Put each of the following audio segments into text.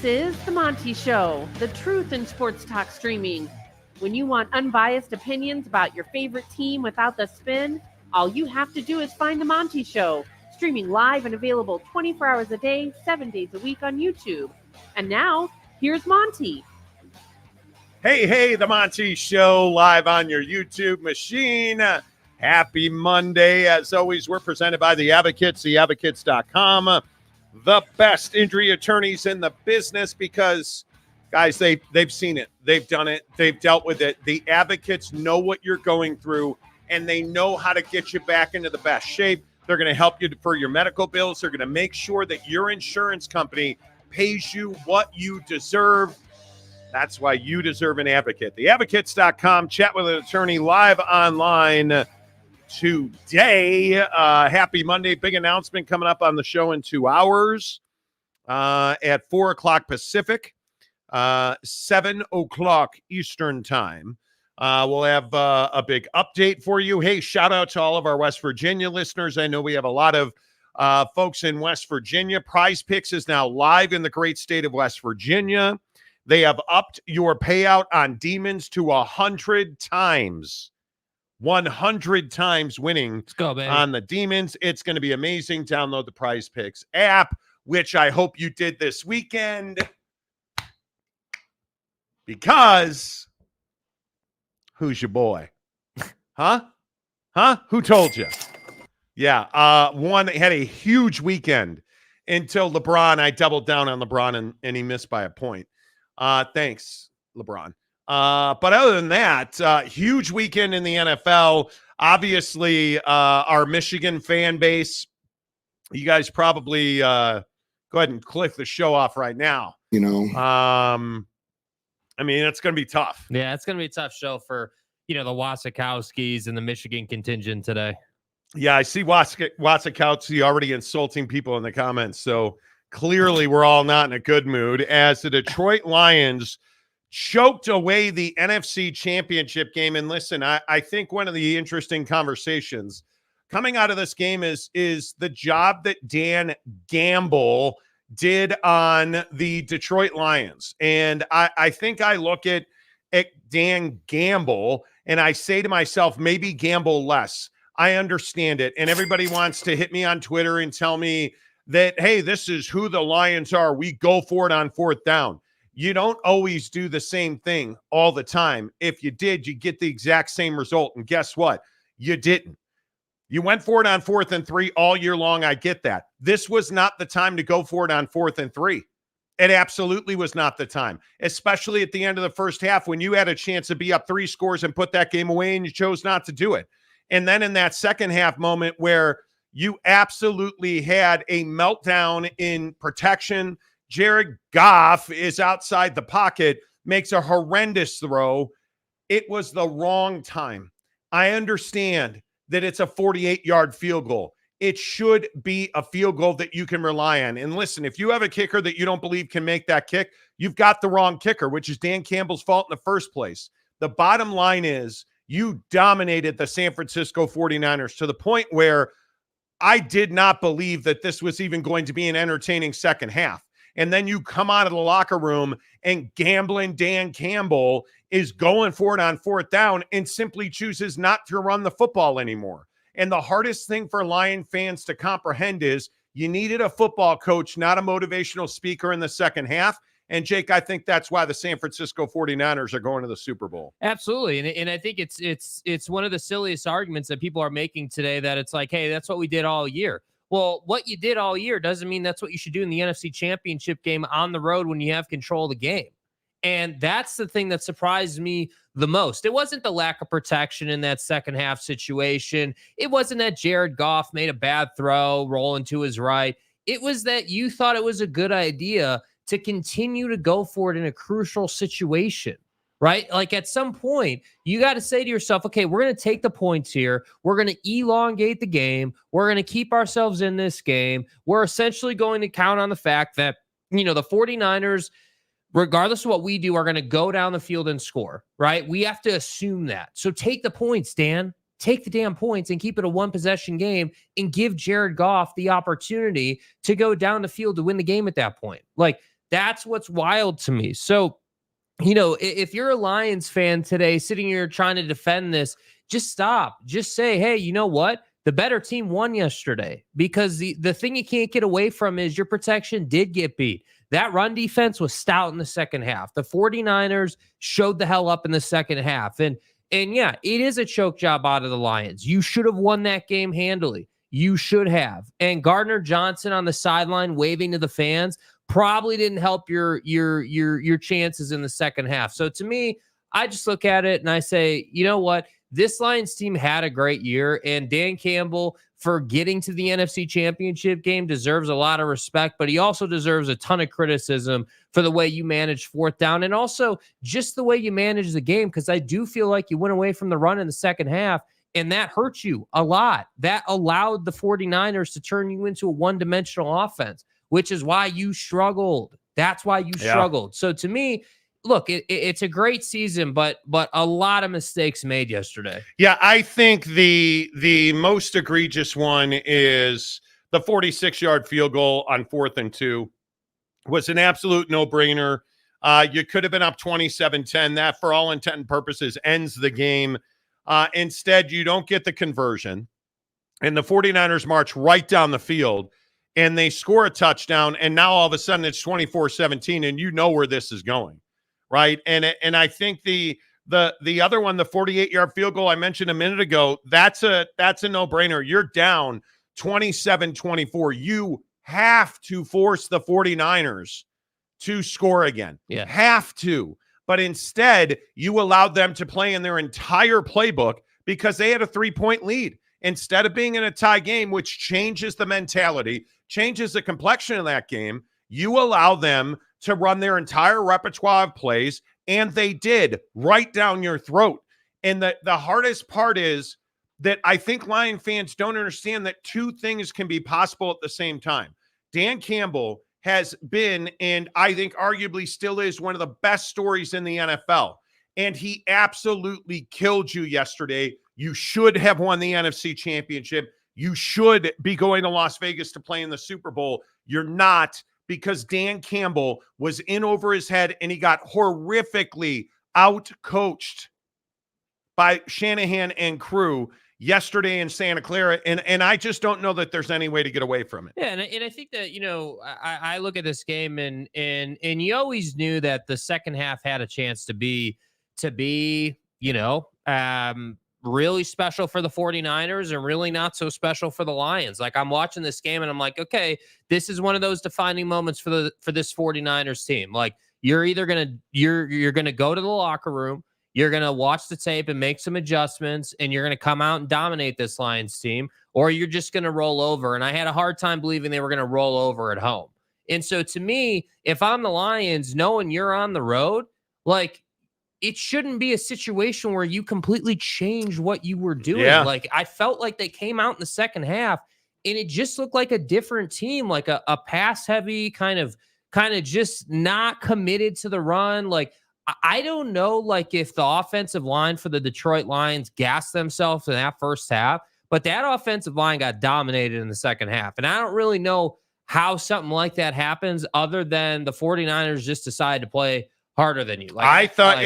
This is The Monty Show, the truth in sports talk streaming. When you want unbiased opinions about your favorite team without the spin, all you have to do is find The Monty Show, streaming live and available 24 hours a day, 7 days a week on YouTube. And now, here's Monty. Hey, The Monty Show, live on your YouTube machine. Happy Monday. As always, we're presented by The Advocates, theadvocates.com. The best injury attorneys in the business because, guys, they've seen it. They've done it. They've dealt with it. The Advocates know what you're going through, and they know how to get you back into the best shape. They're going to help you for your medical bills. They're going to make sure that your insurance company pays you what you deserve. That's why you deserve an advocate. Theadvocates.com. Chat with an attorney live online today. Happy Monday. Big announcement coming up on the show in 2 hours at 4 o'clock Pacific, 7 o'clock Eastern time. We'll have a big update for you. Hey, shout out to all of our West Virginia listeners. I know we have a lot of folks in West Virginia. Prize Picks is now live in the great state of West Virginia. They have upped your payout on Demons to 100 times. 100 times winning. Let's go, baby. On the Demons. It's going to be amazing. Download the Prize Picks app, which I hope you did this weekend. Because who's your boy? Huh? Who told you? Yeah. One had a huge weekend until LeBron. I doubled down on LeBron and he missed by a point. Thanks, LeBron. But other than that, huge weekend in the NFL. Obviously, our Michigan fan base, you guys probably go ahead and click the show off right now. You know, I mean, it's going to be tough. Yeah, it's going to be a tough show for, the Wasikowskis and the Michigan contingent today. Yeah, I see Wasikowski already insulting people in the comments. So clearly we're all not in a good mood as the Detroit Lions choked away the NFC Championship game. And listen, I think one of the interesting conversations coming out of this game is the job that Dan Campbell did on the Detroit Lions. And I think I look at Dan Campbell and I say to myself, maybe gamble less. I understand it. And everybody wants to hit me on Twitter and tell me that, hey, this is who the Lions are. We go for it on fourth down. You don't always do the same thing all the time. If you did, you get the exact same result. And guess what? You didn't. You went for it on 4th and 3 all year long. I get that. This was not the time to go for it on 4th and 3. It absolutely was not the time, especially at the end of the first half when you had a chance to be up 3 scores and put that game away and you chose not to do it. And then in that second half moment where you absolutely had a meltdown in protection, Jared Goff is outside the pocket, makes a horrendous throw. It was the wrong time. I understand that it's a 48-yard field goal. It should be a field goal that you can rely on. And listen, if you have a kicker that you don't believe can make that kick, you've got the wrong kicker, which is Dan Campbell's fault in the first place. The bottom line is you dominated the San Francisco 49ers to the point where I did not believe that this was even going to be an entertaining second half. And then you come out of the locker room and gambling Dan Campbell is going for it on fourth down and simply chooses not to run the football anymore. And the hardest thing for Lion fans to comprehend is you needed a football coach, not a motivational speaker in the second half. And Jake, I think that's why the San Francisco 49ers are going to the Super Bowl. Absolutely. And I think it's one of the silliest arguments that people are making today, that it's like, hey, that's what we did all year. Well, what you did all year doesn't mean that's what you should do in the NFC Championship game on the road when you have control of the game. And that's the thing that surprised me the most. It wasn't the lack of protection in that second half situation. It wasn't that Jared Goff made a bad throw, rolling to his right. It was that you thought it was a good idea to continue to go for it in a crucial situation, right? Like at some point, you got to say to yourself, okay, we're going to take the points here. We're going to elongate the game. We're going to keep ourselves in this game. We're essentially going to count on the fact that, the 49ers, regardless of what we do, are going to go down the field and score, right? We have to assume that. So take the points, Dan. Take the damn points and keep it a one-possession game and give Jared Goff the opportunity to go down the field to win the game at that point. Like, That's what's wild to me. So, you know, if you're a Lions fan today sitting here trying to defend this, just stop. Just say, hey, you know what? The better team won yesterday, because the thing you can't get away from is your protection did get beat. That run defense was stout in the second half. The 49ers showed the hell up in the second half. And yeah, it is a choke job out of the Lions. You should have won that game handily. You should have. And Gardner Johnson on the sideline waving to the fans probably didn't help your chances in the second half. So to me, I just look at it and I say, you know what? This Lions team had a great year, and Dan Campbell, for getting to the NFC Championship game, deserves a lot of respect, but he also deserves a ton of criticism for the way you managed fourth down and also just the way you managed the game, because I do feel like you went away from the run in the second half, and that hurt you a lot. That allowed the 49ers to turn you into a one-dimensional offense, which is why you struggled. That's why you struggled. So to me, look, it's a great season, but a lot of mistakes made yesterday. Yeah, I think the most egregious one is the 46-yard field goal on 4th and 2 was an absolute no-brainer. You could have been up 27-10. That, for all intent and purposes, ends the game. Instead, you don't get the conversion, and the 49ers march right down the field, and they score a touchdown, and now all of a sudden it's 24-17, and you know where this is going. Right. And I think the other one, the 48-yard field goal I mentioned a minute ago, that's a no-brainer. You're down 27-24. You have to force the 49ers to score again. Yeah. Have to. But instead, you allowed them to play in their entire playbook because they had a 3-point lead. Instead of being in a tie game, which changes the mentality, changes the complexion of that game, you allow them to run their entire repertoire of plays, and they did, right down your throat. And the hardest part is that I think Lion fans don't understand that two things can be possible at the same time. Dan Campbell has been, and I think arguably still is, one of the best stories in the NFL. And he absolutely killed you yesterday. You should have won the NFC Championship. You should be going to Las Vegas to play in the Super Bowl. You're not, because Dan Campbell was in over his head, and he got horrifically out-coached by Shanahan and crew yesterday in Santa Clara, and I just don't know that there's any way to get away from it. Yeah, and I think that, you know, I look at this game, and you always knew that the second half had a chance to be, you know, really special for the 49ers and really not so special for the Lions. Like, I'm watching this game and I'm like, okay, this is one of those defining moments for this 49ers team. Like, you're either you're gonna go to the locker room, you're gonna watch the tape and make some adjustments, and you're gonna come out and dominate this Lions team, or you're just gonna roll over. And I had a hard time believing they were gonna roll over at home. And so to me, if I'm the Lions, knowing you're on the road, like, it shouldn't be a situation where you completely change what you were doing. Yeah. Like, I felt like they came out in the second half and it just looked like a different team, like a pass heavy kind of just not committed to the run. Like, I don't know, like, if the offensive line for the Detroit Lions gassed themselves in that first half, but that offensive line got dominated in the second half. And I don't really know how something like that happens other than the 49ers just decided to play harder than you. Like, I thought,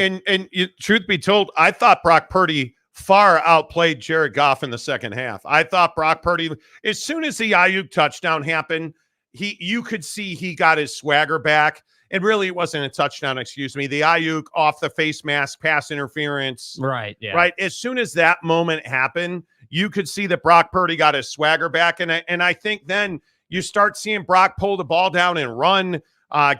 truth be told, I thought Brock Purdy far outplayed Jared Goff in the second half. I thought Brock Purdy, as soon as the Ayuk touchdown happened, you could see he got his swagger back. And really, it wasn't a touchdown, excuse me. The Ayuk off the face mask pass interference. Right. Yeah. Right. As soon as that moment happened, you could see that Brock Purdy got his swagger back. And I think then you start seeing Brock pull the ball down and run,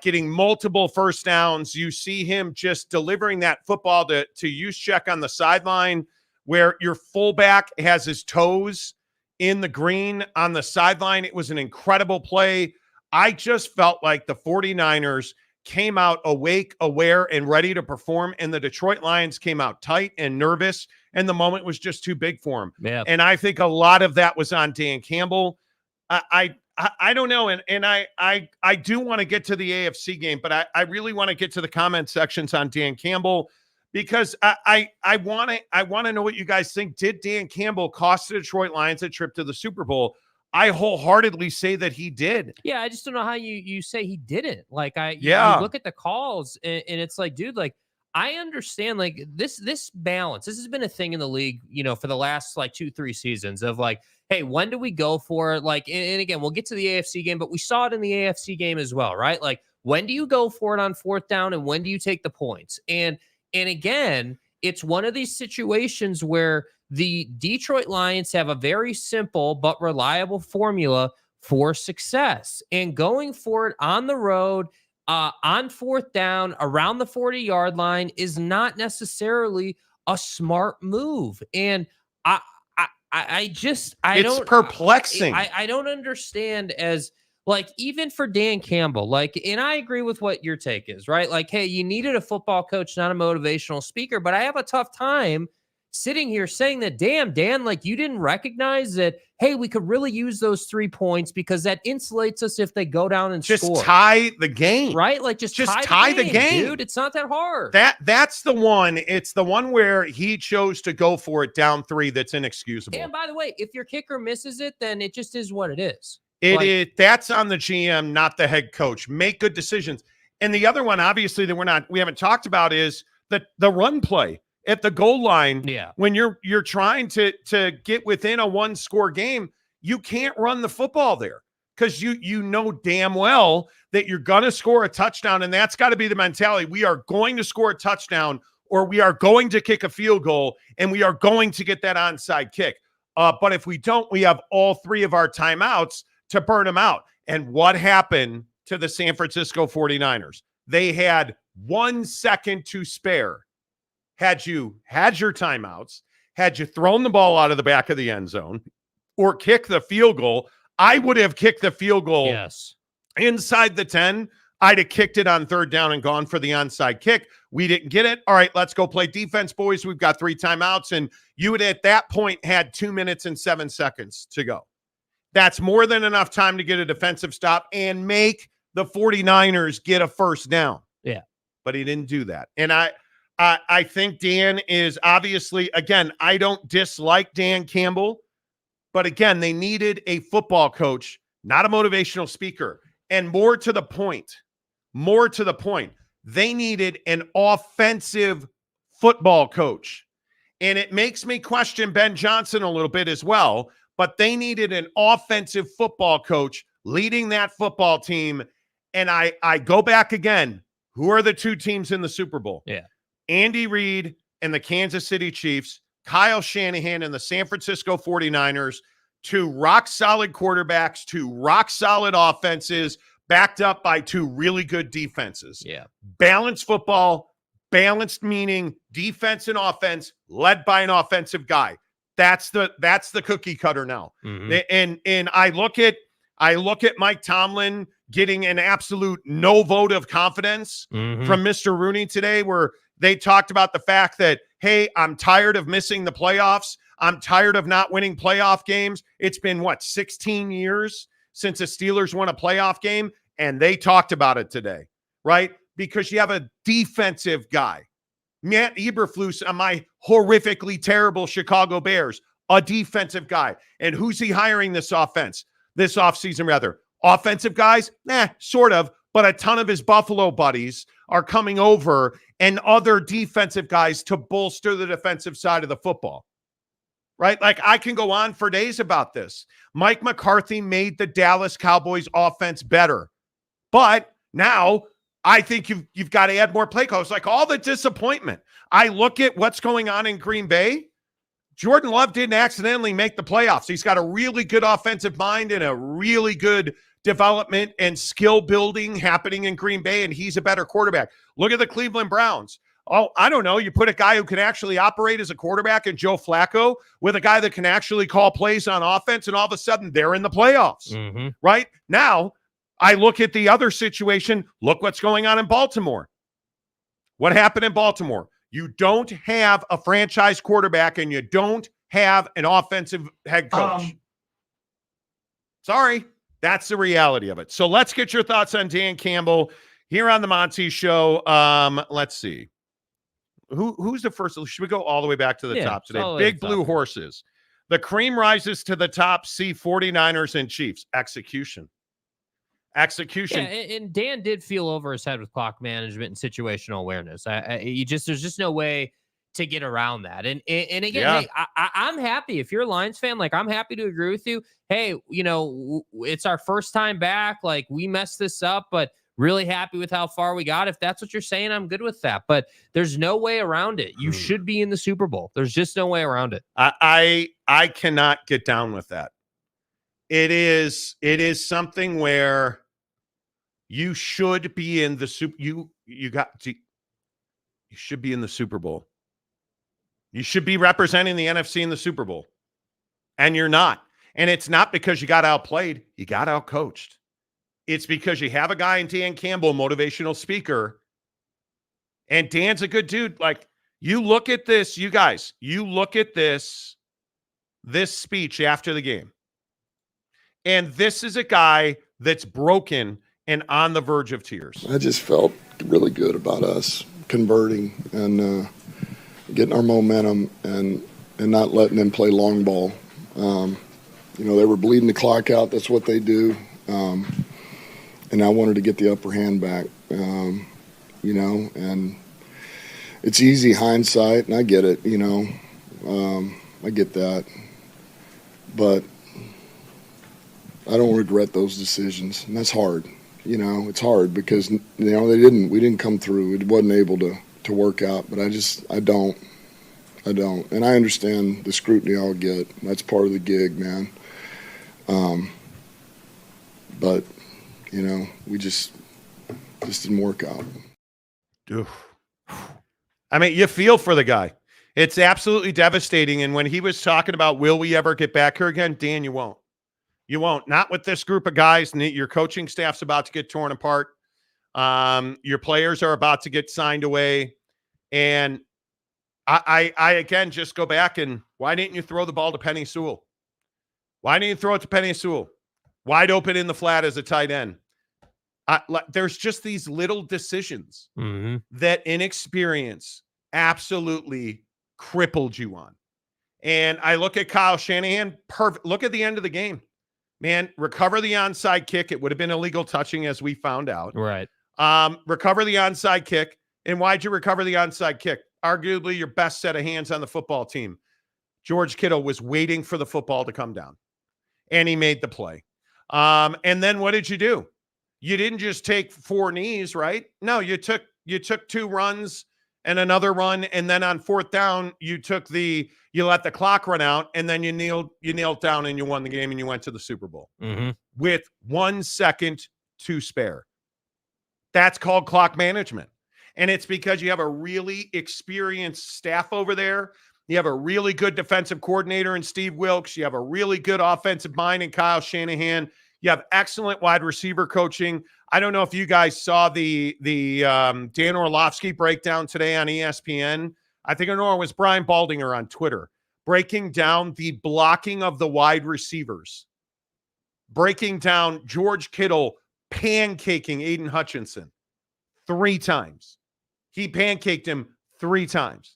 getting multiple first downs. You see him just delivering that football to Juszczyk on the sideline, where your fullback has his toes in the green on the sideline. It was an incredible play. I just felt like the 49ers came out awake, aware, and ready to perform, and the Detroit Lions came out tight and nervous, and the moment was just too big for them. Yeah. And I think a lot of that was on Dan Campbell. I don't know. And I do want to get to the AFC game, but I really want to get to the comment sections on Dan Campbell, because I want to know what you guys think. Did Dan Campbell cost the Detroit Lions a trip to the Super Bowl? I wholeheartedly say that he did. Yeah, I just don't know how you say he didn't. Like you look at the calls and it's like, dude, like I understand like this balance. This has been a thing in the league, for the last like 2-3 seasons of like, hey, when do we go for it? Like, and again, we'll get to the AFC game, but we saw it in the AFC game as well, right? Like, when do you go for it on 4th down and when do you take the points? And again, it's one of these situations where the Detroit Lions have a very simple but reliable formula for success. And going for it on the road, on 4th down, around the 40-yard line is not necessarily a smart move. And It's perplexing. I don't understand as like, even for Dan Campbell, like, and I agree with what your take is, right? Like, hey, you needed a football coach, not a motivational speaker, but I have a tough time sitting here saying that, damn, Dan, like you didn't recognize that, hey, we could really use those 3 points because that insulates us if they go down and just score. tie the game. Right? Like just tie the game, dude. It's not that hard. That's the one. It's the one where he chose to go for it down 3 that's inexcusable. And by the way, if your kicker misses it, then it just is what it is. That's on the GM, not the head coach. Make good decisions. And the other one, obviously, that we haven't talked about is the run play at the goal line. Yeah. When you're trying to get within a 1-score game, you can't run the football there because you know damn well that you're gonna score a touchdown, and that's got to be the mentality. We are going to score a touchdown, or we are going to kick a field goal, and we are going to get that onside kick. But if we don't, we have all 3 of our timeouts to burn them out. And what happened to the San Francisco 49ers? They had 1 second to spare. Had you had your timeouts, had you thrown the ball out of the back of the end zone or kick the field goal, I would have kicked the field goal inside the 10. I'd have kicked it on 3rd down and gone for the onside kick. We didn't get it. All right, let's go play defense, boys. We've got 3 timeouts. And you would, at that point, had 2 minutes and 7 seconds to go. That's more than enough time to get a defensive stop and make the 49ers get a 1st down. Yeah. But he didn't do that. And I think Dan is obviously, again, I don't dislike Dan Campbell, but again, they needed a football coach, not a motivational speaker. And more to the point, they needed an offensive football coach. And it makes me question Ben Johnson a little bit as well, but they needed an offensive football coach leading that football team. And I go back again. Who are the 2 teams in the Super Bowl? Yeah. Andy Reid and the Kansas City Chiefs, Kyle Shanahan and the San Francisco 49ers, 2 rock-solid quarterbacks, 2 rock-solid offenses, backed up by 2 really good defenses. Yeah. Balanced football, balanced meaning defense and offense, led by an offensive guy. That's the cookie cutter now. Mm-hmm. And I look at Mike Tomlin getting an absolute no vote of confidence from Mr. Rooney today, where they talked about the fact that, hey, I'm tired of missing the playoffs. I'm tired of not winning playoff games. It's been 16 years since the Steelers won a playoff game, and they talked about it today, right? Because you have a defensive guy. Matt Eberflus on my horrifically terrible Chicago Bears, a defensive guy. And who's he hiring this offseason rather? Offensive guys? Sort of, but a ton of his Buffalo buddies are coming over and other defensive guys to bolster the defensive side of the football, right? Like, I can go on for days about this. Mike McCarthy made the Dallas Cowboys offense better, but now I think you've got to add more play calls. Like, all the disappointment. I look at what's going on in Green Bay. Jordan Love didn't accidentally make the playoffs. He's got a really good offensive mind and a really good development and skill building happening in Green Bay, and he's a better quarterback. Look at the Cleveland Browns. Oh, I don't know. You put a guy who can actually operate as a quarterback in Joe Flacco with a guy that can actually call plays on offense, and all of a sudden they're in the playoffs, right? Now, I look at the other situation. Look what's going on in Baltimore. What happened in Baltimore? You don't have a franchise quarterback, and you don't have an offensive head coach. Sorry. That's the reality of it. So let's get your thoughts on Dan Campbell here on the Monty Show. Let's see. Who's the first? Should we go all the way back to the top today? Big Blue Horses. The cream rises to the top. See 49ers and Chiefs. Execution. Yeah, and Dan did feel over his head with clock management and situational awareness. There's just no way to get around that. And again, Yeah. hey, I'm happy if you're a Lions fan. Like, I'm happy to agree with you. Hey, it's our first time back. Like, we messed this up, but really happy with how far we got. If that's what you're saying, I'm good with that. But there's no way around it. You should be in the Super Bowl. There's just no way around it. I cannot get down with that. It is something where you should be in the you should be in the Super Bowl. You should be representing the NFC in the Super Bowl. And you're not. And it's not because you got outplayed, you got outcoached. It's because you have a guy in Dan Campbell, motivational speaker. And Dan's a good dude. Like, you look at this, you guys, you look at this speech after the game. And this is a guy that's broken and on the verge of tears. I just felt really good about us converting and getting our momentum and not letting them play long ball. They were bleeding the clock out. That's what they do. And I wanted to get the upper hand back, and it's easy hindsight, and I get it, I get that. But I don't regret those decisions, and that's hard. It's hard because, we didn't come through. It wasn't able to work out, but I don't. And I understand the scrutiny I'll get. That's part of the gig, man. But, we just didn't work out. I mean, you feel for the guy. It's absolutely devastating. And when he was talking about, will we ever get back here again? Dan, you won't. You won't. Not with this group of guys. Your coaching staff's about to get torn apart. Your players are about to get signed away. And I again, just go back and why didn't you throw the ball to Penny Sewell? Why didn't you throw it to Penny Sewell? Wide open in the flat as a tight end. There's just these little decisions that inexperience absolutely crippled you on. And I look at Kyle Shanahan, perfect. Look at the end of the game. Man, recover the onside kick. It would have been illegal touching, as we found out. Right. Recover the onside kick. And why'd you recover the onside kick? Arguably your best set of hands on the football team. George Kittle was waiting for the football to come down. And he made the play. And then what did you do? You didn't just take 4 knees, right? No, you took 2 runs and another run. And then on 4th down, you let the clock run out, and then you knelt down and you won the game and you went to the Super Bowl with 1 second to spare. That's called clock management. And it's because you have a really experienced staff over there. You have a really good defensive coordinator in Steve Wilks. You have a really good offensive mind in Kyle Shanahan. You have excellent wide receiver coaching. I don't know if you guys saw the Dan Orlovsky breakdown today on ESPN. I think it was Brian Baldinger on Twitter, breaking down the blocking of the wide receivers, breaking down George Kittle pancaking Aiden Hutchinson 3 times. He pancaked him 3 times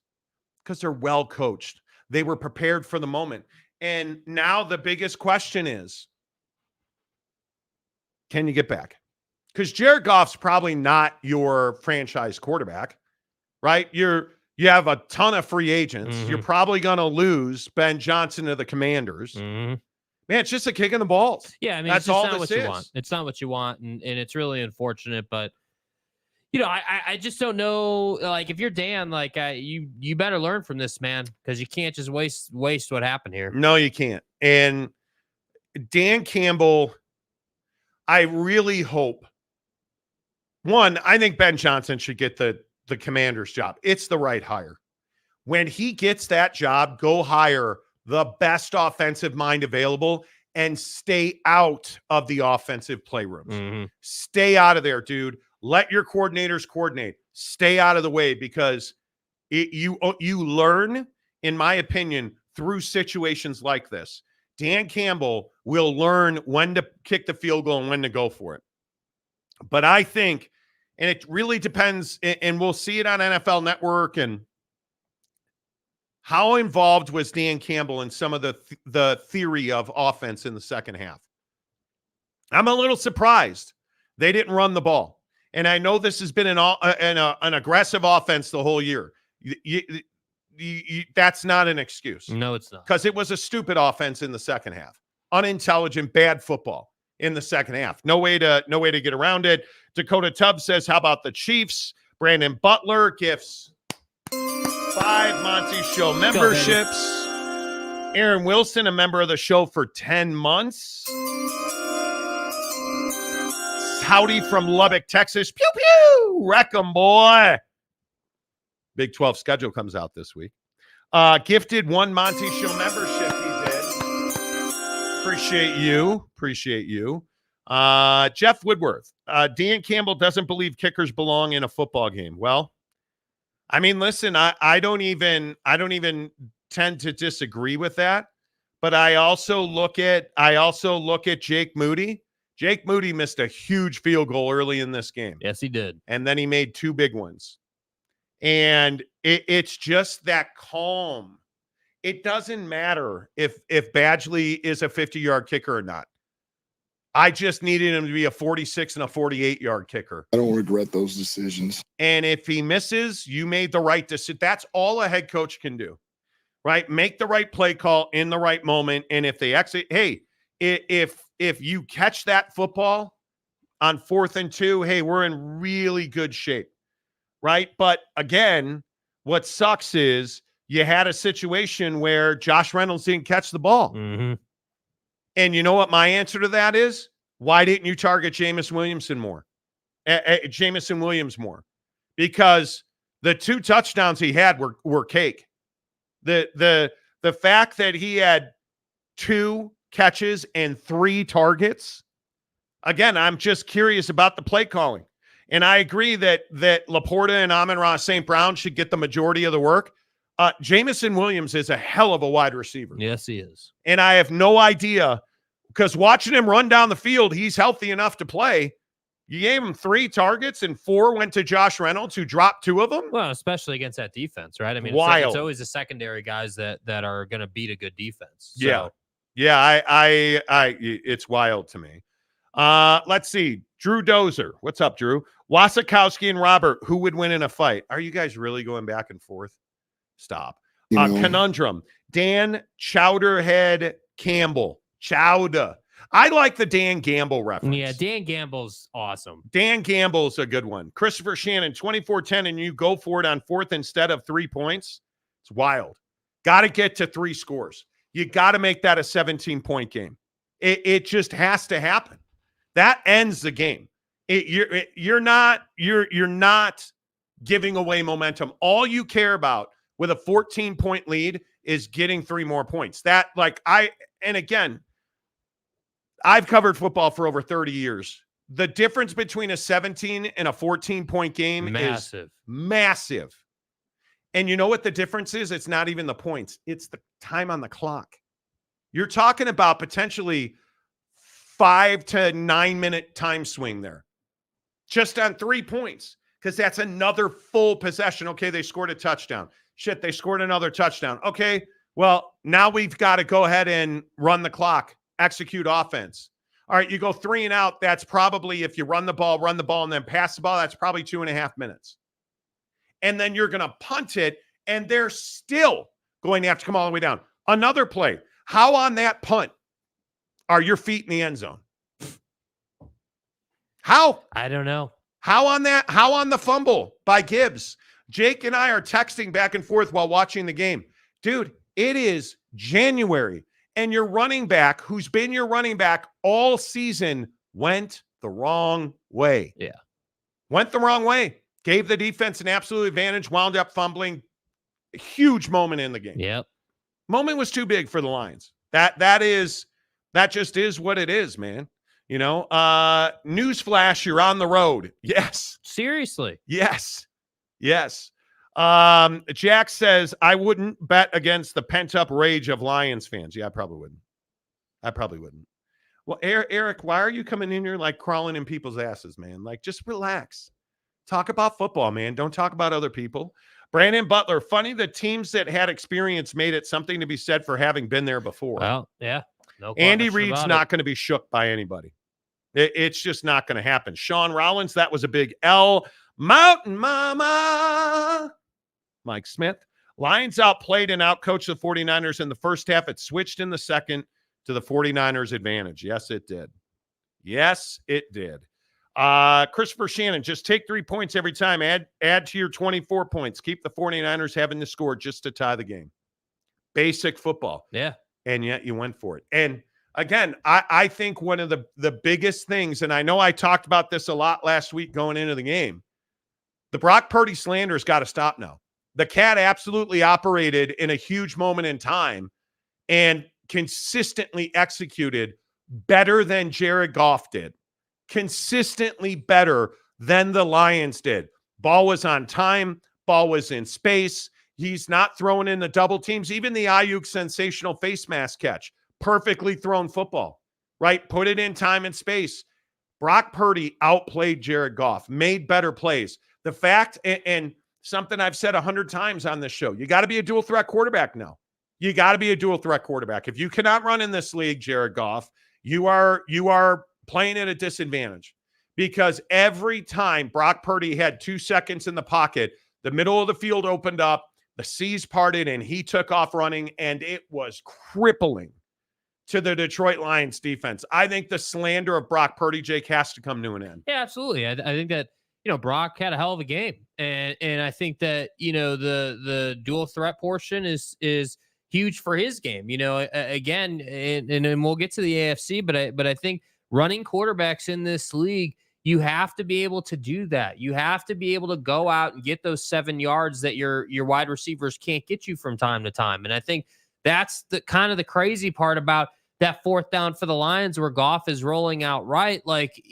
because they're well coached. They were prepared for the moment. And now the biggest question is, can you get back? Because Jared Goff's probably not your franchise quarterback, right? You have a ton of free agents. You're probably going to lose Ben Johnson to the Commanders. Man, it's just a kick in the balls. Yeah, I mean, that's all this is. You want. It's not what you want, and it's really unfortunate. But I just don't know. Like, if you're Dan, like you better learn from this, man, because you can't just waste what happened here. No, you can't. And Dan Campbell, I really hope. One, I think Ben Johnson should get the Commander's job. It's the right hire. When he gets that job, go hire the best offensive mind available and stay out of the offensive playrooms. Stay out of there, dude. Let your coordinators coordinate. Stay out of the way, because you learn, in my opinion, through situations like this. Dan Campbell will learn when to kick the field goal and when to go for it. But I think, and it really depends, and we'll see it on NFL Network, and How involved was Dan Campbell in some of the theory of offense in the second half? I'm a little surprised they didn't run the ball. And I know this has been an aggressive offense the whole year. That's not an excuse. No, it's not. Because it was a stupid offense in the second half. Unintelligent, bad football in the second half. No way to get around it. Dakota Tubbs says, how about the Chiefs? Brandon Butler gifts 5 Monty Show memberships. Aaron Wilson, a member of the show for 10 months. Howdy from Lubbock, Texas. Pew, pew. Wreck 'em, boy. Big 12 schedule comes out this week. Gifted 1 Monty Show membership he did. Appreciate you. Jeff Woodworth. Dan Campbell doesn't believe kickers belong in a football game. Well, I mean, listen, I don't even tend to disagree with that. But I also look at Jake Moody. Jake Moody missed a huge field goal early in this game. Yes, he did. And then he made 2 big ones. And it's just that calm. It doesn't matter if Badgley is a 50-yard kicker or not. I just needed him to be a 46 and a 48-yard kicker. I don't regret those decisions. And if he misses, you made the right decision. That's all a head coach can do, right? Make the right play call in the right moment. And if they exit, hey, if you catch that football on 4th and 2, hey, we're in really good shape, right? But again, what sucks is you had a situation where Josh Reynolds didn't catch the ball. Mm-hmm. And you know what my answer to that is? Why didn't you target Jameson Williams more? Because the 2 touchdowns he had were cake. The fact that he had 2 catches and 3 targets. Again, I'm just curious about the play calling. And I agree that Laporta and Amon-Ra St. Brown should get the majority of the work. Jameson Williams is a hell of a wide receiver. Yes, he is. And I have no idea, because watching him run down the field, he's healthy enough to play. You gave him 3 targets and 4 went to Josh Reynolds, who dropped 2 of them. Well, especially against that defense, right? I mean, it's always the secondary guys that are going to beat a good defense. So. Yeah. It's wild to me. Let's see. Drew Dozer. What's up, Drew? Wasikowski and Robert, who would win in a fight? Are you guys really going back and forth? Stop. Conundrum. Dan Chowderhead Campbell. Chowder. I like the Dan Gamble reference. Yeah, Dan Gamble's awesome. Dan Gamble's a good one. Christopher Shannon, 24-10, and you go for it on 4th instead of 3 points. It's wild. Got to get to 3 scores. You got to make that a 17-point game. It just has to happen. That ends the game. You're not giving away momentum. All you care about with a 14-point lead is getting 3 more points. I've covered football for over 30 years. The difference between a 17 and a 14-point game is massive. And you know what the difference is? It's not even the points. It's the time on the clock. You're talking about potentially 5 to 9 minute time swing there. Just on 3 points. Because that's another full possession. Okay, they scored a touchdown. Shit, they scored another touchdown. Okay, well, now we've got to go ahead and run the clock. Execute offense. All right, you go 3 and out. That's probably, if you run the ball, and then pass the ball, that's probably 2.5 minutes. And then you're going to punt it, and they're still going to have to come all the way down. Another play. How on that punt are your feet in the end zone? How? I don't know. How on that? How on the fumble by Gibbs? Jake and I are texting back and forth while watching the game. Dude, it is January, and your running back, who's been your running back all season, went the wrong way. Yeah. Went the wrong way. Gave the defense an absolute advantage, wound up fumbling. A huge moment in the game. Yep. Moment was too big for the Lions. That just is what it is, man. You know, newsflash, you're on the road. Yes. Seriously. Yes. Jack says, I wouldn't bet against the pent-up rage of Lions fans. Yeah, I probably wouldn't. Well, Eric, why are you coming in here like crawling in people's asses, man? Like, just relax. Talk about football, man. Don't talk about other people. Brandon Butler, funny the teams that had experience made it something to be said for having been there before. Well, yeah. No Andy question Reid's about not it. going to be shook by anybody. It's just not going to happen. Sean Rollins, that was a big L. Mountain Mama. Mike Smith. Lions outplayed and outcoached the 49ers in the first half. It switched in the second to the 49ers' advantage. Yes, it did. Yes, it did. Christopher Shannon, just take 3 points every time. Add to your 24 points. Keep the 49ers having to score just to tie the game. Basic football. Yeah. And yet you went for it. And again, I think one of the biggest things, and I know I talked about this a lot last week going into the game, the Brock Purdy slander has got to stop now. The cat absolutely operated in a huge moment in time and consistently executed better than Jared Goff did. Consistently better than the Lions did. Ball was on time. Ball was in space. He's not throwing in the double teams. Even the Ayuk sensational face mask catch. Perfectly thrown football, right? Put it in time and space. Brock Purdy outplayed Jared Goff, made better plays. The fact, and something I've said 100 times on this show, you got to be a dual threat quarterback now. You got to be a dual threat quarterback. If you cannot run in this league, Jared Goff, you are playing at a disadvantage, because every time Brock Purdy had 2 seconds in the pocket, the middle of the field opened up, the seas parted, and he took off running, and it was crippling to the Detroit Lions defense. I think the slander of Brock Purdy, Jake, has to come to an end. Yeah, absolutely. I think that, Brock had a hell of a game. And I think that, the dual threat portion is huge for his game. Again, and we'll get to the AFC, but I think running quarterbacks in this league, you have to be able to do that. You have to be able to go out and get those 7 yards that your wide receivers can't get you from time to time. And I think that's the kind of the crazy part about that fourth down for the Lions, where Goff is rolling out right. Like,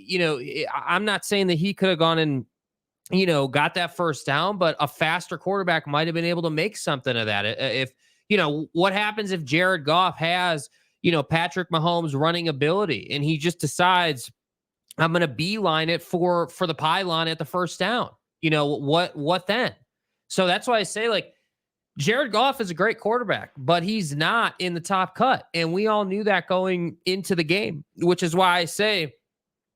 I'm not saying that he could have gone and, got that first down, but a faster quarterback might have been able to make something of that. If, what happens if Jared Goff has, Patrick Mahomes running ability, and he just decides, I'm going to beeline it for the pylon at the first down? What then? So that's why I say, like, Jared Goff is a great quarterback, but he's not in the top cut. And we all knew that going into the game, which is why I say,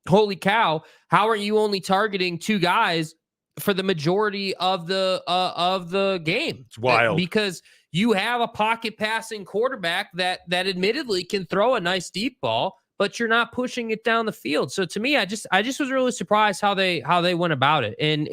holy cow, how are you only targeting 2 guys for the majority of the game? It's wild. Because you have a pocket passing quarterback that admittedly can throw a nice deep ball, but you're not pushing it down the field. So to me, I just was really surprised how they went about it. And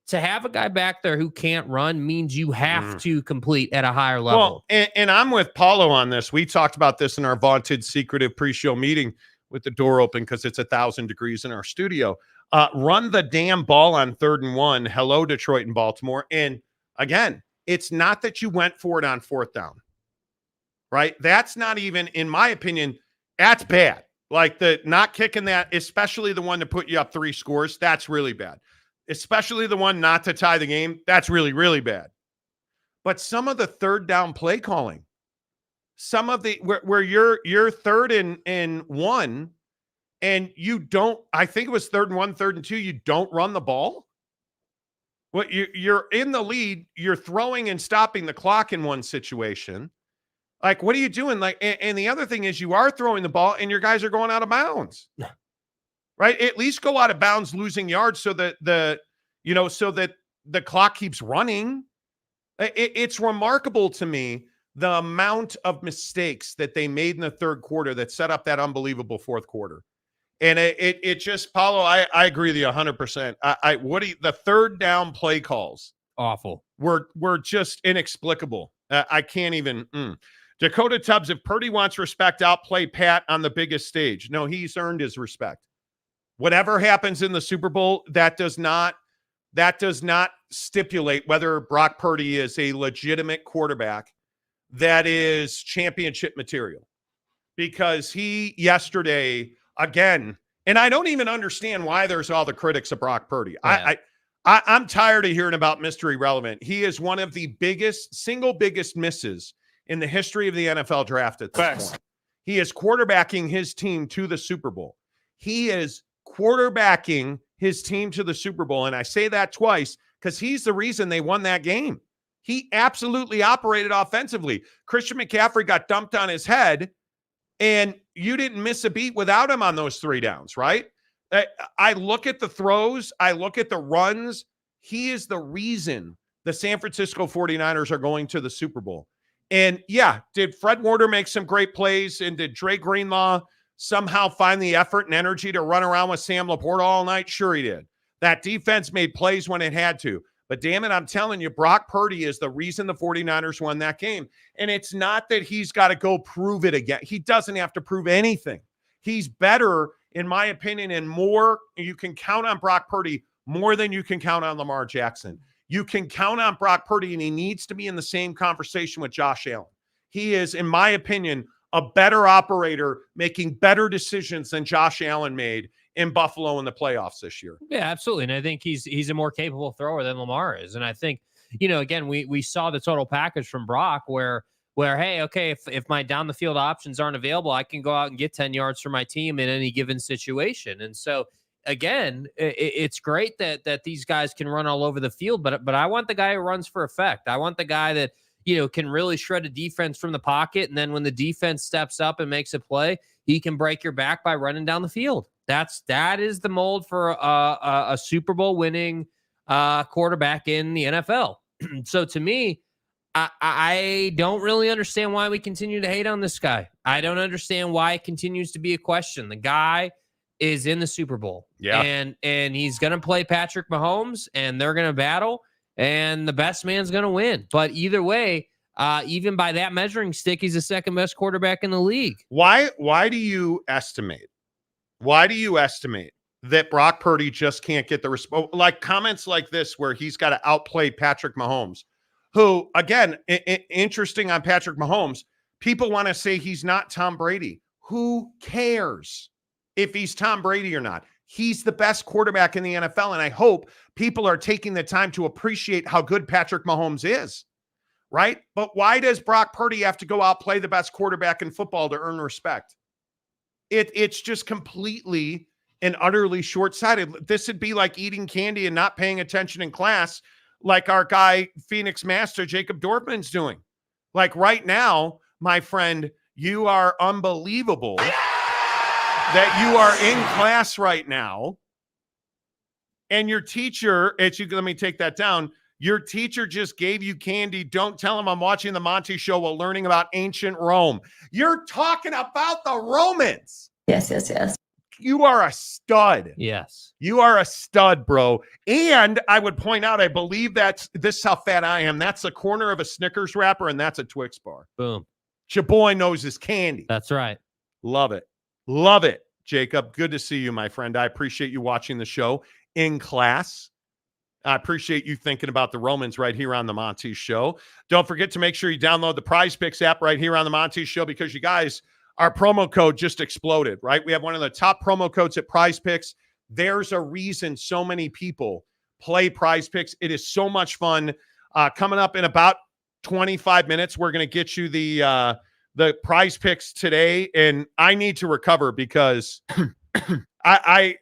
to have a guy back there who can't run means you have to complete at a higher level. Well, and I'm with Paulo on this. We talked about this in our vaunted secretive pre-show meeting with the door open because it's 1,000 degrees in our studio. Run the damn ball on 3rd and 1. Hello, Detroit and Baltimore. And again, it's not that you went for it on 4th down, right? That's not even, in my opinion, that's bad. Like, the not kicking that, especially the one to put you up 3 scores, that's really bad. Especially the one not to tie the game, that's really, really bad. But some of the 3rd down play calling, some of the where you're 3rd and 1, and you don't, I think it was 3rd and 1, 3rd and 2, you don't run the ball. Well, you're in the lead, you're throwing and stopping the clock in one situation. Like, what are you doing? Like, and the other thing is, you are throwing the ball and your guys are going out of bounds. Right? At least go out of bounds losing yards so that so that the clock keeps running. It's remarkable to me the amount of mistakes that they made in the 3rd quarter that set up that unbelievable 4th quarter. And it just, Paulo, I agree with you 100%. The 3rd down play calls awful were just inexplicable. I can't even. Dakota Tubbs, if Purdy wants respect, outplay Pat on the biggest stage. No, he's earned his respect. Whatever happens in the Super Bowl, that does not stipulate whether Brock Purdy is a legitimate quarterback that is championship material. Because he yesterday, again, and I don't even understand why there's all the critics of Brock Purdy. Yeah. I'm tired of hearing about Mr. Irrelevant. He is one of the single biggest misses in the history of the NFL draft at this point. He is quarterbacking his team to the Super Bowl. He is quarterbacking his team to the Super Bowl. And I say that twice because he's the reason they won that game. He absolutely operated offensively. Christian McCaffrey got dumped on his head, and you didn't miss a beat without him on those 3 downs, right? I look at the throws. I look at the runs. He is the reason the San Francisco 49ers are going to the Super Bowl. And yeah, did Fred Warner make some great plays? And did Dre Greenlaw somehow find the effort and energy to run around with Sam Laporta all night? Sure he did. That defense made plays when it had to. But damn it, I'm telling you, Brock Purdy is the reason the 49ers won that game. And it's not that he's got to go prove it again. He doesn't have to prove anything. He's better, in my opinion, and more. You can count on Brock Purdy more than you can count on Lamar Jackson. You can count on Brock Purdy, and he needs to be in the same conversation with Josh Allen. He is, in my opinion, a better operator, making better decisions than Josh Allen made in Buffalo in the playoffs this year. Yeah, absolutely. And I think he's a more capable thrower than Lamar is. And I think, again, we saw the total package from Brock where hey, okay, if my down the field options aren't available, I can go out and get 10 yards for my team in any given situation. And so again, it's great that these guys can run all over the field, but I want the guy who runs for effect. I want the guy that, can really shred a defense from the pocket. And then when the defense steps up and makes a play, he can break your back by running down the field. That is the mold for a Super Bowl winning quarterback in the NFL. So to me, I don't really understand why we continue to hate on this guy. I don't understand why it continues to be a question. The guy is in the Super Bowl. Yeah. And he's going to play Patrick Mahomes, and they're going to battle, and the best man's going to win. But either way, even by that measuring stick, he's the second best quarterback in the league. Why do you estimate that Brock Purdy just can't get the response? Like comments like this where he's got to outplay Patrick Mahomes, who, again, interesting on Patrick Mahomes, people want to say he's not Tom Brady. Who cares if he's Tom Brady or not? He's the best quarterback in the NFL, and I hope people are taking the time to appreciate how good Patrick Mahomes is, right? But why does Brock Purdy have to go outplay the best quarterback in football to earn respect? It's just completely and utterly short-sighted. This would be like eating candy and not paying attention in class, like our guy, Phoenix Master Jacob Dorfman's doing. Like right now, my friend, you are unbelievable that you are in class right now, and your teacher, let me take that down. Your teacher just gave you candy. Don't tell him I'm watching the Monty Show while learning about ancient Rome. You're talking about the Romans. Yes. You are a stud. Yes. You are a stud, bro. And I would point out, I believe this is how fat I am. That's the corner of a Snickers wrapper, and that's a Twix bar. Boom. Your boy knows his candy. That's right. Love it. Love it, Jacob. Good to see you, my friend. I appreciate you watching the show in class. I appreciate you thinking about the Romans right here on the Monty Show. Don't forget to make sure you download the Prize Picks app right here on the Monty Show, because you guys, our promo code just exploded, right? We have one of the top promo codes at Prize Picks. There's a reason so many people play Prize Picks. It is so much fun. Coming up in about 25 minutes, we're going to get you the Prize Picks today, and I need to recover because the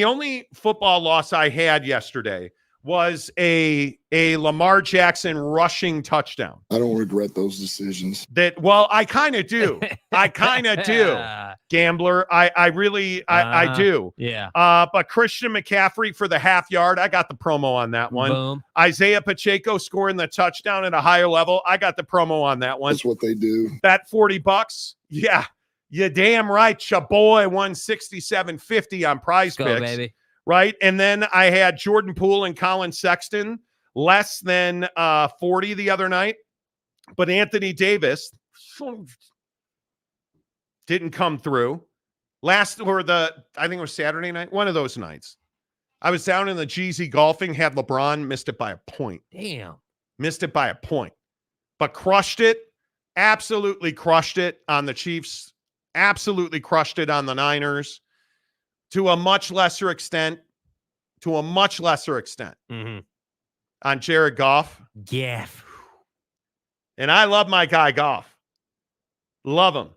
only football loss I had yesterday was a Lamar Jackson rushing touchdown. I don't regret those decisions. I kind of do. Gambler. I really do. Yeah. But Christian McCaffrey for the half yard, I got the promo on that one. Boom. Isaiah Pacheco scoring the touchdown at a higher level, I got the promo on that one. That's what they do. Bet $40. Yeah. You damn right. Ya boy won $67.50 on Prize Let's go, Picks. baby. Right. And then I had Jordan Poole and Colin Sexton less than 40 the other night. But Anthony Davis didn't come through. I think it was Saturday night, one of those nights. I was down in the GZ golfing, had LeBron, missed it by a point. Damn. Missed it by a point. But crushed it. Absolutely crushed it on the Chiefs. Absolutely crushed it on the Niners. To a much lesser extent. Mm-hmm. On Jared Goff. Yeah. And I love my guy Goff. Love him.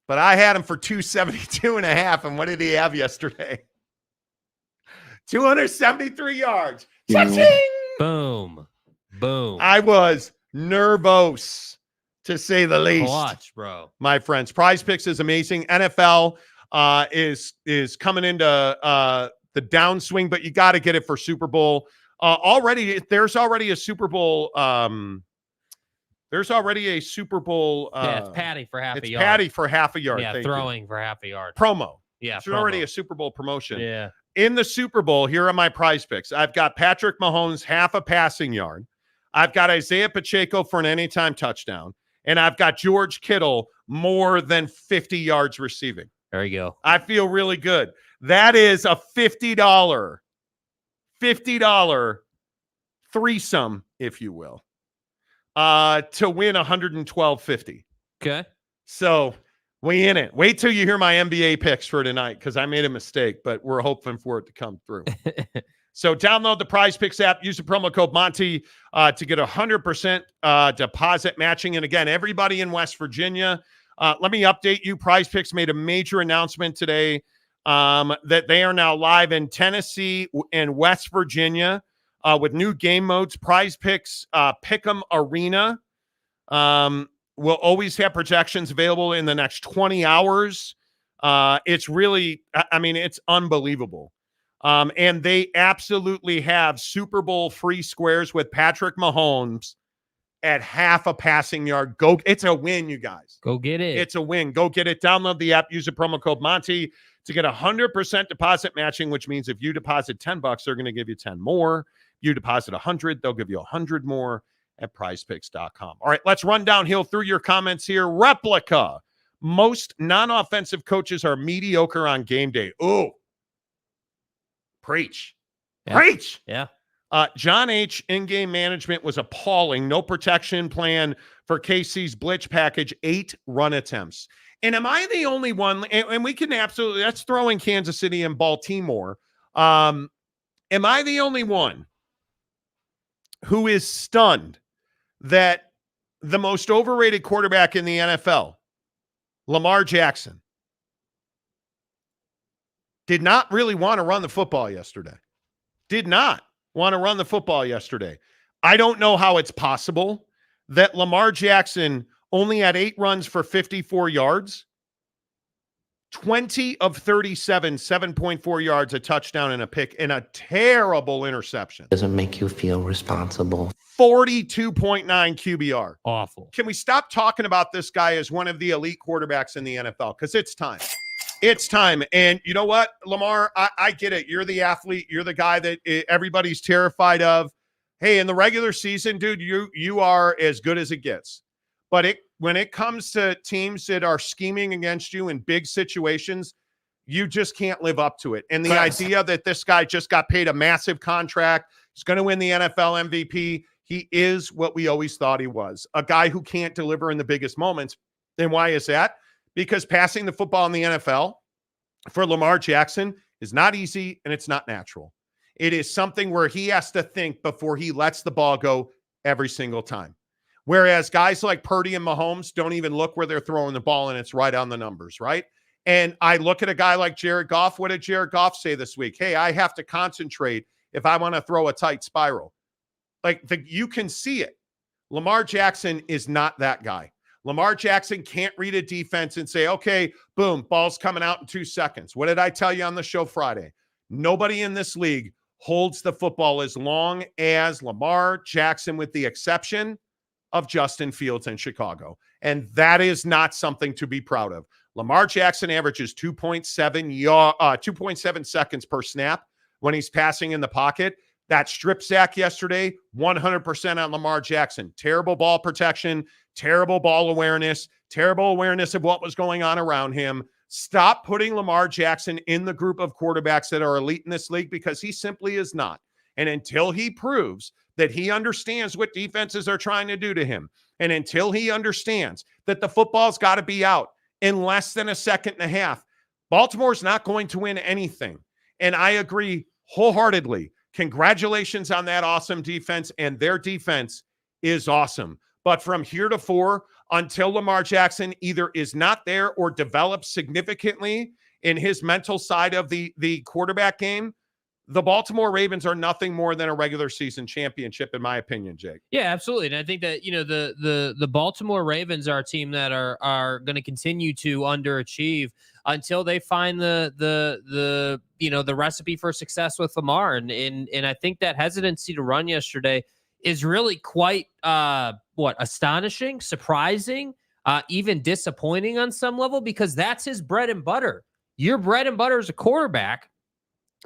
But I had him for 272.5. And what did he have yesterday? 273 yards. Cha-ching! Boom. Boom. I was nervous, to say the least. Clutch, bro. My friends. Prize Picks is amazing. NFL is coming into the downswing, but you got to get it for Super Bowl. There's already a Super Bowl. There's already a Super Bowl. It's Patty for half a yard. Patty for half a yard. Yeah, throwing for half a yard. Promo. Yeah, it's already a Super Bowl promotion. Yeah. In the Super Bowl, here are my Prize Picks. I've got Patrick Mahomes half a passing yard. I've got Isaiah Pacheco for an anytime touchdown. And I've got George Kittle more than 50 yards receiving. There you go. I feel really good. That is a $50 threesome, if you will, to win $112.50. Okay. So we in it. Wait till you hear my NBA picks for tonight, because I made a mistake, but we're hoping for it to come through. So download the Prize Picks app. Use the promo code Monty to get 100% deposit matching. And again, everybody in West Virginia, let me update you. Prize Picks made a major announcement today that they are now live in Tennessee and West Virginia with new game modes. Prize Picks Pick'em Arena will always have projections available in the next 20 hours. It's really, it's unbelievable. And they absolutely have Super Bowl free squares with Patrick Mahomes at half a passing yard. It's a win, you guys. Go get it. It's a win. Go get it. Download the app. Use the promo code Monty to get 100% deposit matching, which means if you deposit $10, they're going to give you 10 more. If you deposit 100, they'll give you 100 more at prizepicks.com. All right, let's run downhill through your comments here. Replica. Most non-offensive coaches are mediocre on game day. Ooh. Preach. Yeah. Preach. Yeah. John H. in-game management was appalling. No protection plan for KC's blitz package, 8 run attempts. And am I the only one? And we can absolutely, that's throwing Kansas City and Baltimore. Am I the only one who is stunned that the most overrated quarterback in the NFL, Lamar Jackson, did not really want to run the football yesterday? Did not want to run the football yesterday. I don't know how it's possible that Lamar Jackson only had 8 runs for 54 yards, 20 of 37, 7.4 yards, a touchdown and a pick, and a terrible interception. Doesn't make you feel responsible. 42.9 QBR. Awful. Can we stop talking about this guy as one of the elite quarterbacks in the NFL? Because it's time. It's time. And you know what, Lamar, I get it. You're the athlete. You're the guy that everybody's terrified of. Hey, in the regular season, dude, you are as good as it gets. But when it comes to teams that are scheming against you in big situations, you just can't live up to it. And the idea that this guy just got paid a massive contract, he's going to win the NFL MVP, he is what we always thought he was, a guy who can't deliver in the biggest moments. And why is that? Because passing the football in the NFL for Lamar Jackson is not easy and it's not natural. It is something where he has to think before he lets the ball go every single time. Whereas guys like Purdy and Mahomes don't even look where they're throwing the ball, and it's right on the numbers, right? And I look at a guy like Jared Goff. What did Jared Goff say this week? Hey, I have to concentrate if I want to throw a tight spiral. You can see it. Lamar Jackson is not that guy. Lamar Jackson can't read a defense and say, okay, boom, ball's coming out in 2 seconds. What did I tell you on the show Friday? Nobody in this league holds the football as long as Lamar Jackson, with the exception of Justin Fields in Chicago. And that is not something to be proud of. Lamar Jackson averages 2.7 seconds per snap when he's passing in the pocket. That strip sack yesterday, 100% on Lamar Jackson. Terrible ball protection, terrible ball awareness, terrible awareness of what was going on around him. Stop putting Lamar Jackson in the group of quarterbacks that are elite in this league, because he simply is not. And until he proves that he understands what defenses are trying to do to him, and until he understands that the football's got to be out in less than a second and a half, Baltimore's not going to win anything. And I agree wholeheartedly. Congratulations on that awesome defense, and their defense is awesome. But from here to four, until Lamar Jackson either is not there or develops significantly in his mental side of the quarterback game, the Baltimore Ravens are nothing more than a regular season championship, in my opinion, Jake. Yeah, absolutely. And I think that, the Baltimore Ravens are a team that are going to continue to underachieve until they find the recipe for success with Lamar. And I think that hesitancy to run yesterday is really quite astonishing, surprising, even disappointing on some level, because that's his bread and butter. Your bread and butter as a quarterback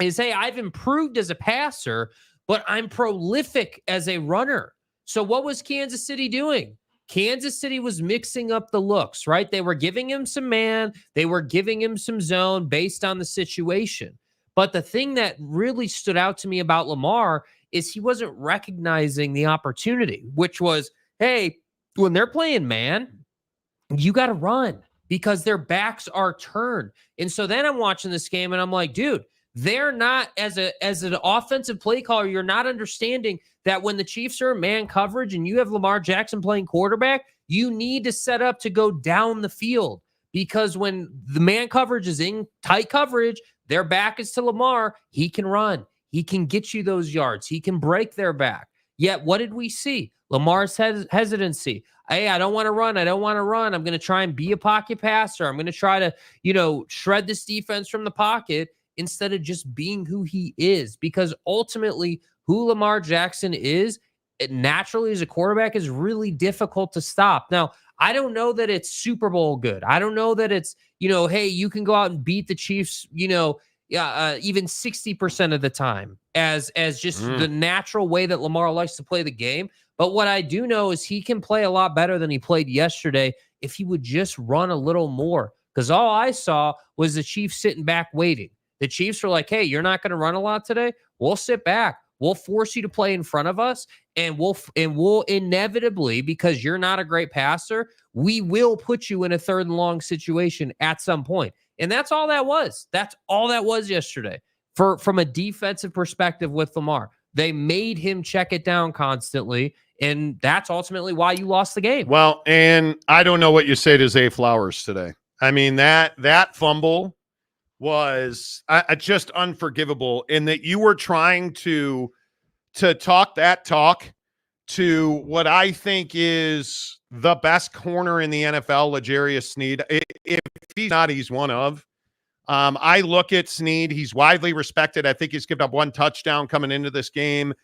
is, hey, I've improved as a passer, but I'm prolific as a runner. So what was Kansas City doing? Kansas City was mixing up the looks, right? They were giving him some man. They were giving him some zone based on the situation. But the thing that really stood out to me about Lamar is he wasn't recognizing the opportunity, which was, hey, when they're playing man, you got to run because their backs are turned. And so then I'm watching this game and I'm like, dude, they're not, as an offensive play caller, you're not understanding that when the Chiefs are in man coverage and you have Lamar Jackson playing quarterback, you need to set up to go down the field, because when the man coverage is in tight coverage, their back is to Lamar. He can run. He can get you those yards. He can break their back. Yet what did we see? Lamar's hesitancy. Hey, I don't want to run. I don't want to run. I'm going to try and be a pocket passer. I'm going to try to, shred this defense from the pocket, instead of just being who he is. Because ultimately, who Lamar Jackson is, it naturally as a quarterback is really difficult to stop. Now, I don't know that it's Super Bowl good. I don't know that it's, hey, you can go out and beat the Chiefs, even 60% of the time as just the natural way that Lamar likes to play the game. But what I do know is he can play a lot better than he played yesterday if he would just run a little more. Because all I saw was the Chiefs sitting back waiting. The Chiefs were like, hey, you're not going to run a lot today? We'll sit back. We'll force you to play in front of us, and we'll inevitably, because you're not a great passer, we will put you in a third and long situation at some point. And that's all that was. That's all that was yesterday. From a defensive perspective with Lamar, they made him check it down constantly, and that's ultimately why you lost the game. Well, and I don't know what you say to Zay Flowers today. I mean, that fumble was just unforgivable, in that you were trying to talk that talk to what I think is the best corner in the NFL, L'Jarius Sneed. If he's not, he's one of. I look at Sneed. He's widely respected. I think he's given up one touchdown coming into this game,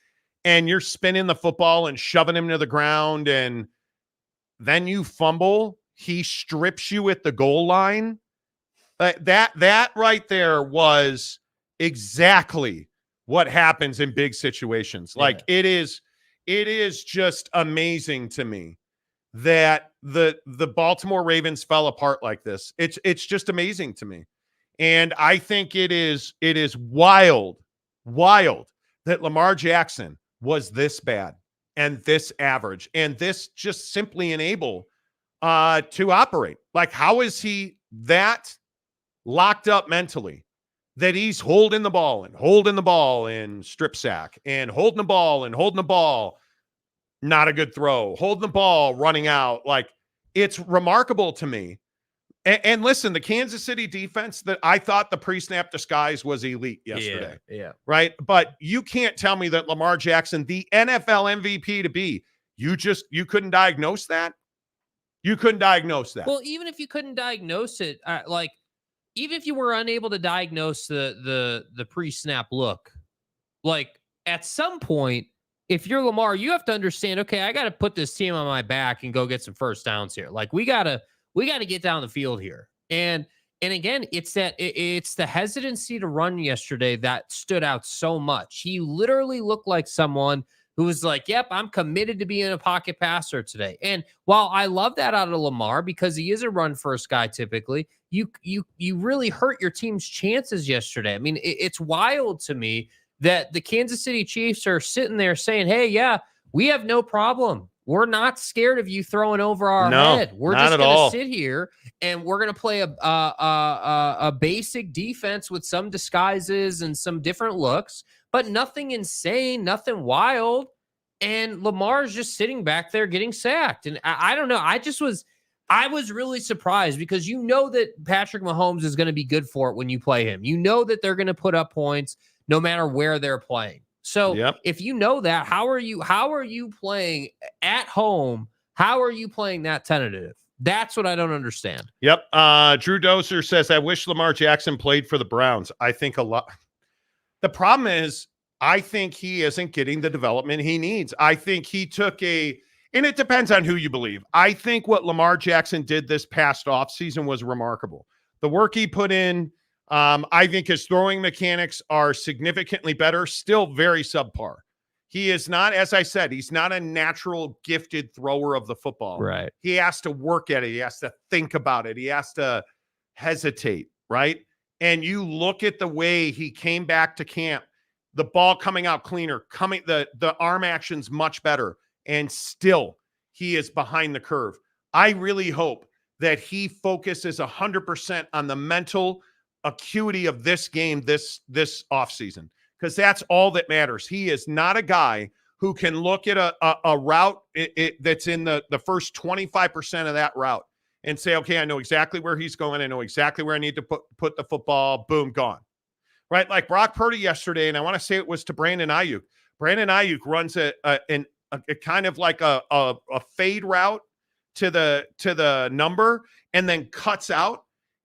and you're spinning the football and shoving him to the ground, and then you fumble. He strips you at the goal line. That right there was exactly what happens in big situations. Like, it is just amazing to me that the Baltimore Ravens fell apart like this. It's just amazing to me. And I think it is wild that Lamar Jackson was this bad and this average and this just simply unable to operate. Like, how is he that locked up mentally that he's holding the ball and strip sack and holding the ball, not a good throw, holding the ball, running out? Like, it's remarkable to me. And listen, the Kansas City defense, that I thought the pre-snap disguise was elite yesterday. Yeah. Right. But you can't tell me that Lamar Jackson, the NFL MVP to be, you couldn't diagnose that. You couldn't diagnose that. Well, even if you couldn't diagnose it, even if you were unable to diagnose the pre-snap look, like, at some point, if you're Lamar, you have to understand, okay, I got to put this team on my back and go get some first downs here. Like, we got to get down the field here. And again, it's the hesitancy to run yesterday that stood out so much. He literally looked like someone who was like, yep, I'm committed to being a pocket passer today. And while I love that out of Lamar, because he is a run first guy typically, you really hurt your team's chances yesterday. I mean, it's wild to me that the Kansas City Chiefs are sitting there saying, hey, yeah, we have no problem. We're not scared of you throwing over our head. We're just going to sit here and we're going to play a basic defense with some disguises and some different looks, but nothing insane, nothing wild. and Lamar's just sitting back there getting sacked. And I don't know. I was really surprised because you know that Patrick Mahomes is going to be good for it when you play him. You know that they're going to put up points no matter where they're playing. So if you know that, how are you playing at home? How are you playing that tentative? That's what I don't understand. Yep. Drew Doser says, I wish Lamar Jackson played for the Browns. I think a lot. The problem is, I think he isn't getting the development he needs. I think he took and it depends on who you believe. I think what Lamar Jackson did this past offseason was remarkable. The work he put in, I think his throwing mechanics are significantly better, still very subpar. He is not, as I said, he's not a natural gifted thrower of the football. Right. He has to work at it. He has to think about it. He has to hesitate, right? And you look at the way he came back to camp, the ball coming out cleaner, the arm action's much better, and still he is behind the curve. I really hope that he focuses 100% on the mental acuity of this game this offseason, because that's all that matters. He is not a guy who can look at a route that's in the first 25% of that route and say, okay, I know exactly where he's going. I know exactly where I need to put the football. Boom, gone. Right? Like Brock Purdy yesterday, and I want to say it was to Brandon Ayuk. Brandon Ayuk runs a kind of like a fade route to the number and then cuts out.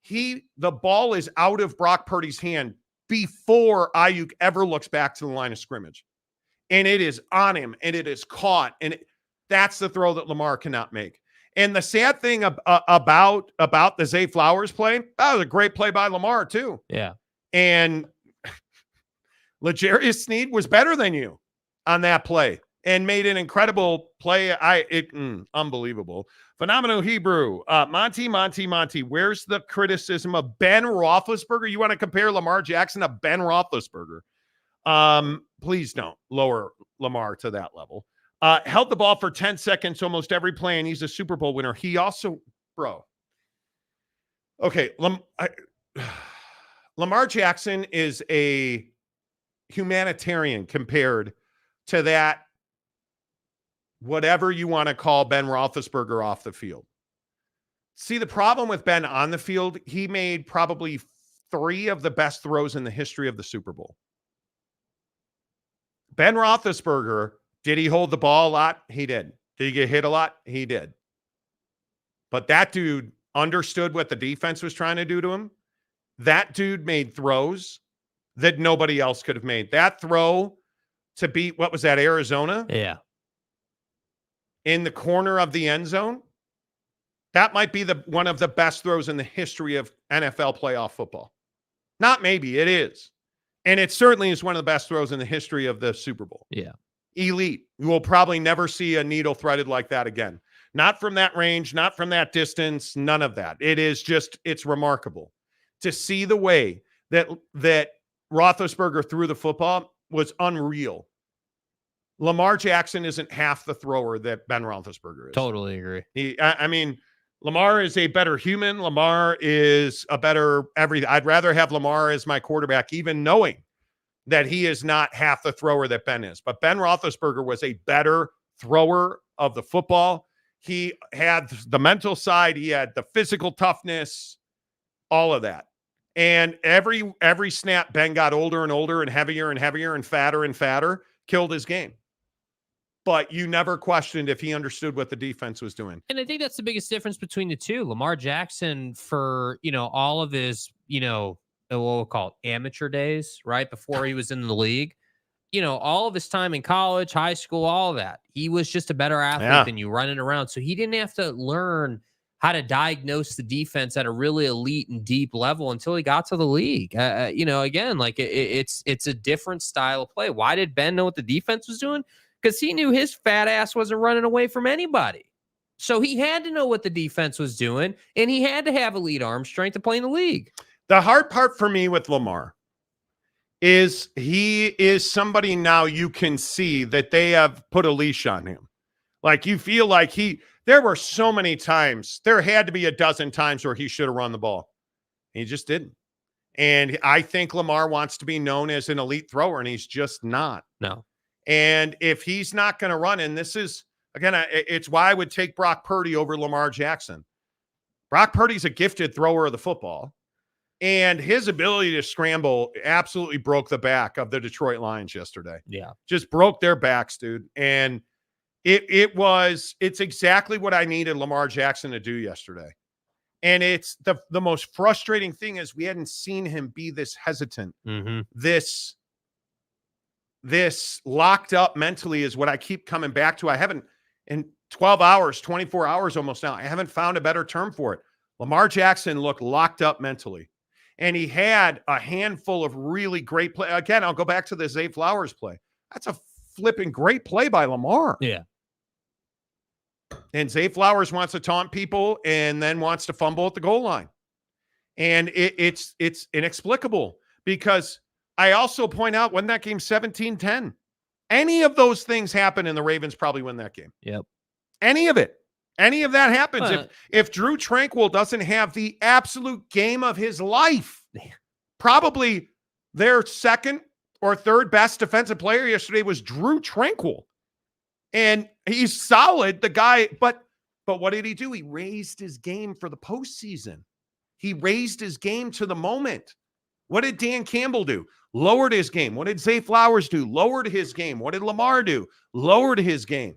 The ball is out of Brock Purdy's hand before Ayuk ever looks back to the line of scrimmage. And it is on him, and it is caught. And that's the throw that Lamar cannot make. And the sad thing about the Zay Flowers play, that was a great play by Lamar too. Yeah. And L'Jarius Sneed was better than you on that play and made an incredible play. Unbelievable. Phenomenal Hebrew. Monty, where's the criticism of Ben Roethlisberger? You want to compare Lamar Jackson to Ben Roethlisberger? Please don't lower Lamar to that level. Held the ball for 10 seconds almost every play, and he's a Super Bowl winner. He also, okay, Lamar Jackson is a humanitarian compared to that, whatever you want to call Ben Roethlisberger off the field. See, the problem with Ben on the field, he made probably 3 of the best throws in the history of the Super Bowl. Ben Roethlisberger, did he hold the ball a lot? He did. Did he get hit a lot? He did. But that dude understood what the defense was trying to do to him. That dude made throws that nobody else could have made. That throw to beat, what was that, Arizona? Yeah. In the corner of the end zone. That might be one of the best throws in the history of NFL playoff football. Not maybe, it is. And it certainly is one of the best throws in the history of the Super Bowl. Yeah. Elite. You will probably never see a needle threaded like that again. Not from that range, not from that distance, none of that. It's remarkable to see the way that Roethlisberger threw the football was unreal. Lamar Jackson isn't half the thrower that Ben Roethlisberger is. Totally agree. I mean, Lamar is a better human. Lamar is a better everything. I'd rather have Lamar as my quarterback, even knowing that he is not half the thrower that Ben is. But Ben Roethlisberger was a better thrower of the football. He had the mental side. He had the physical toughness, all of that. And every snap, Ben got older and older and heavier and fatter, killed his game. But you never questioned if he understood what the defense was doing. And I think that's the biggest difference between the two. Lamar Jackson, for, all of his, what we'll call it, amateur days, right? Before he was in the league, all of his time in college, high school, all of that. He was just a better athlete than you running around. So he didn't have to learn how to diagnose the defense at a really elite and deep level until he got to the league. Again, like it's a different style of play. Why did Ben know what the defense was doing? Because he knew his fat ass wasn't running away from anybody. So he had to know what the defense was doing, and he had to have elite arm strength to play in the league. The hard part for me with Lamar is he is somebody now you can see that they have put a leash on him. Like you feel like there were so many times, there had to be a dozen times where he should have run the ball. He just didn't. And I think Lamar wants to be known as an elite thrower, and he's just not. No. And if he's not going to run, and this is, again, it's why I would take Brock Purdy over Lamar Jackson. Brock Purdy's a gifted thrower of the football, and his ability to scramble absolutely broke the back of the Detroit Lions yesterday. Yeah. Just broke their backs, dude. And it's exactly what I needed Lamar Jackson to do yesterday. And it's the most frustrating thing is we hadn't seen him be this hesitant. Mm-hmm. This locked up mentally is what I keep coming back to. I haven't, in 12 hours, 24 hours almost now, I haven't found a better term for it. Lamar Jackson looked locked up mentally. And he had a handful of really great play. Again, I'll go back to the Zay Flowers play. That's a flipping great play by Lamar. Yeah. And Zay Flowers wants to taunt people and then wants to fumble at the goal line. And it's inexplicable because I also point out when that game 17-10, any of those things happen and the Ravens probably win that game. Yep. Any of that happens. If Drew Tranquill doesn't have the absolute game of his life, probably their second or third best defensive player yesterday was Drew Tranquill. And he's solid, the guy, but what did he do? He raised his game for the postseason. He raised his game to the moment. What did Dan Campbell do? Lowered his game. What did Zay Flowers do? Lowered his game. What did Lamar do? Lowered his game.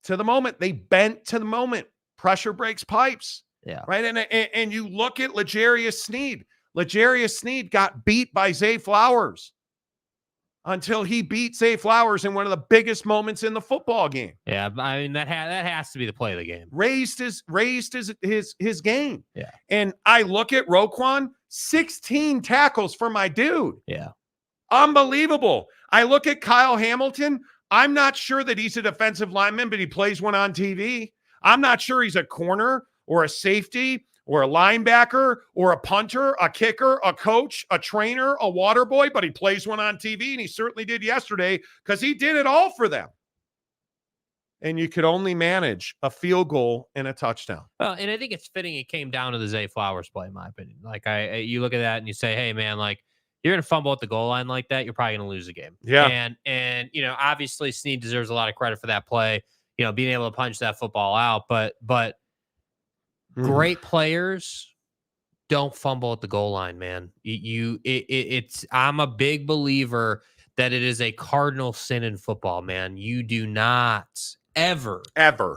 To the moment. They bent to the moment. Pressure breaks pipes. Yeah. Right? And you look at L'Jarius Sneed. L'Jarius Sneed got beat by Zay Flowers until he beat Zay Flowers in one of the biggest moments in the football game. Yeah, I mean that has to be the play of the game. Raised his game. Yeah. And I look at Roquan, 16 tackles for my dude. Yeah. Unbelievable. I look at Kyle Hamilton. I'm not sure that he's a defensive lineman, but he plays one on TV. I'm not sure he's a corner or a safety or a linebacker or a punter, a kicker, a coach, a trainer, a water boy, but he plays one on TV, and he certainly did yesterday because he did it all for them. And you could only manage a field goal and a touchdown. Well, and I think it's fitting it came down to the Zay Flowers play, in my opinion. Like, you look at that and you say, hey, man, like, you're going to fumble at the goal line like that, you're probably going to lose the game. Yeah. And you know, obviously Snead deserves a lot of credit for that play, you know, being able to punch that football out, but great players don't fumble at the goal line, man. I'm a big believer that it is a cardinal sin in football, man. You do not ever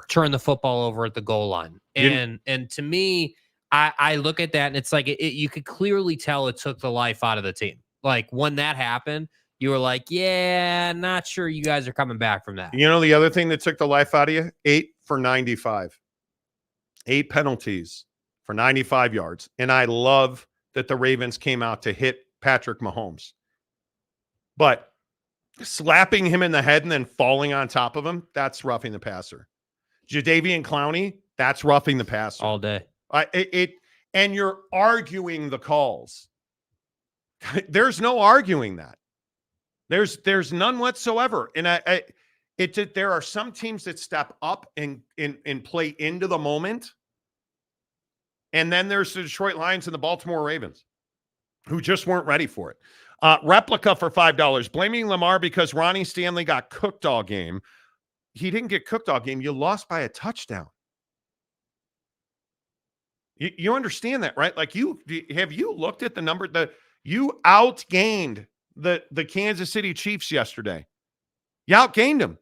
turn the football over at the goal line. And to me, I look at that and it's like you could clearly tell it took the life out of the team. Like when that happened, you were like, yeah, not sure you guys are coming back from that. You know, the other thing that took the life out of you, 8 for 95. 8 penalties for 95 yards. And I love that the Ravens came out to hit Patrick Mahomes. But slapping him in the head and then falling on top of him, that's roughing the passer. Jadeveon Clowney, that's roughing the passer. All day. And you're arguing the calls. There's no arguing that. There's none whatsoever. And there are some teams that step up and play into the moment. And then there's the Detroit Lions and the Baltimore Ravens who just weren't ready for it. Replica for $5. Blaming Lamar because Ronnie Stanley got cooked all game. He didn't get cooked all game. You lost by a touchdown. You understand that, right? Like have you looked at the number that you outgained the Kansas City Chiefs yesterday? You outgained them.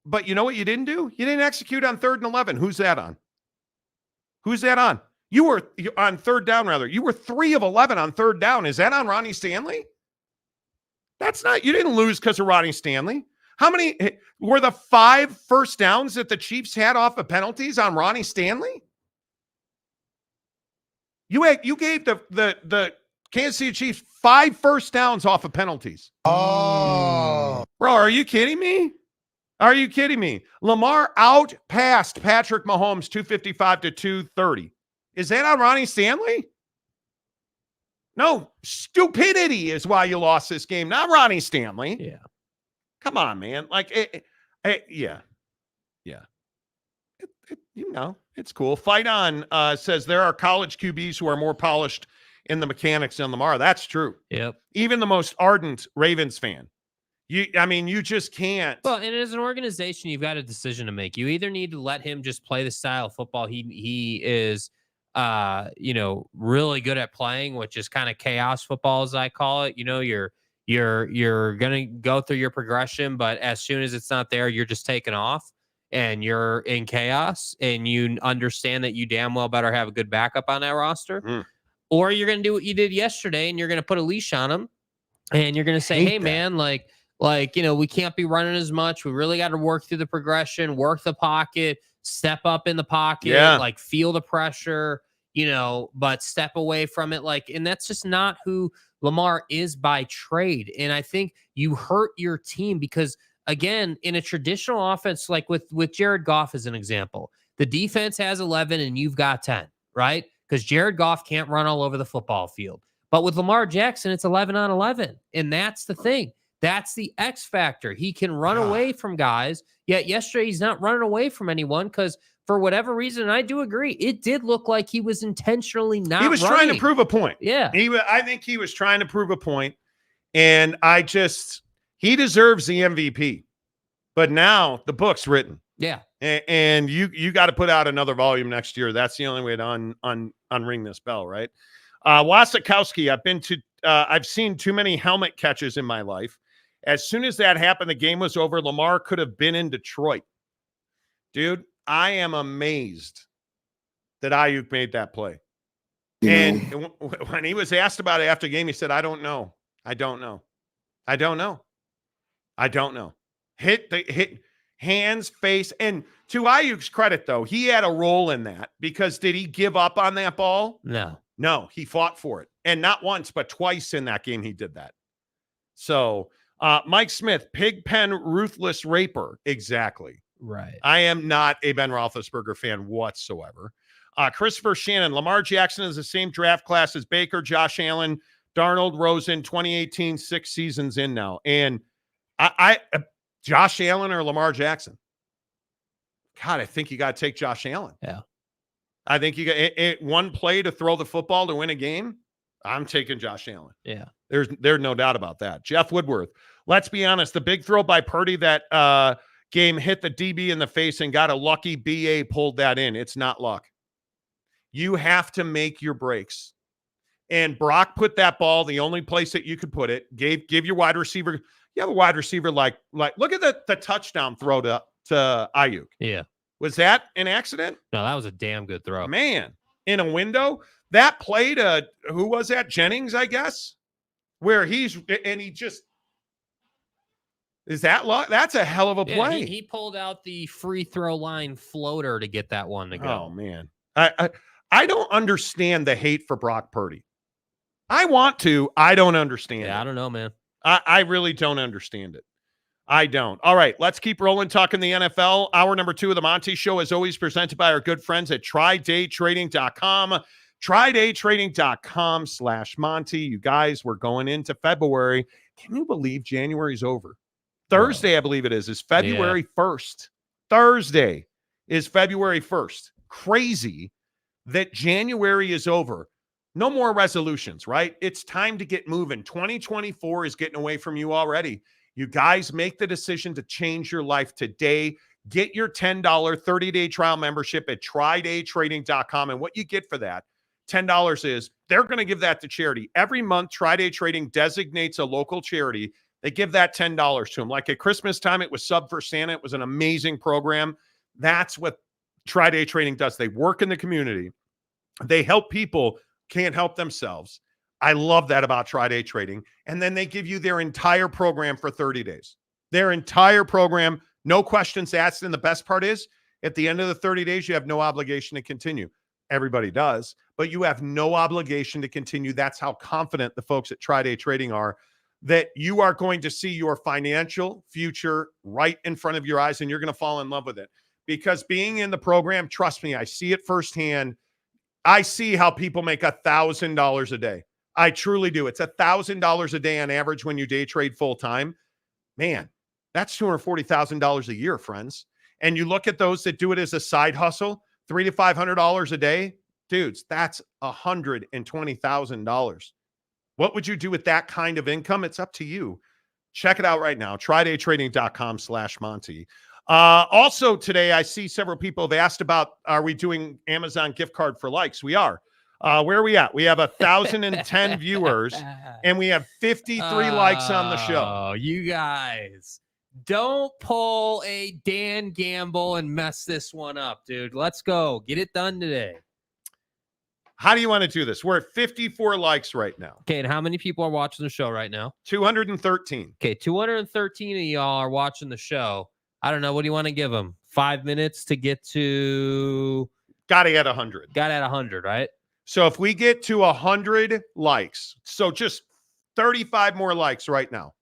But you know what you didn't do? You didn't execute on 3rd and 11. Who's that on? You were on 3rd down, rather. You were 3 of 11 on 3rd down. Is that on Ronnie Stanley? That's not. You didn't lose because of Ronnie Stanley. How many were the 5 first downs that the Chiefs had off of penalties on Ronnie Stanley? You gave the Kansas City Chiefs 5 first downs off of penalties. Oh, bro, are you kidding me? Are you kidding me? Lamar outpassed Patrick Mahomes 255 to 230. Is that on Ronnie Stanley? No, stupidity is why you lost this game, not Ronnie Stanley. Yeah. Come on, man. Like, yeah. You know, it's cool. Fight On says there are college QBs who are more polished in the mechanics on Lamar. That's true. Yep. Even the most ardent Ravens fan. You just can't. Well, and as an organization, you've got a decision to make. You either need to let him just play the style of football he is, really good at playing, which is kind of chaos football, as I call it. You're gonna go through your progression, but as soon as it's not there, you're just taking off and you're in chaos, and you understand that you damn well better have a good backup on that roster, or you're gonna do what you did yesterday, and you're gonna put a leash on him, and you're gonna say, "Hey, man, we can't be running as much. We really got to work through the progression, work the pocket, step up in the pocket, feel the pressure, but step away from it." And that's just not who Lamar is by trade. And I think you hurt your team because, again, in a traditional offense, like with Jared Goff as an example, the defense has 11 and you've got 10, right? Because Jared Goff can't run all over the football field. But with Lamar Jackson, it's 11 on 11. And that's the thing. That's the X factor. He can run away from guys, yet yesterday he's not running away from anyone because for whatever reason, and I do agree, it did look like he was intentionally not He was running. trying to prove a point. Yeah. I think he was trying to prove a point, and he deserves the MVP. But now the book's written. Yeah. And you got to put out another volume next year. That's the only way to unring this bell, right? Wasikowski, I've seen too many helmet catches in my life. As soon as that happened, the game was over. Lamar could have been in Detroit. Dude, I am amazed that Ayuk made that play. And when he was asked about it after the game, he said, I don't know. Hit hands, face. And to Ayuk's credit, though, he had a role in that because did he give up on that ball? No, he fought for it. And not once, but twice in that game he did that. So Mike Smith, Pigpen, ruthless raper. Exactly. Right. I am not a Ben Roethlisberger fan whatsoever. Christopher Shannon, Lamar Jackson is the same draft class as Baker, Josh Allen, Darnold, Rosen, 2018, 6 seasons in now. And I Josh Allen or Lamar Jackson? God, I think you got to take Josh Allen. Yeah. I think you got one play to throw the football to win a game. I'm taking Josh Allen. Yeah. There's no doubt about that. Jeff Woodworth, let's be honest. The big throw by Purdy that game hit the DB in the face and got a lucky BA pulled that in. It's not luck. You have to make your breaks. And Brock put that ball the only place that you could put it. Give your wide receiver. You have a wide receiver like look at the touchdown throw to Ayuk. Yeah. Was that an accident? No, that was a damn good throw. Man, in a window. That play to, who was that? Jennings, I guess? Where he just, is that luck? That's a hell of a play. He pulled out the free throw line floater to get that one to go. Oh, man. I don't understand the hate for Brock Purdy. I want to. I don't understand it. I don't know, man. I really don't understand it. I don't. All right, let's keep rolling, talking the NFL. Hour number 2 of the Monty Show is always presented by our good friends at TryDayTrading.com. TryDayTrading.com/Monty. You guys, we're going into February. Can you believe January's over? Thursday, I believe it is February 1st. Thursday is February 1st. Crazy that January is over. No more resolutions, right? It's time to get moving. 2024 is getting away from you already. You guys make the decision to change your life today. Get your $10 30-day trial membership at TryDayTrading.com. And what you get for that, $10 is they're going to give that to charity. Every month, TryDay Trading designates a local charity. They give that $10 to them. Like at Christmas time, it was Sub for Santa. It was an amazing program. That's what TryDay Trading does. They work in the community. They help people can't help themselves. I love that about TryDay Trading. And then they give you their entire program for 30 days. Their entire program, no questions asked. And the best part is, at the end of the 30 days, you have no obligation to continue. Everybody does, but you have no obligation to continue. That's how confident the folks at TryDay Trading are that you are going to see your financial future right in front of your eyes, and you're going to fall in love with it. Because being in the program, trust me, I see it firsthand. I see how people make $1,000 a day. I truly do. It's $1,000 a day on average when you day trade full time. Man, that's $240,000 a year, friends. And you look at those that do it as a side hustle, $300 to $500 a day. Dudes, that's $120,000. What would you do with that kind of income? It's up to you. Check it out right now. TryDayTrading.com/Monty. Also today, I see several people have asked about, are we doing Amazon gift card for likes? We are. Where are we at? We have 1,010 viewers and we have 53 likes on the show. Oh, you guys, don't pull a Dan Campbell and mess this one up, dude. Let's go. Get it done today. How do you want to do this? We're at 54 likes right now. Okay, and how many people are watching the show right now? 213. Okay, 213 of y'all are watching the show. I don't know. What do you want to give them? 5 minutes to get to... Got to get 100. Got at 100, right? So if we get to 100 likes, so just 35 more likes right now.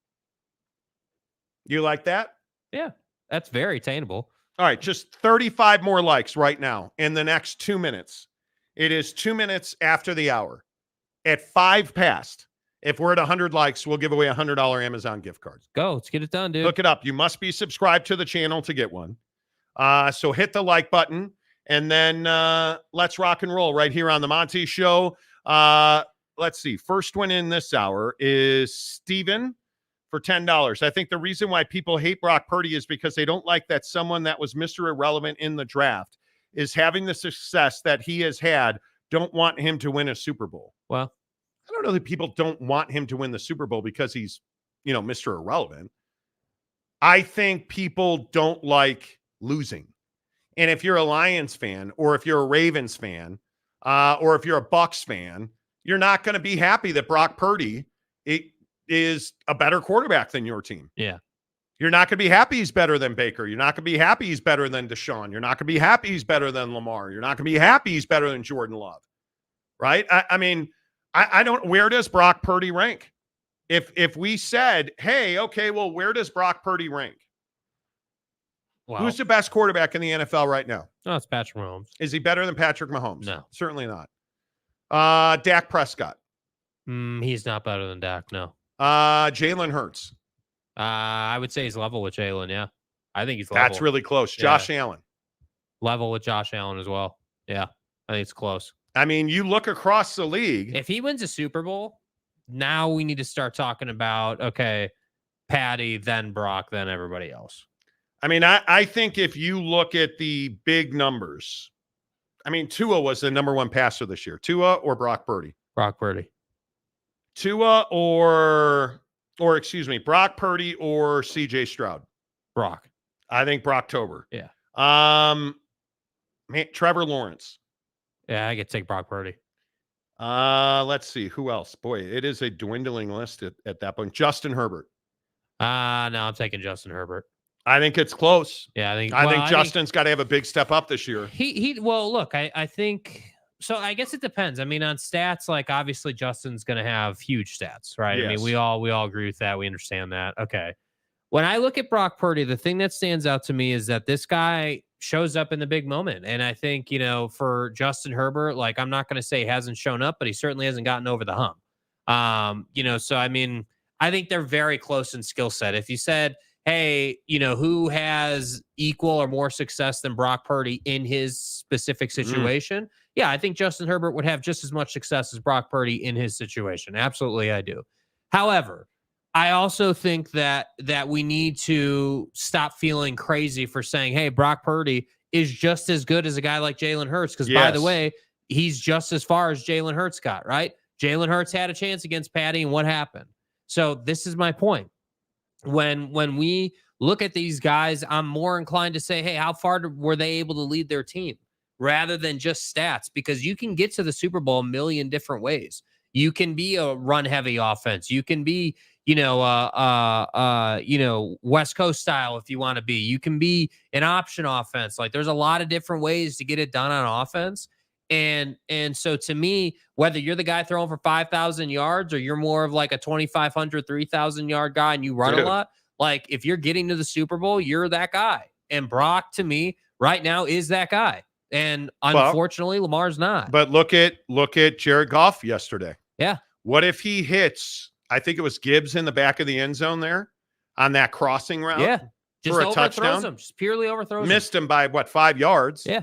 You like that? Yeah, that's very attainable. All right, just 35 more likes right now in the next 2 minutes. It is 2 minutes after the hour. At 5 past, if we're at 100 likes, we'll give away a $100 Amazon gift card. Go. Let's get it done, dude. Look it up. You must be subscribed to the channel to get one. So hit the like button, and then let's rock and roll right here on the Monty Show. Let's see. First one in this hour is Steven for $10. I think the reason why people hate Brock Purdy is because they don't like that someone that was Mr. Irrelevant in the draft is having the success that he has had, don't want him to win a Super Bowl. Well, I don't know that people don't want him to win the Super Bowl because he's, Mr. Irrelevant. I think people don't like losing. And if you're a Lions fan, or if you're a Ravens fan, or if you're a Bucs fan, you're not going to be happy that Brock Purdy is a better quarterback than your team. Yeah. You're not going to be happy he's better than Baker. You're not going to be happy he's better than Deshaun. You're not going to be happy he's better than Lamar. You're not going to be happy he's better than Jordan Love. Right? I mean, I don't, where does Brock Purdy rank? If we said, hey, okay, well, where does Brock Purdy rank? Wow. Who's the best quarterback in the NFL right now? No, it's Patrick Mahomes. Is he better than Patrick Mahomes? No. Certainly not. Dak Prescott. He's not better than Dak, no. Jalen Hurts. I would say he's level with Jalen, yeah. I think he's level. That's really close. Josh Allen. Level with Josh Allen as well. Yeah, I think it's close. I mean, you look across the league. If he wins a Super Bowl, now we need to start talking about, okay, Patty, then Brock, then everybody else. I mean, I think if you look at the big numbers, I mean, Tua was the number one passer this year. Tua or Brock Purdy? Brock Purdy. Tua or excuse me, Brock Purdy or CJ Stroud? Brock. I think Brocktober. Yeah. Trevor Lawrence. Yeah, I could take Brock Purdy. Let's see. Who else? Boy, it is a dwindling list at that point. Justin Herbert. No, I'm taking Justin Herbert. I think it's close. Yeah, I think Justin's got to have a big step up this year. Well, look, I think so. I guess it depends. I mean, on stats, like obviously Justin's going to have huge stats, right? Yes. I mean, we all agree with that. We understand that. Okay. When I look at Brock Purdy, the thing that stands out to me is that this guy shows up in the big moment. And I think, for Justin Herbert, like I'm not going to say he hasn't shown up, but he certainly hasn't gotten over the hump. So I mean, I think they're very close in skill set. If you said, hey, who has equal or more success than Brock Purdy in his specific situation? Yeah, I think Justin Herbert would have just as much success as Brock Purdy in his situation. Absolutely, I do. However, I also think that we need to stop feeling crazy for saying, hey, Brock Purdy is just as good as a guy like Jalen Hurts. Because, by the way, he's just as far as Jalen Hurts got, right? Jalen Hurts had a chance against Patty, and what happened? So this is my point. When we look at these guys, I'm more inclined to say, hey, how far were they able to lead their team rather than just stats? Because you can get to the Super Bowl a million different ways. You can be a run-heavy offense. You can be, West Coast style if you want to be. You can be an option offense. Like there's a lot of different ways to get it done on offense. And so to me, whether you're the guy throwing for 5,000 yards or you're more of like a 2,500, 3,000 yard guy and you run a lot, like if you're getting to the Super Bowl, you're that guy. And Brock, to me, right now is that guy. And unfortunately, Lamar's not. But look at Jared Goff yesterday. Yeah. What if he hits, I think it was Gibbs in the back of the end zone there on that crossing route? Yeah. Just for a touchdown. Him. Just purely overthrows Missed him by 5 yards? Yeah.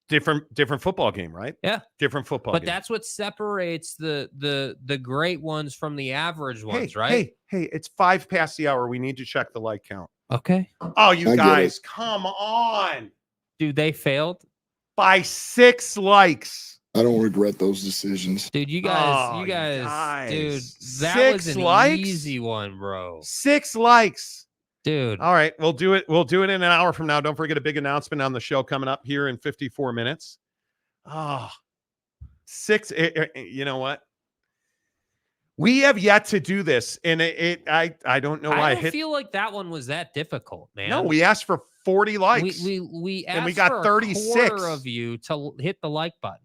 Different football game, right? Yeah. Different football But game. that's what separates the great ones from the average ones, right? Hey, it's 5 past the hour. We need to check the like count. Okay. Oh, you I get guys, it. come on. Dude, they failed. By 6 likes. I don't regret those decisions. Dude, you guys, dude, that 6 was an likes? easy one, bro. 6 likes. Dude. All right, we'll do it. We'll do it in an hour from now. Don't forget a big announcement on the show coming up here in 54 minutes. Oh, 6. You know what? We have yet to do this, and I don't know why. I don't feel like that one was that difficult, man. No, we asked for 40 likes. We asked and we got for 36 a quarter of you to hit the like button.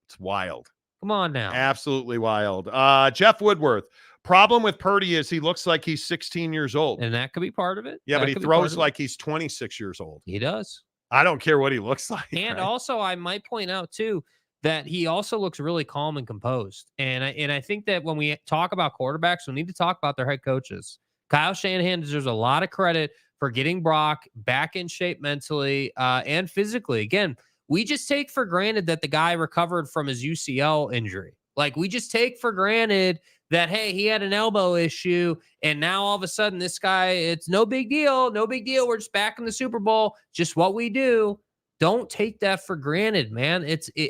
It's wild. Come on now. Absolutely wild. Jeff Woodworth. Problem with Purdy is he looks like he's 16 years old. And that could be part of it. Yeah, that but he could be part throws of it. like he's 26 years old. He does. I don't care what he looks like. And right? also, I might point out too that he also looks really calm and composed. And I think that when we talk about quarterbacks, we need to talk about their head coaches. Kyle Shanahan deserves a lot of credit for getting Brock back in shape mentally and physically. Again, we just take for granted that the guy recovered from his UCL injury. Like, we just take for granted that, hey, he had an elbow issue, and now all of a sudden this guy, it's no big deal. No big deal. We're just back in the Super Bowl. Just what we do. Don't take that for granted, man.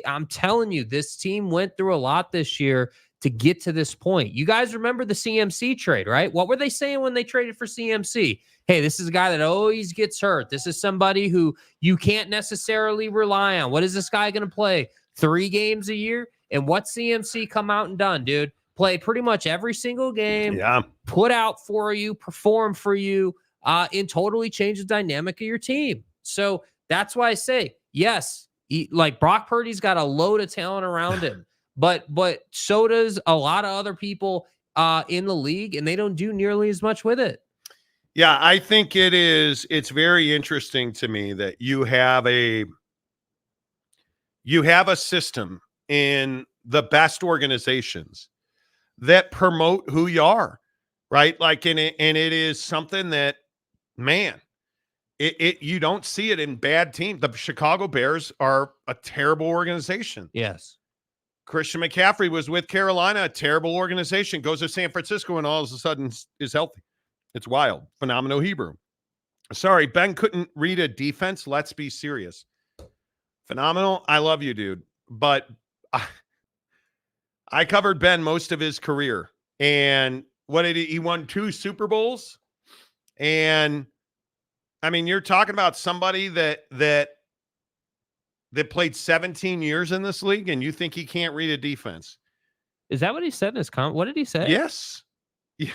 I'm telling you, this team went through a lot this year to get to this point. You guys remember the CMC trade, right? What were they saying when they traded for CMC? Hey, this is a guy that always gets hurt. This is somebody who you can't necessarily rely on. What is this guy going to play? 3 games a year? And what's CMC come out and done, dude? Play pretty much every single game. Yeah. Put out for you, perform for you, and totally change the dynamic of your team. So that's why I say, yes, like Brock Purdy's got a load of talent around him, but so does a lot of other people in the league, and they don't do nearly as much with it. Yeah, I think it's very interesting to me that you have a system in the best organizations that promote who you are, right? Like, and it is something that, man, you don't see it in bad teams. The Chicago Bears are a terrible organization. Yes. Christian McCaffrey was with Carolina, a terrible organization, goes to San Francisco, and all of a sudden is healthy. It's wild. Phenomenal Hebrew. Sorry, Ben couldn't read a defense. Let's be serious. Phenomenal. I love you, dude. But I covered Ben most of his career. And what did he won 2 Super Bowls? And I mean, you're talking about somebody that played 17 years in this league, and you think he can't read a defense. Is that what he said in his comment? What did he say? Yes. Yeah.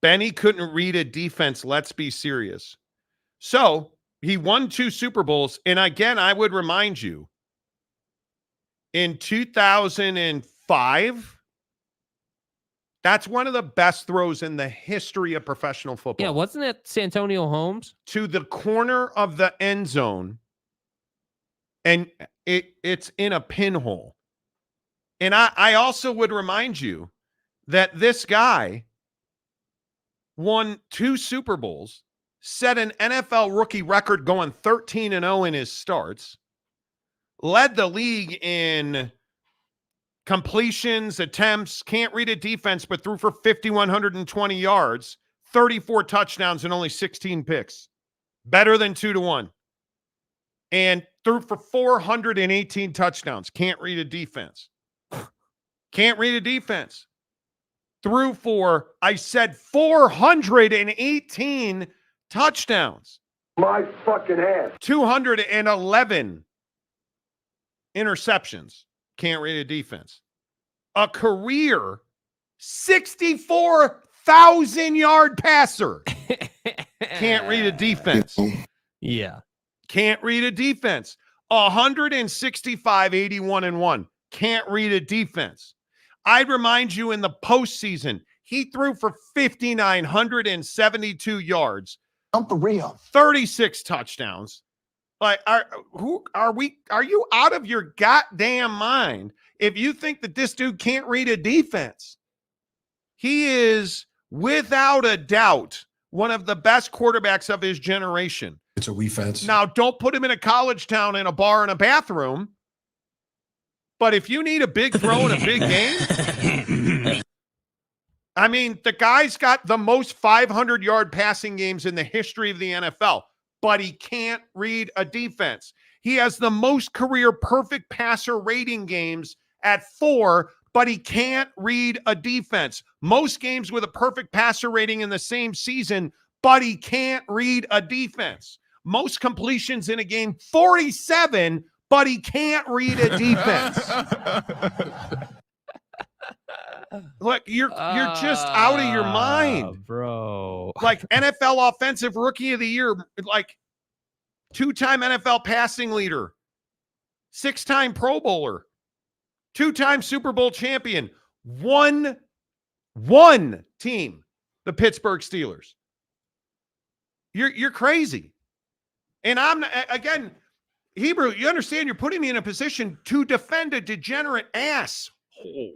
Benny couldn't read a defense. Let's be serious. So he won 2 Super Bowls. And again, I would remind you, in 2005, that's one of the best throws in the history of professional football. Yeah, wasn't it Santonio Holmes? To the corner of the end zone, and it's in a pinhole. And I also would remind you that this guy won 2 Super Bowls, set an NFL rookie record going 13-0 in his starts, led the league in completions, attempts, can't read a defense, but threw for 5,120 yards, 34 touchdowns, and only 16 picks. Better than 2-1. And threw for 418 touchdowns. Can't read a defense. Can't read a defense. Threw for, I said, 418 touchdowns. My fucking ass. 211 interceptions. Can't read a defense. A career 64,000-yard passer. Can't read a defense. Yeah. Can't read a defense. 165, 81-1. Can't read a defense. I'd remind you, in the postseason, he threw for 5,972 yards. I'm for real. 36 touchdowns. Like, are you out of your goddamn mind if you think that this dude can't read a defense? He is, without a doubt, one of the best quarterbacks of his generation. It's a wee fence. Now, don't put him in a college town in a bar and a bathroom. But if you need a big throw in a big game, I mean, the guy's got the most 500-yard passing games in the history of the NFL, but he can't read a defense. He has the most career perfect passer rating games at 4, but he can't read a defense. Most games with a perfect passer rating in the same season, but he can't read a defense. Most completions in a game, 47, but he can't read a defense. Look, you're just out of your mind, bro. Like NFL Offensive Rookie of the Year, like 2-time NFL passing leader, 6-time Pro Bowler, 2-time Super Bowl champion, one team, the Pittsburgh Steelers. You're crazy. And I'm, again, Hebrew, you understand you're putting me in a position to defend a degenerate asshole.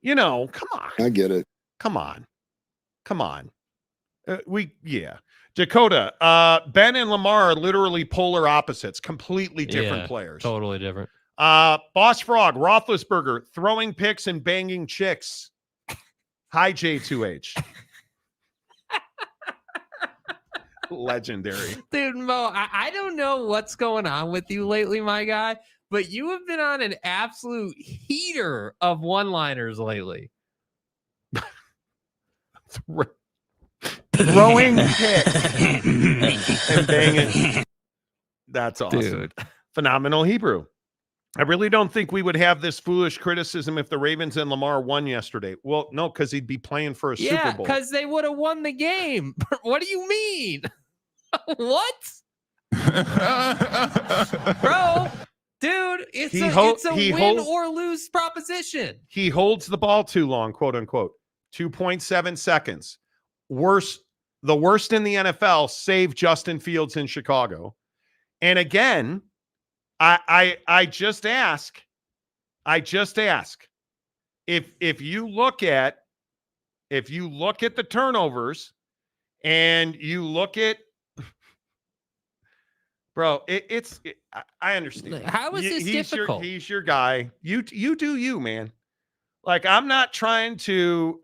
You know, come on. I get it. Come on. Dakota, Ben and Lamar are literally polar opposites, completely different players. Totally different. Boss Frog, Roethlisberger, throwing picks and banging chicks. Hi, J2H. Legendary. Dude, Mo, I don't know what's going on with you lately, my guy, but you have been on an absolute heater of one-liners lately. Throwing picks and banging. That's awesome. Dude. Phenomenal Hebrew. I really don't think we would have this foolish criticism if the Ravens and Lamar won yesterday. Well, no, because he'd be playing for a Super Bowl. Yeah, because they would have won the game. What do you mean? What? Bro, dude, it's a win or lose proposition. He holds the ball too long, quote unquote. 2.7 seconds. The worst in the NFL, save Justin Fields in Chicago. And again, I just ask if you look at the turnovers and you look at, bro, I understand. How is this difficult? He's your guy. You do you, man. Like, I'm not trying to,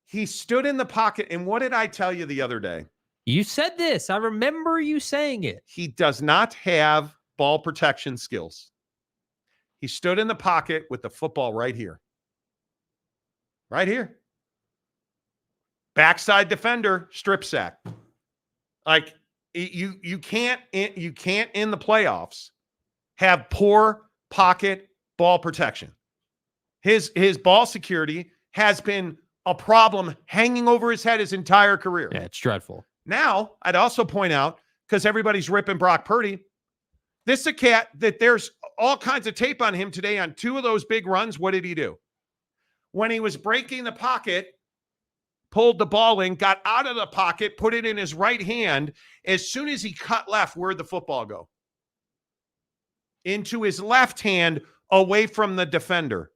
he stood in the pocket. And what did I tell you the other day? You said this. I remember you saying it. He does not have ball protection skills. He stood in the pocket with the football right here. Right here. Backside defender, strip sack. Like, you can't in the playoffs have poor pocket ball protection. His ball security has been a problem hanging over his head his entire career. Yeah, it's dreadful. Now, I'd also point out, because everybody's ripping Brock Purdy, this is a cat that there's all kinds of tape on him today on 2 of those big runs. What did he do? When he was breaking the pocket, pulled the ball in, got out of the pocket, put it in his right hand. As soon as he cut left, where'd the football go? Into his left hand, away from the defender.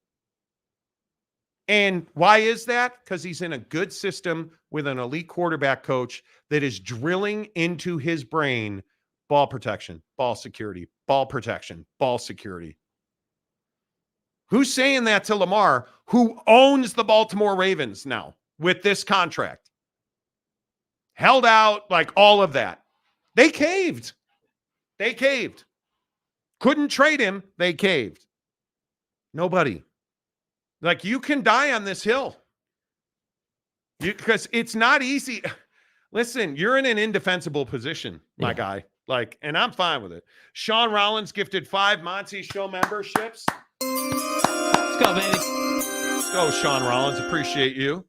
And why is that? Because he's in a good system with an elite quarterback coach that is drilling into his brain ball protection, ball security, ball protection, ball security. Who's saying that to Lamar, who owns the Baltimore Ravens now with this contract? Held out, like all of that. They caved. Couldn't trade him. They caved. Nobody. Like, you can die on this hill. Because it's not easy. Listen, you're in an indefensible position, my guy. Like, and I'm fine with it. Sean Rollins gifted 5 Monty Show memberships. Let's go, baby. Let's go, Sean Rollins. Appreciate you.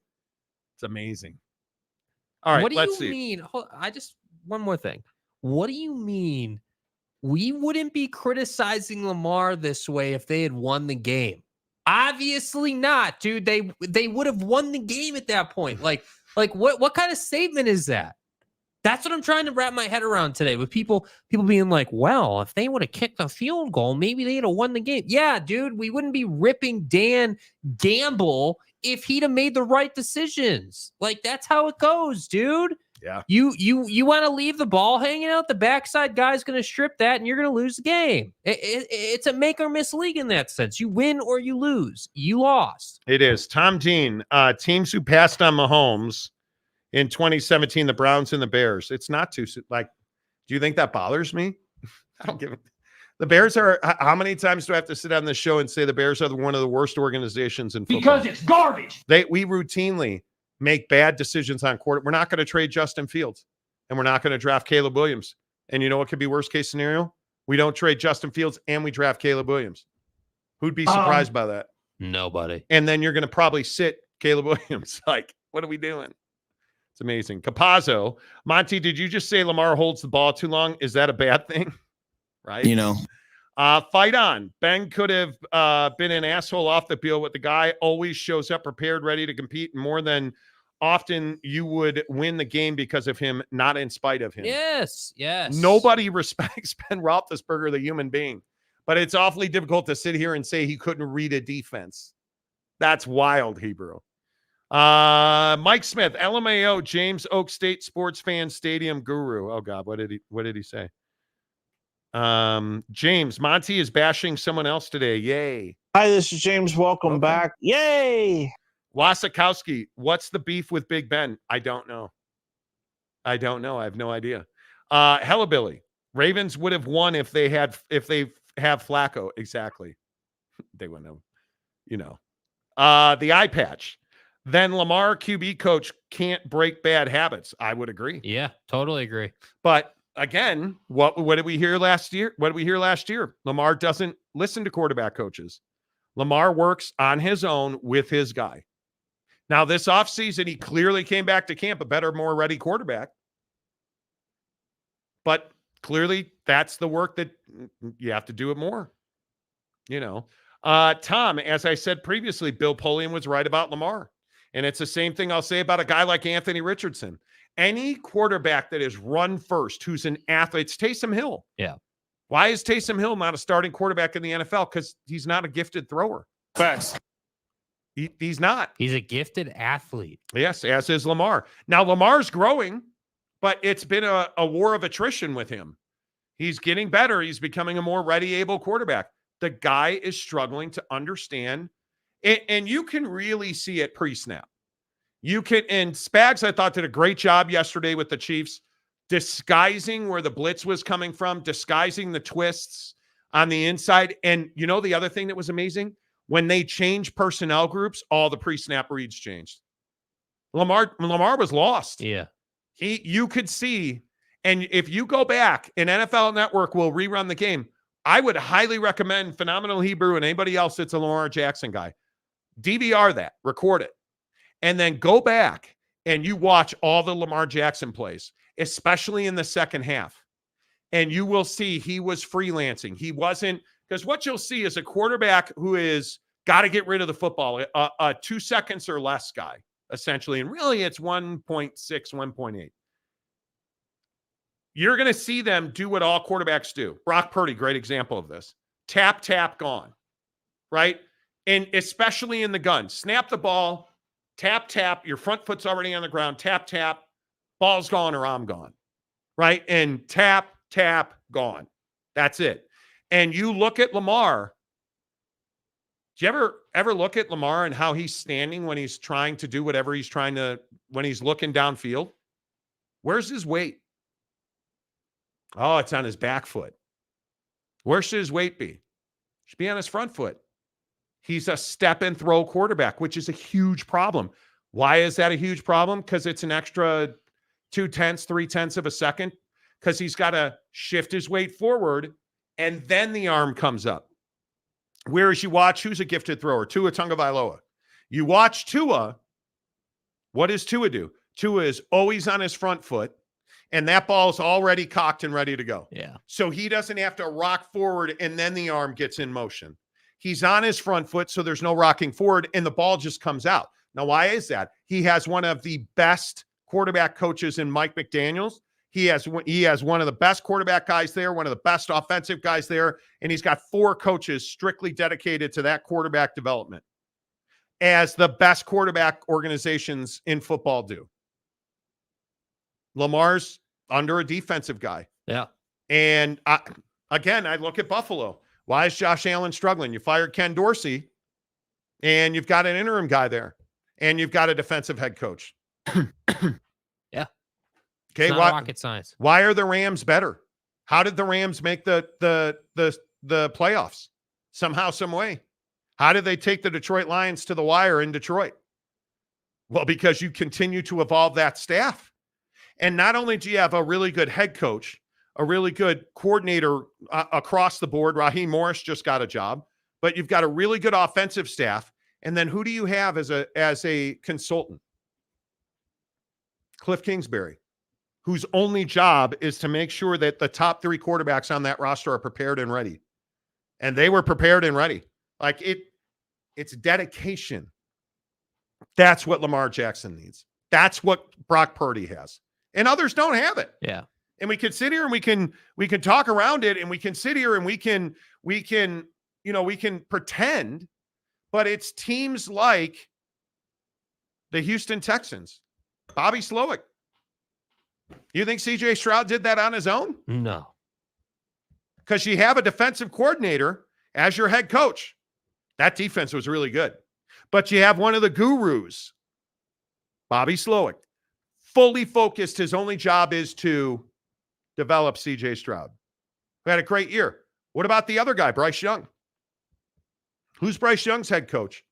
It's amazing. All right, let's see. What do you mean? One more thing. What do you mean we wouldn't be criticizing Lamar this way if they had won the game? Obviously not, dude. They would have won the game at that point. Like what kind of statement is that? That's what I'm trying to wrap my head around today, with people being like, well, if they would have kicked the field goal, maybe they'd have won the game. Yeah, dude, we wouldn't be ripping Dan Campbell if he'd have made the right decisions. Like, that's how it goes, dude. Yeah. You want to leave the ball hanging out, the backside guy's going to strip that, and you're going to lose the game. It's a make or miss league in that sense. You win or you lose. You lost. It is. Tom Dean, teams who passed on Mahomes in 2017, the Browns and the Bears. It's not too, like, do you think that bothers me? I don't give it. The Bears are, how many times do I have to sit on this show and say the Bears are one of the worst organizations in football? Because it's garbage. We routinely make bad decisions on quarter. We're not going to trade Justin Fields, and we're not going to draft Caleb Williams. And you know what could be worst case scenario? We don't trade Justin Fields and we draft Caleb Williams. Who'd be surprised by that? Nobody. And then you're going to probably sit Caleb Williams. Like, what are we doing? It's amazing. Capazzo, Monty, did you just say Lamar holds the ball too long? Is that a bad thing? Right? You know. Fight on. Ben could have been an asshole off the field, but the guy always shows up prepared, ready to compete, and more than often you would win the game because of him, not in spite of him. Yes. Nobody respects Ben Roethlisberger, the human being, but it's awfully difficult to sit here and say he couldn't read a defense. That's wild, Hebrew. Mike Smith, LMAO, James Oak State Sports Fan Stadium Guru. Oh God, what did he say? James, Monty is bashing someone else today. Yay. Hi, this is James. Welcome back. Yay. Wasikowski, what's the beef with Big Ben? I don't know. I have no idea. Hellabilly, Ravens would have won if they have Flacco. Exactly. They wouldn't have, you know. The eye patch. Then Lamar QB coach can't break bad habits. I would agree. Yeah, totally agree. But again, what did we hear last year? Lamar doesn't listen to quarterback coaches. Lamar works on his own with his guy. Now, this offseason, he clearly came back to camp a better, more ready quarterback. But clearly, that's the work that you have to do it more. You know, Tom, as I said previously, Bill Polian was right about Lamar. And it's the same thing I'll say about a guy like Anthony Richardson. Any quarterback that is run first, who's an athlete, it's Taysom Hill. Yeah. Why is Taysom Hill not a starting quarterback in the NFL? Because he's not a gifted thrower. Facts. He's not. He's a gifted athlete. Yes, as is Lamar. Now, Lamar's growing, but it's been a war of attrition with him. He's getting better. He's becoming a more ready, able quarterback. The guy is struggling to understand, and you can really see it pre-snap. And Spags, I thought, did a great job yesterday with the Chiefs, disguising where the blitz was coming from, disguising the twists on the inside. And you know the other thing that was amazing? When they changed personnel groups, all the pre-snap reads changed. Lamar was lost. Yeah. You could see, and if you go back, and NFL Network will rerun the game, I would highly recommend Phenomenal Hebrew and anybody else that's a Lamar Jackson guy, DVR that, record it, and then go back and you watch all the Lamar Jackson plays, especially in the second half. And you will see he was freelancing. He wasn't, because what you'll see is a quarterback who is got to get rid of the football, a 2 seconds or less guy, essentially. And really it's 1.6, 1.8. You're going to see them do what all quarterbacks do. Brock Purdy, great example of this. Tap, tap, gone. Right? And especially in the gun. Snap the ball, tap, tap. Your front foot's already on the ground. Tap, tap. Ball's gone or I'm gone. Right? And tap, tap, gone. That's it. And you look at Lamar. Do you ever look at Lamar and how he's standing when he's trying to do whatever he's trying to, when he's looking downfield? Where's his weight? Oh, it's on his back foot. Where should his weight be? Should be on his front foot. He's a step and throw quarterback, which is a huge problem. Why is that a huge problem? Because it's an extra 0.2, 0.3 of a second. Because he's got to shift his weight forward, and then the arm comes up. Whereas you watch, who's a gifted thrower? Tua Tagovailoa. You watch Tua. What does Tua do? Tua is always on his front foot. And that ball's already cocked and ready to go. Yeah. So he doesn't have to rock forward and then the arm gets in motion. He's on his front foot, so there's no rocking forward, and the ball just comes out. Now, why is that? He has one of the best quarterback coaches in Mike McDaniels. He has one of the best quarterback guys there, one of the best offensive guys there, and he's got 4 coaches strictly dedicated to that quarterback development, as the best quarterback organizations in football do. Lamar's under a defensive guy. Yeah. And I look at Buffalo. Why is Josh Allen struggling? You fired Ken Dorsey, and you've got an interim guy there, and you've got a defensive head coach. Yeah. Okay. It's not rocket science. Why are the Rams better? How did the Rams make the playoffs? Somehow, some way. How did they take the Detroit Lions to the wire in Detroit? Well, because you continue to evolve that staff. And not only do you have a really good head coach, a really good coordinator across the board. Raheem Morris just got a job, but you've got a really good offensive staff. And then who do you have as a consultant? Cliff Kingsbury, whose only job is to make sure that the top 3 quarterbacks on that roster are prepared and ready. And they were prepared and ready. Like it's dedication. That's what Lamar Jackson needs. That's what Brock Purdy has. And others don't have it. Yeah. And we can sit here and we can talk around it, and we can sit here and we can pretend, but it's teams like the Houston Texans. Bobby Slowick. You think CJ Stroud did that on his own? No. Because you have a defensive coordinator as your head coach. That defense was really good. But you have one of the gurus, Bobby Slowick, fully focused. His only job is to develop CJ Stroud, who had a great year. What about the other guy, Bryce Young? Who's Bryce Young's head coach?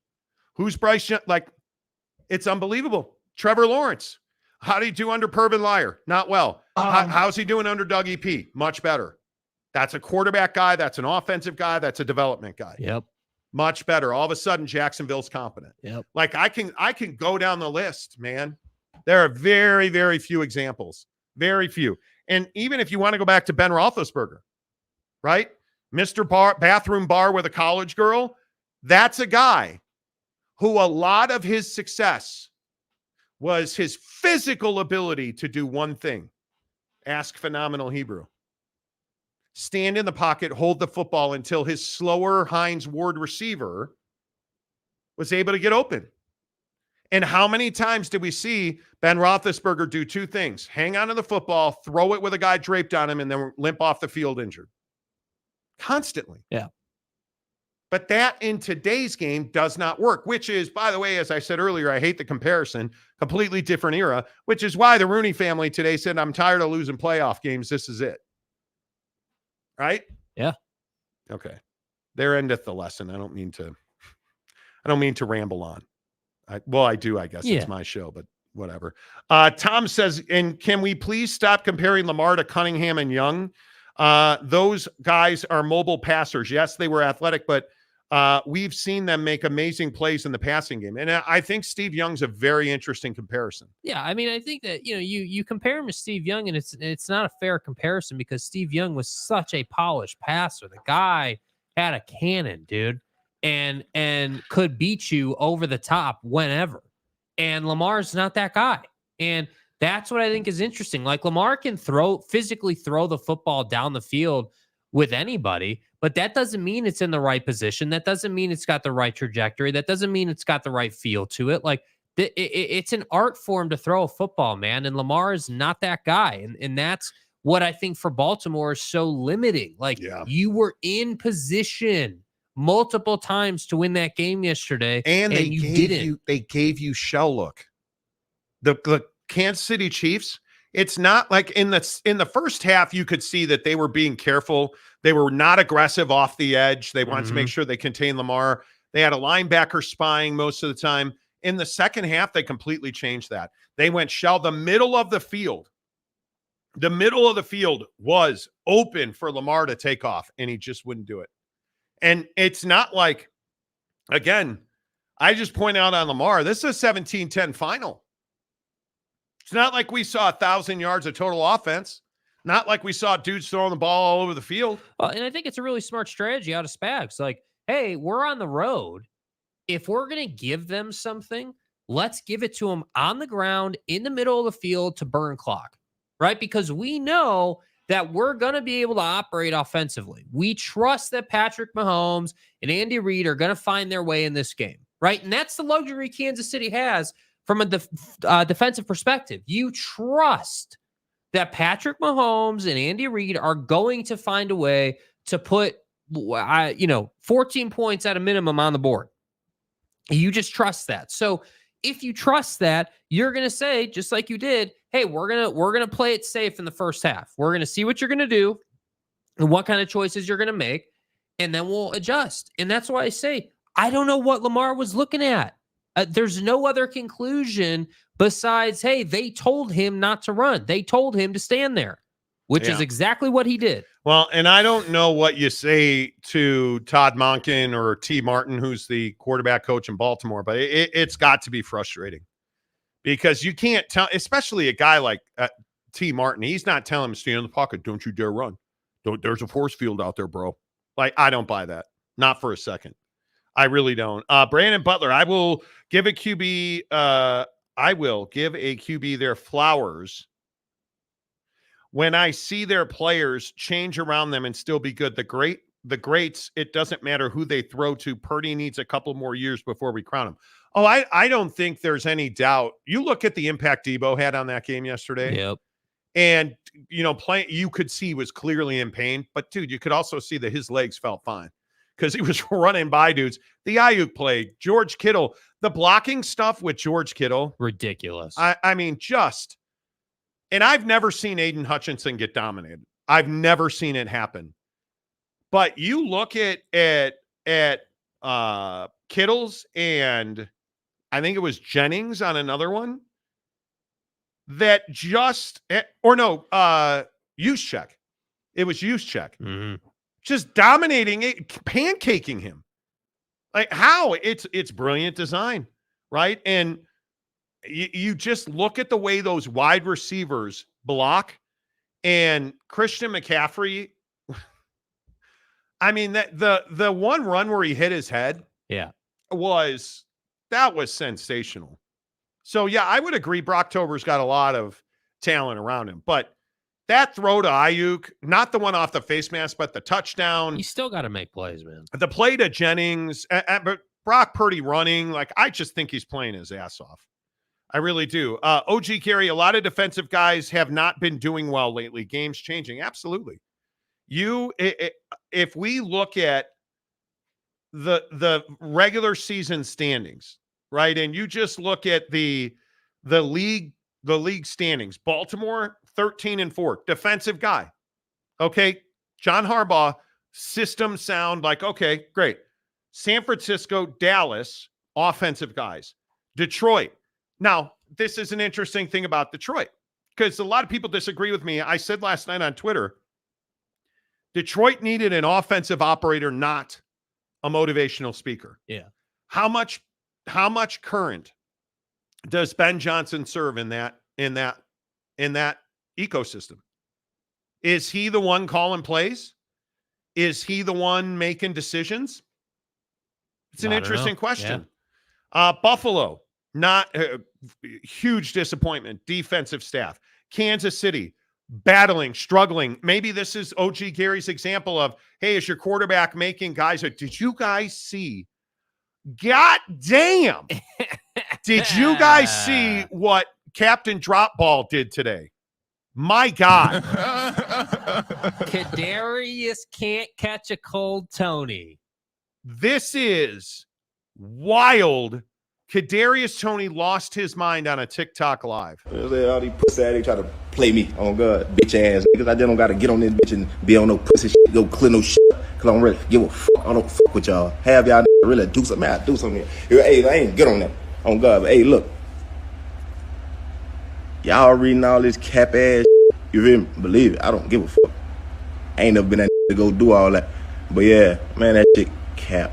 Who's Bryce Young? Like, it's unbelievable. Trevor Lawrence. How did he do under Purban Liar? Not well. How's he doing under Doug EP? Much better. That's a quarterback guy. That's an offensive guy. That's a development guy. Yep. Much better. All of a sudden, Jacksonville's competent. Yep. Like I can go down the list, man. There are very, very few examples. Very few. And even if you want to go back to Ben Roethlisberger, right? Mr. Bathroom Bar with a college girl, that's a guy who a lot of his success was his physical ability to do one thing. Ask Phenomenal Hebrew. Stand in the pocket, hold the football until his slower Hines Ward receiver was able to get open. And how many times did we see Ben Roethlisberger do two things? Hang on to the football, throw it with a guy draped on him, and then limp off the field injured. Constantly. Yeah. But that in today's game does not work, which is, by the way, as I said earlier, I hate the comparison, completely different era, which is why the Rooney family today said, I'm tired of losing playoff games. This is it. Right? Yeah. Okay. There endeth the lesson. I don't mean to ramble on. I do, I guess. Yeah. It's my show, but whatever. Tom says, and can we please stop comparing Lamar to Cunningham and Young? Those guys are mobile passers. Yes, they were athletic, but we've seen them make amazing plays in the passing game. And I think Steve Young's a very interesting comparison. Yeah, I mean, I think that, you compare him to Steve Young, and it's not a fair comparison because Steve Young was such a polished passer. The guy had a cannon, dude, and could beat you over the top whenever. And Lamar's not that guy. And that's what I think is interesting. Like, Lamar can physically throw the football down the field with anybody, but that doesn't mean it's in the right position. That doesn't mean it's got the right trajectory. That doesn't mean it's got the right feel to it. Like, it's an art form to throw a football, man. And Lamar is not that guy. And that's what I think for Baltimore is so limiting. Like, you were in position multiple times to win that game yesterday, and they gave you shell look. The Kansas City Chiefs, it's not like in the first half, you could see that they were being careful. They were not aggressive off the edge. They wanted to make sure they contained Lamar. They had a linebacker spying most of the time. In the second half, they completely changed that. They went shell. The middle of the field was open for Lamar to take off, and he just wouldn't do it. And it's not like, again, I just point out on Lamar, this is a 17-10 final. It's not like we saw 1,000 yards of total offense. Not like we saw dudes throwing the ball all over the field. And I think it's a really smart strategy out of Spags. Like, hey, we're on the road. If we're going to give them something, let's give it to them on the ground in the middle of the field to burn clock, right? Because we know that we're going to be able to operate offensively. We trust that Patrick Mahomes and Andy Reid are going to find their way in this game, right? And that's the luxury Kansas City has from a defensive perspective. You trust that Patrick Mahomes and Andy Reid are going to find a way to put 14 points at a minimum on the board. You just trust that. So if you trust that, you're going to say, just like you did, hey, we're going to play it safe in the first half. We're going to see what you're going to do and what kind of choices you're going to make, and then we'll adjust. And that's why I say, I don't know what Lamar was looking at. There's no other conclusion besides, hey, they told him not to run. They told him to stand there, which is exactly what he did. Well, and I don't know what you say to Todd Monken or T. Martin, who's the quarterback coach in Baltimore, but it's got to be frustrating because you can't tell, especially a guy like T. Martin. He's not telling him, stay in the pocket. Don't you dare run. There's a force field out there, bro. Like, I don't buy that. Not for a second. I really don't. Brandon Butler, I will give a QB their flowers when I see their players change around them and still be good. The greats, it doesn't matter who they throw to. Purdy needs a couple more years before we crown him. Oh, I don't think there's any doubt. You look at the impact Debo had on that game yesterday. Yep. And, you could see he was clearly in pain. But, dude, you could also see that his legs felt fine because he was running by dudes. The Ayuk play, George Kittle, the blocking stuff with George Kittle. Ridiculous. I mean, and I've never seen Aiden Hutchinson get dominated. I've never seen it happen. But you look at Kittle's and I think it was Jennings on another one that Juszczyk. It was Juszczyk. Mm-hmm. Just dominating it, pancaking him. Like how? It's brilliant design, right? And you just look at the way those wide receivers block, and Christian McCaffrey. I mean, that the one run where he hit his head, was sensational. So yeah, I would agree. Brocktober's got a lot of talent around him, but that throw to Ayuk, not the one off the face mask, but the touchdown. You still got to make plays, man. The play to Jennings, but Brock Purdy running, like I just think he's playing his ass off. I really do. OG Carey, a lot of defensive guys have not been doing well lately. Games changing. Absolutely. If we look at the regular season standings, right, and you just look at the league standings, Baltimore 13-4, defensive guy. Okay, John Harbaugh, system sound like okay, great. San Francisco, Dallas, offensive guys. Detroit. Now, this is an interesting thing about Detroit because a lot of people disagree with me. I said last night on Twitter, Detroit needed an offensive operator, not a motivational speaker. Yeah. How much current does Ben Johnson serve in that ecosystem? Is he the one calling plays? Is he the one making decisions? It's an interesting question. Yeah. Buffalo, not huge disappointment. Defensive staff. Kansas City, battling, struggling. Maybe this is OG Gary's example of, hey, is your quarterback making guys? Did you guys see? God damn. Did you guys see what Captain Drop Ball did today? My God. Kadarius can't catch a cold Tony. This is wild. Kadarius Toney lost his mind on a TikTok live. All these pussy ass, they try to play me on God, bitch ass niggas. I just don't gotta get on this bitch and be on no pussy shit, go clear no shit. Cause I don't really give a fuck. I don't fuck with y'all. Have y'all really do something? I do something. Hey, I ain't good on that. On God, but hey, look. Y'all reading all this cap ass shit. You feel me? Believe it. I don't give a fuck. I ain't never been that to go do all that. But yeah, man, that shit cap.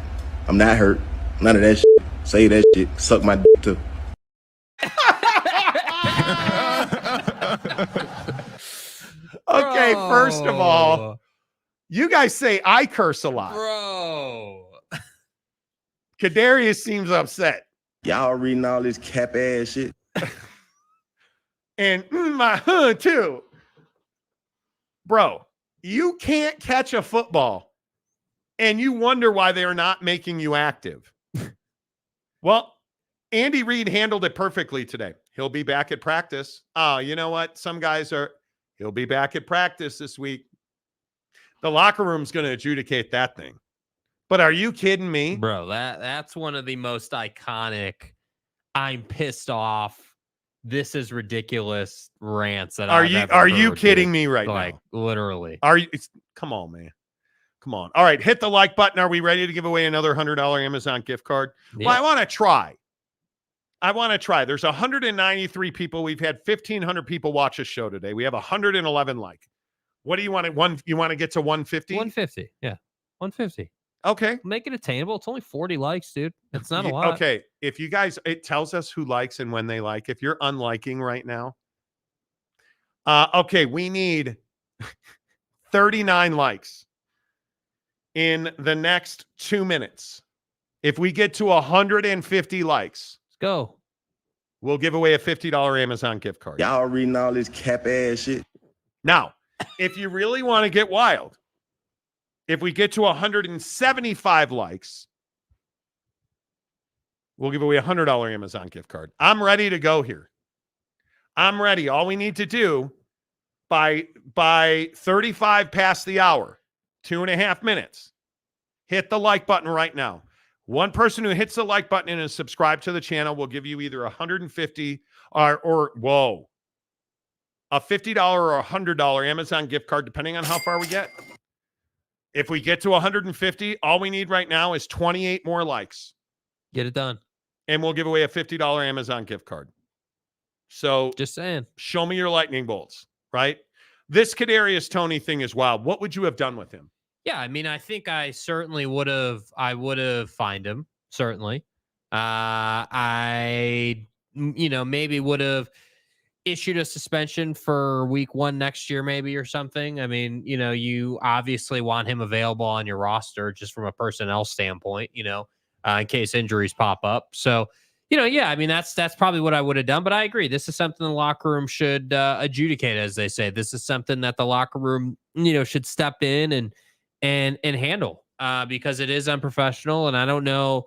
I'm not hurt. None of that shit. Say that shit. Suck my dick too. Okay, first of all, you guys say I curse a lot. Bro. Kadarius seems upset. Y'all reading all this cap ass shit. And my hood too. Bro, you can't catch a football and you wonder why they're not making you active. Well, Andy Reid handled it perfectly today. He'll be back at practice. Oh, you know what? Some guys are, He'll be back at practice this week. The locker room's going to adjudicate that thing. But are you kidding me? Bro, that's one of the most iconic, I'm pissed off, this is ridiculous rants that Are I've you heard, kidding dude. me right like, now? literally. Come on, man. Come on. All right, hit the like button. Are we ready to give away another $100 Amazon gift card? Yeah. Well, I want to try. There's 193 people. We've had 1,500 people watch a show today. We have 111 like. What do you want? You want to get to 150? 150. Yeah. 150. Okay. Make it attainable. It's only 40 likes, dude. It's not a lot. Okay. If you guys, it tells us who likes and when they like. If you're unliking right now, okay, we need 39 likes in the next 2 minutes. If we get to 150 likes, Let's go. We'll give away a $50 Amazon gift card. Y'all reading all this cap ass shit. Now, if you really want to get wild, if we get to 175 likes, we'll give away a $100 Amazon gift card. I'm ready to go here. I'm ready. All we need to do by 35 past the hour, 2.5 minutes, hit the like button right now. One person who hits the like button and is subscribed to the channel will give you either 150 or a $50 or a $100 Amazon gift card, depending on how far we get. If we get to 150, all we need right now is 28 more likes. Get it done. And we'll give away a $50 Amazon gift card. So just saying, show me your lightning bolts, right? This Kadarius Toney thing is wild. What would you have done with him? Yeah, I mean, I think I certainly would have. I would have fined him. Certainly, I maybe would have issued a suspension for week 1 next year, maybe, or something. I mean, you obviously want him available on your roster just from a personnel standpoint, in case injuries pop up. So, yeah, I mean, that's probably what I would have done. But I agree. This is something the locker room should adjudicate, as they say. This is something that the locker room, should step in and handle because it is unprofessional. And I don't know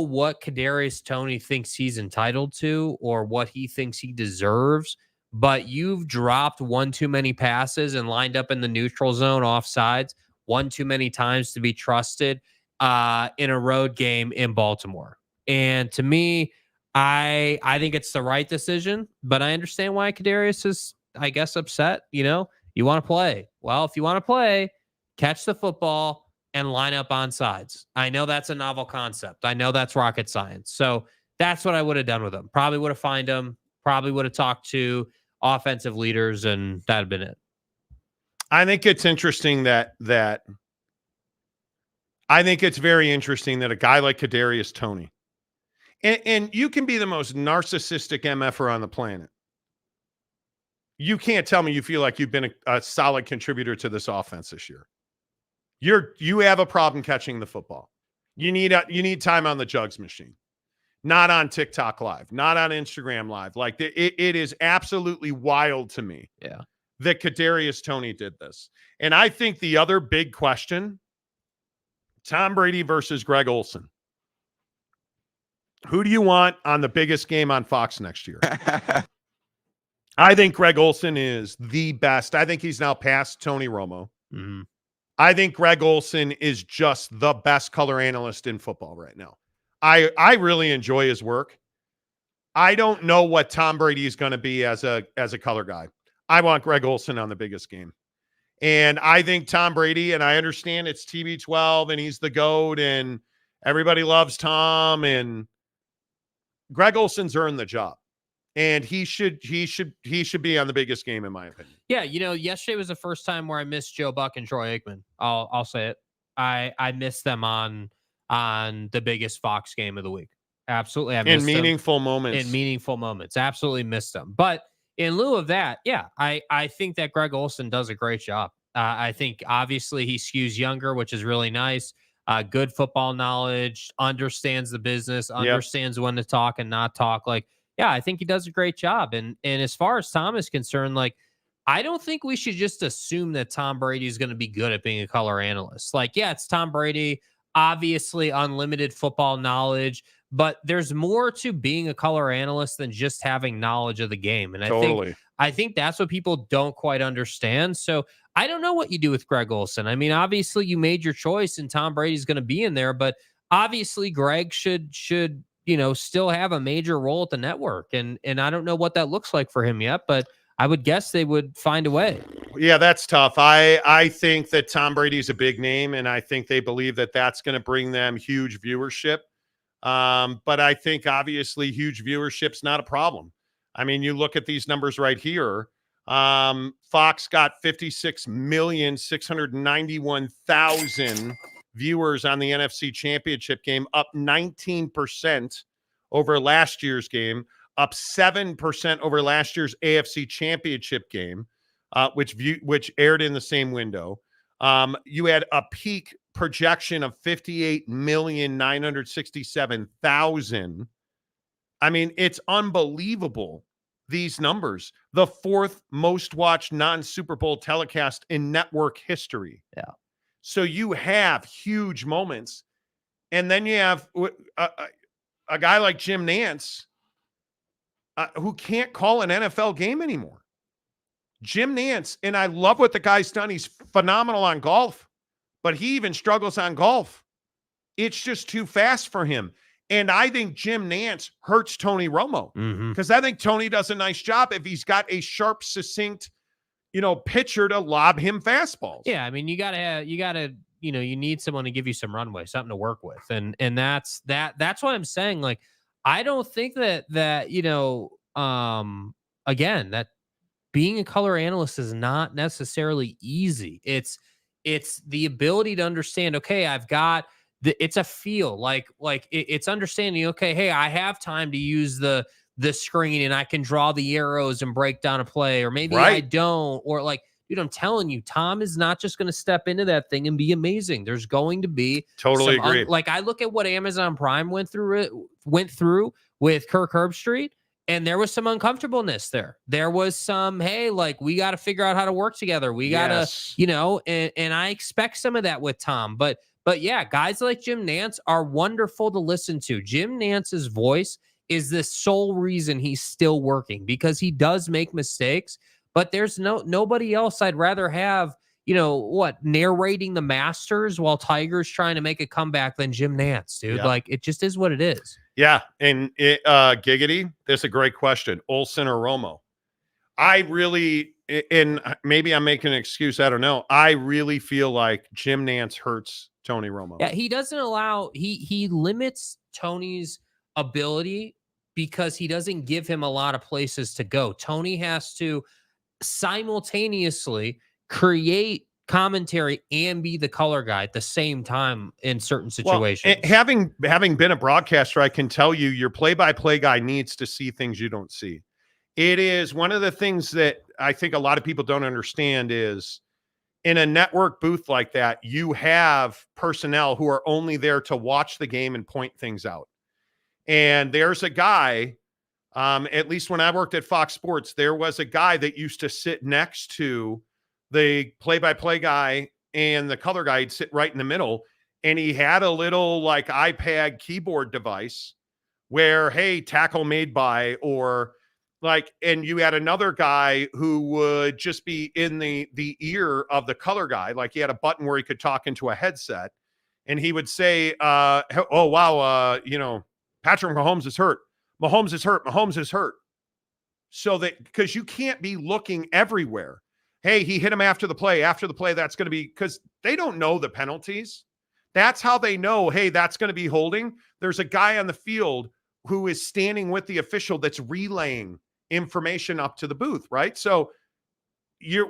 what Kadarius Toney thinks he's entitled to or what he thinks he deserves, but you've dropped one too many passes and lined up in the neutral zone offsides one too many times to be trusted in a road game in Baltimore. And to me, I think it's the right decision, but I understand why Kadarius is, I guess, upset. You want to play. Well, if you want to play, catch the football and line up on sides. I know that's a novel concept. I know that's rocket science. So that's what I would have done with him. Probably would have fined him. Probably would have talked to offensive leaders, and that'd have been it. I think it's interesting that I think it's very interesting that a guy like Kadarius Toney, and you can be the most narcissistic MFer on the planet. You can't tell me you feel like you've been a solid contributor to this offense this year. You have a problem catching the football. You need time on the jugs machine, not on TikTok Live, not on Instagram Live. Like it is absolutely wild to me. Yeah, that Kadarius Toney did this. And I think the other big question, Tom Brady versus Greg Olsen. Who do you want on the biggest game on Fox next year? I think Greg Olsen is the best. I think he's now past Tony Romo. Mm-hmm. I think Greg Olsen is just the best color analyst in football right now. I really enjoy his work. I don't know what Tom Brady is going to be as a color guy. I want Greg Olsen on the biggest game. And I think Tom Brady, and I understand it's TB12 and he's the GOAT and everybody loves Tom, and Greg Olsen's earned the job. And he should be on the biggest game, in my opinion. Yeah, yesterday was the first time where I missed Joe Buck and Troy Aikman. I'll say it. I missed them on the biggest Fox game of the week. Absolutely, I missed them. In meaningful moments. Absolutely missed them. But in lieu of that, yeah, I think that Greg Olsen does a great job. I think obviously he skews younger, which is really nice. Good football knowledge, understands the business, understands when to talk and not talk. Like, yeah, I think he does a great job. And as far as Tom is concerned, like, I don't think we should just assume that Tom Brady is going to be good at being a color analyst. Like, yeah, it's Tom Brady, obviously unlimited football knowledge, but there's more to being a color analyst than just having knowledge of the game. And I think that's what people don't quite understand. So I don't know what you do with Greg Olsen. I mean, obviously you made your choice and Tom Brady's going to be in there, but obviously Greg should, still have a major role at the network. And I don't know what that looks like for him yet, but I would guess they would find a way. Yeah, that's tough. I think that Tom Brady's a big name, and I think they believe that that's going to bring them huge viewership. But I think obviously huge viewership's not a problem. I mean, you look at these numbers right here. Fox got 56,691,000 viewers on the NFC Championship game, up 19% over last year's game, up 7% over last year's AFC Championship game, which aired in the same window. You had a peak projection of 58,967,000. I mean, it's unbelievable, these numbers. The fourth most watched non-Super Bowl telecast in network history. Yeah. So you have huge moments. And then you have a guy like Jim Nantz who can't call an NFL game anymore. Jim Nantz, and I love what the guy's done. He's phenomenal on golf, but he even struggles on golf. It's just too fast for him. And I think Jim Nantz hurts Tony Romo because I think Tony does a nice job if he's got a sharp, succinct, pitcher to lob him fastballs. Yeah, I mean, you need someone to give you some runway, something to work with, and that's why I'm saying, like, I don't think that again, that being a color analyst is not necessarily easy. It's the ability to understand, okay, I've got it's a feel like it's understanding, okay, hey, I have time to use the screen and I can draw the arrows and break down a play, or maybe I don't, or like, dude, I'm telling you, Tom is not just going to step into that thing and be amazing. There's going to be totally agree. Like, I look at what Amazon Prime went through with Kirk Herbstreit, and there was some uncomfortableness there. There was some, hey, like, we got to figure out how to work together. We got to, and I expect some of that with Tom. But yeah, guys like Jim Nantz are wonderful to listen to. Jim Nantz's voice is the sole reason he's still working, because he does make mistakes, but there's nobody else I'd rather have, narrating the Masters while Tiger's trying to make a comeback than Jim Nantz, dude. Yeah. Like, it just is what it is. Yeah. And Giggity, that's a great question. Olsen or Romo? I really, and maybe I'm making an excuse, I don't know. I really feel like Jim Nantz hurts Tony Romo. Yeah, he doesn't allow, he limits Tony's ability because he doesn't give him a lot of places to go. Tony has to simultaneously create commentary and be the color guy at the same time in certain situations. Well, having been a broadcaster, I can tell you your play-by-play guy needs to see things you don't see. It is one of the things that I think a lot of people don't understand is in a network booth like that, you have personnel who are only there to watch the game and point things out. And there's a guy, at least when I worked at Fox Sports, there was a guy that used to sit next to the play-by-play guy and the color guy. He'd sit right in the middle, and he had a little like iPad keyboard device where, hey, tackle made by, or like, and you had another guy who would just be in the ear of the color guy. Like, he had a button where he could talk into a headset, and he would say, oh, wow, Patrick Mahomes is hurt. Mahomes is hurt. Mahomes is hurt. So that, because you can't be looking everywhere. Hey, he hit him after the play. After the play, that's going to be, because they don't know the penalties. That's how they know, hey, that's going to be holding. There's a guy on the field who is standing with the official that's relaying information up to the booth, right? So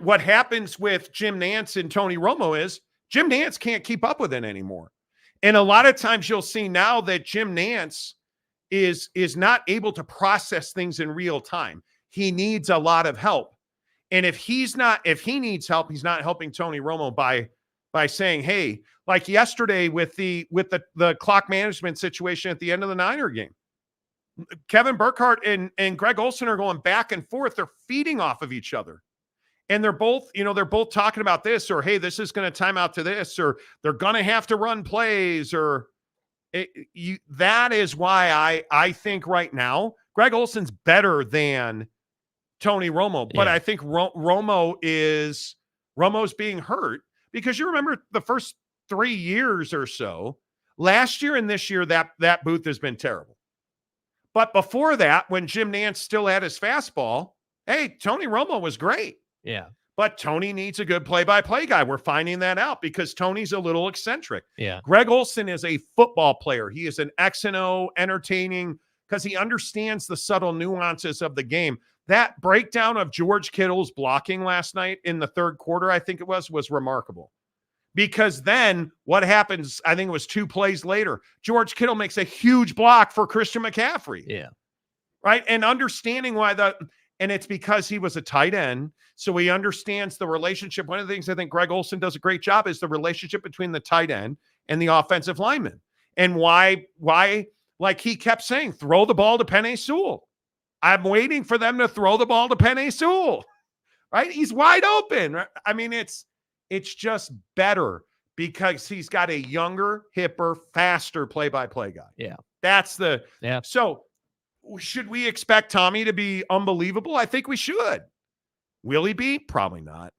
what happens with Jim Nantz and Tony Romo is Jim Nantz can't keep up with it anymore. And a lot of times you'll see now that Jim Nantz is not able to process things in real time. He needs a lot of help. And if he needs help, he's not helping Tony Romo by saying, hey, like yesterday with the clock management situation at the end of the Niner game, Kevin Burkhardt and Greg Olsen are going back and forth. They're feeding off of each other. And they're both talking about this, or, hey, this is going to time out to this, or they're going to have to run plays, or That is why I think right now Greg Olson's better than Tony Romo, but I think Romo's being hurt because you remember the first 3 years or so, last year and this year, that booth has been terrible. But before that, when Jim Nantz still had his fastball, hey, Tony Romo was great. Yeah. But Tony needs a good play-by-play guy. We're finding that out because Tony's a little eccentric. Yeah. Greg Olson is a football player. He is an X and O, entertaining, because he understands the subtle nuances of the game. That breakdown of George Kittle's blocking last night in the third quarter, I think it was remarkable. Because then what happens, I think it was 2 plays later, George Kittle makes a huge block for Christian McCaffrey. Yeah. Right? And understanding why and it's because he was a tight end, so he understands the relationship. One of the things I think Greg Olson does a great job is the relationship between the tight end and the offensive lineman. And why, like he kept saying, throw the ball to Penei Sewell. I'm waiting for them to throw the ball to Penei Sewell. Right? He's wide open. Right? I mean, it's just better because he's got a younger, hipper, faster play-by-play guy. Yeah. That's so should we expect Tommy to be unbelievable? I think we should. Will he be? Probably not.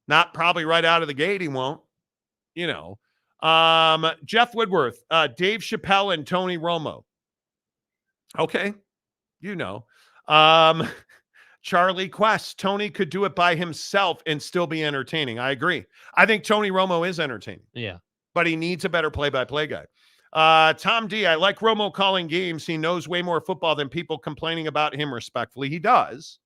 Not probably right out of the gate. He won't. Jeff Woodworth, Dave Chappelle, and Tony Romo. Okay. Charlie Quest, Tony could do it by himself and still be entertaining. I agree. I think Tony Romo is entertaining. Yeah. But he needs a better play-by-play guy. Tom D, I like Romo calling games. He knows way more football than people complaining about him respectfully. He does.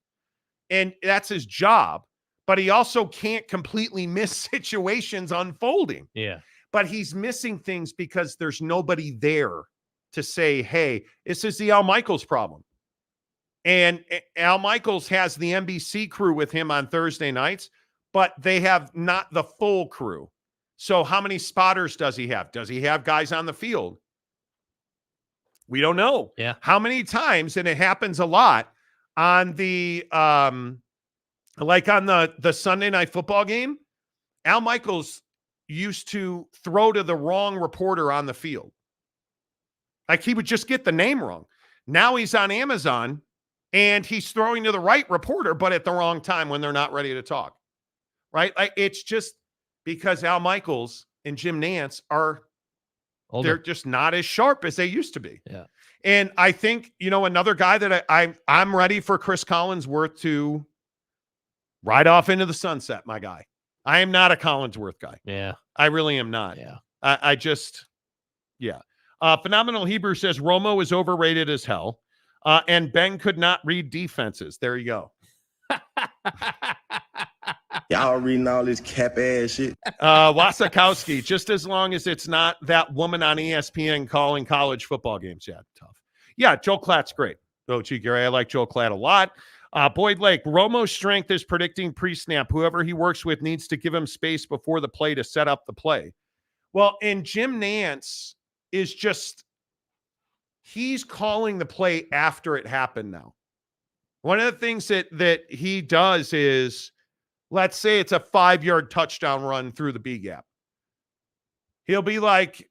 And that's his job. But he also can't completely miss situations unfolding. Yeah. But he's missing things because there's nobody there to say, hey, this is the Al Michaels problem. And Al Michaels has the NBC crew with him on Thursday nights, but they have not the full crew. So how many spotters does he have? Does he have guys on the field? We don't know. Yeah. How many times, and it happens a lot, on the like on the Sunday night football game, Al Michaels used to throw to the wrong reporter on the field. Like he would just get the name wrong. Now he's on Amazon and he's throwing to the right reporter, but at the wrong time when they're not ready to talk. Right? Like it's just because Al Michaels and Jim Nantz are older. They're just not as sharp as they used to be. Yeah. And I think, another guy that I'm ready for Chris Collinsworth to ride off into the sunset, my guy. I am not a Collinsworth guy. Yeah. I really am not. Yeah. I just. Phenomenal Hebrew says Romo is overrated as hell. And Ben could not read defenses. There you go. Y'all reading all this cap ass shit. Wasakowski, just as long as it's not that woman on ESPN calling college football games. Yeah, tough. Yeah, Joel Klatt's great. Gary, I like Joel Klatt a lot. Boyd Lake, Romo's strength is predicting pre-snap. Whoever he works with needs to give him space before the play to set up the play. Well, and Jim Nantz is just, he's calling the play after it happened now. One of the things that he does is, let's say it's a 5-yard touchdown run through the B gap. He'll be like,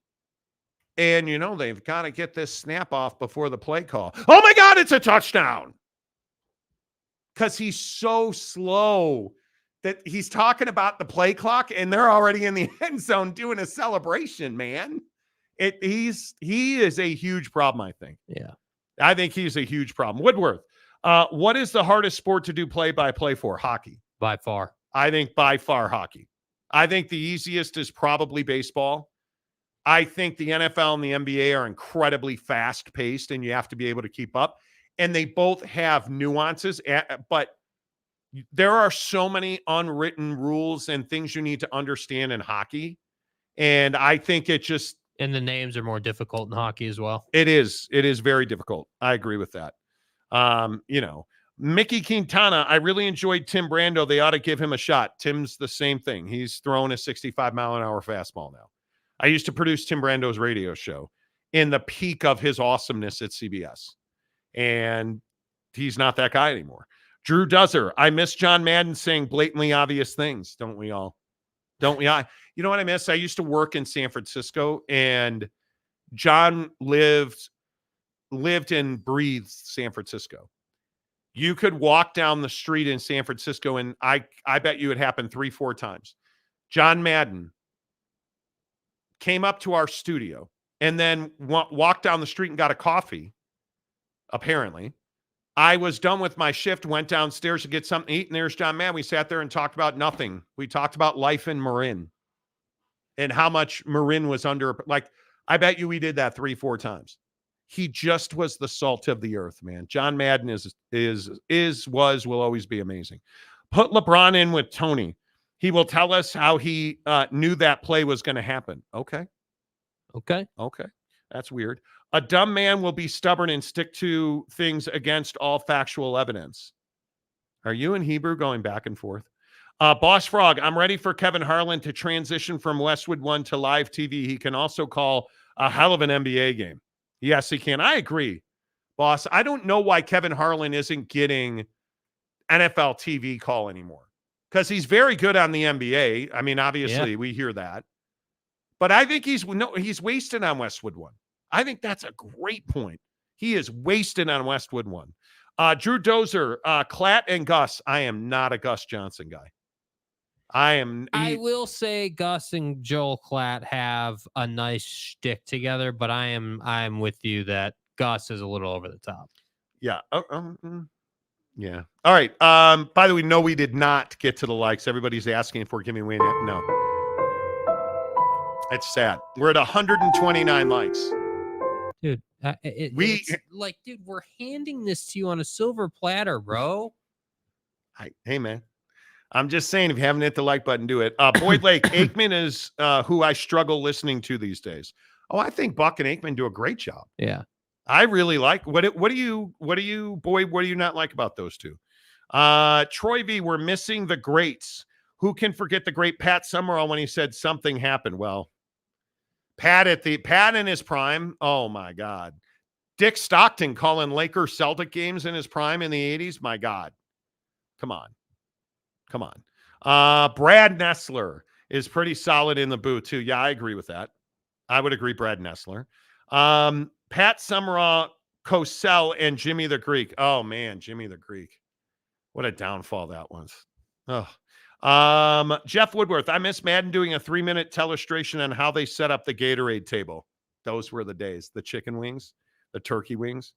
and they've got to get this snap off before the play call. Oh my God, it's a touchdown. Because he's so slow that he's talking about the play clock and they're already in the end zone doing a celebration, man. He is a huge problem, I think. Yeah. I think he's a huge problem. Woodworth, what is the hardest sport to do play-by-play for? Hockey. By far. I think by far hockey. I think the easiest is probably baseball. I think the NFL and the NBA are incredibly fast-paced, and you have to be able to keep up. And they both have nuances, but there are so many unwritten rules and things you need to understand in hockey. And I think it just... And the names are more difficult in hockey as well. It is. It is very difficult. I agree with that. Mickey Quintana, I really enjoyed Tim Brando. They ought to give him a shot. Tim's the same thing. He's throwing a 65-mile-an-hour fastball now. I used to produce Tim Brando's radio show in the peak of his awesomeness at CBS. And he's not that guy anymore. Drew Duzzer, I miss John Madden saying blatantly obvious things. Don't we all? Don't we? You know what I miss? I used to work in San Francisco, and John lived and breathed San Francisco. You could walk down the street in San Francisco, and I bet you it happened 3-4 times. John Madden came up to our studio and then walked down the street and got a coffee, apparently. I was done with my shift, went downstairs to get something to eat, and there's John Madden. We sat there and talked about nothing. We talked about life in Marin and how much Marin was under. Like, I bet you we did that 3-4 times. He just was the salt of the earth, man. John Madden will always be amazing. Put LeBron in with Tony. He will tell us how he knew that play was going to happen. Okay. That's weird. A dumb man will be stubborn and stick to things against all factual evidence. Are you and Hebrew going back and forth? Boss Frog, I'm ready for Kevin Harlan to transition from Westwood One to live TV. He can also call a hell of an NBA game. Yes, he can. I agree, boss. I don't know why Kevin Harlan isn't getting NFL TV call anymore, because he's very good on the NBA. I mean, obviously, we hear that. But I think he's wasted on Westwood One. I think that's a great point. He is wasted on Westwood One. Drew Dozer, Klatt and Gus. I am not a Gus Johnson guy. I will say Gus and Joel Klatt have a nice shtick together, but I'm with you that Gus is a little over the top. Yeah. Yeah. All right. By the way, no, we did not get to the likes. Everybody's asking if we're giving away. No. It's sad. We're at 129 likes. Dude, it's like, dude, we're handing this to you on a silver platter, bro. Hey, man. I'm just saying, if you haven't hit the like button, do it. Boyd Lake, Aikman is who I struggle listening to these days. Oh, I think Buck and Aikman do a great job. Yeah. I really like what do you not like about those two? Troy V, we're missing the greats. Who can forget the great Pat Summerall when he said something happened? Well, Pat in his prime. Oh my God. Dick Stockton calling Lakers Celtic games in his prime in the 80s. My God. Come on. Brad Nessler is pretty solid in the booth too. Yeah, I agree with that. I would agree, Brad Nessler. Pat Summerall, Cosell, and Jimmy the Greek. Oh man, Jimmy the Greek. What a downfall that was. Oh. Jeff Woodworth, I miss Madden doing a 3-minute telestration on how they set up the Gatorade table. Those were the days. The chicken wings, the turkey wings.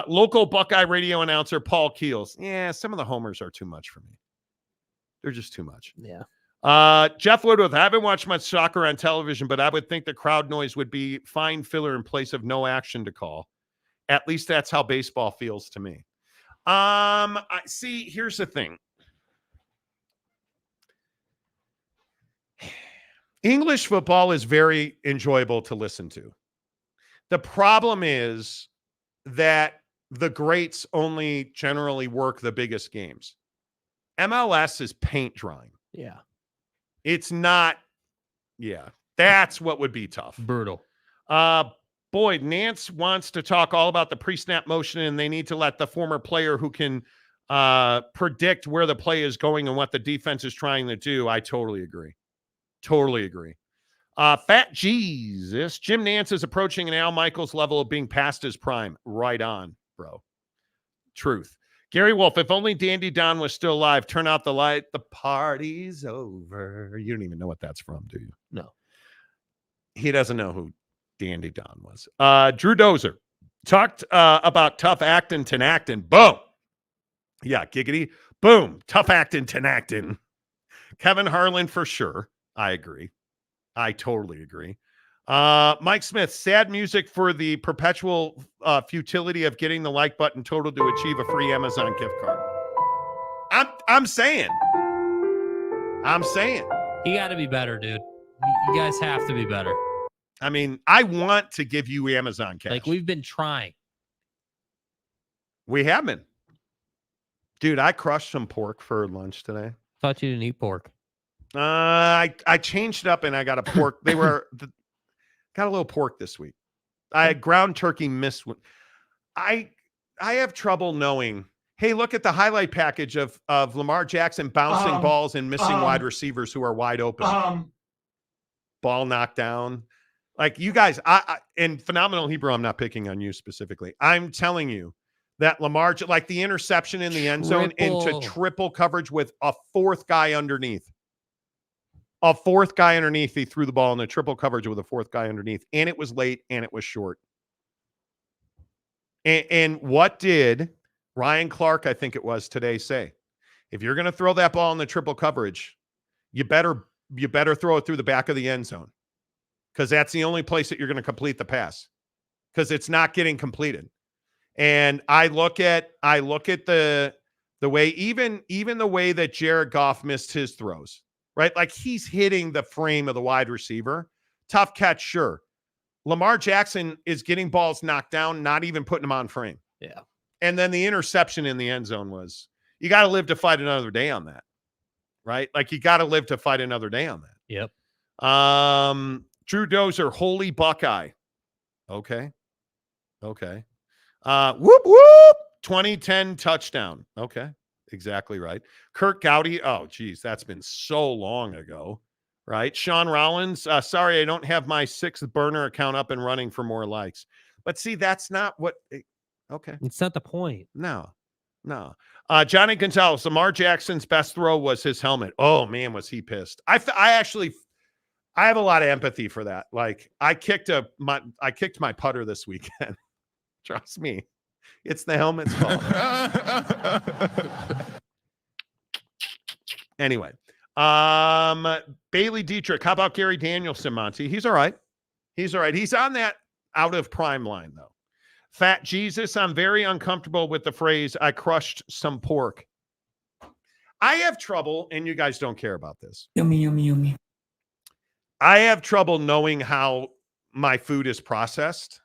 Local Buckeye radio announcer Paul Keels. Yeah, some of the homers are too much for me. They're just too much. Yeah. Jeff Woodworth, I haven't watched much soccer on television, but I would think the crowd noise would be fine filler in place of no action to call. At least that's how baseball feels to me. Here's the thing. English football is very enjoyable to listen to. The problem is that the greats only generally work the biggest games. MLS is paint drying. Yeah. It's not. Yeah. That's what would be tough. Brutal. Boyd, Nance wants to talk all about the pre-snap motion, and they need to let the former player who can predict where the play is going and what the defense is trying to do. I totally agree. Fat Jesus. Jim Nance is approaching an Al Michaels level of being past his prime. Right on, bro. Truth. Gary Wolf, if only Dandy Don was still alive, turn out the light. The party's over. You don't even know what that's from, do you? No. He doesn't know who Dandy Don was. Drew Dozer talked about tough actin' Tenactin. Boom. Yeah, giggity. Boom. Tough actin' Tenactin. Kevin Harlan for sure. I agree. I totally agree. Mike Smith, sad music for the perpetual futility of getting the like button total to achieve a free Amazon gift card. I'm saying. You got to be better, dude. You guys have to be better. I mean, I want to give you Amazon cash. Like, we've been trying. We have been. Dude, I crushed some pork for lunch today. Thought you didn't eat pork. I changed it up and I got a pork. Got a little pork this week. I had ground turkey missed one. I have trouble knowing. Hey, look at the highlight package of Lamar Jackson bouncing balls and missing wide receivers who are wide open. Ball knocked down. Like you guys, and Phenomenal Hebrew, I'm not picking on you specifically. I'm telling you that Lamar, like the interception in the end zone into triple coverage with a fourth guy underneath. A fourth guy underneath. He threw the ball in the triple coverage with a fourth guy underneath. And it was late and it was short. And what did Ryan Clark, I think it was today, say? If you're going to throw that ball in the triple coverage, you better throw it through the back of the end zone, because that's the only place that you're going to complete the pass, because it's not getting completed. And I look at the way even the way that Jared Goff missed his throws, right? Like he's hitting the frame of the wide receiver. Tough catch, sure. Lamar Jackson is getting balls knocked down, not even putting them on frame. Yeah. And then the interception in the end zone was, you got to live to fight another day on that, right? Like you got to live to fight another day on that. Yep. Drew Dozer, holy Buckeye. Okay. Whoop, whoop. 2010 touchdown. Okay. Exactly right. Kirk Gowdy. Oh, geez. That's been so long ago, right? Sean Rollins. Sorry, I don't have my 6th burner account up and running for more likes. But see, that's not what. Okay. It's not the point. No. Johnny Gonzalez. Lamar Jackson's best throw was his helmet. Oh, man, was he pissed. I have a lot of empathy for that. Like I kicked my putter this weekend. Trust me, it's the helmet's fault. Anyway, Bailey Dietrich. How about Gary Danielson, Monty? He's all right. He's on that out of prime line though. Fat Jesus. I'm very uncomfortable with the phrase "I crushed some pork." I have trouble, and you guys don't care about this. Yummy. I have trouble knowing how my food is processed.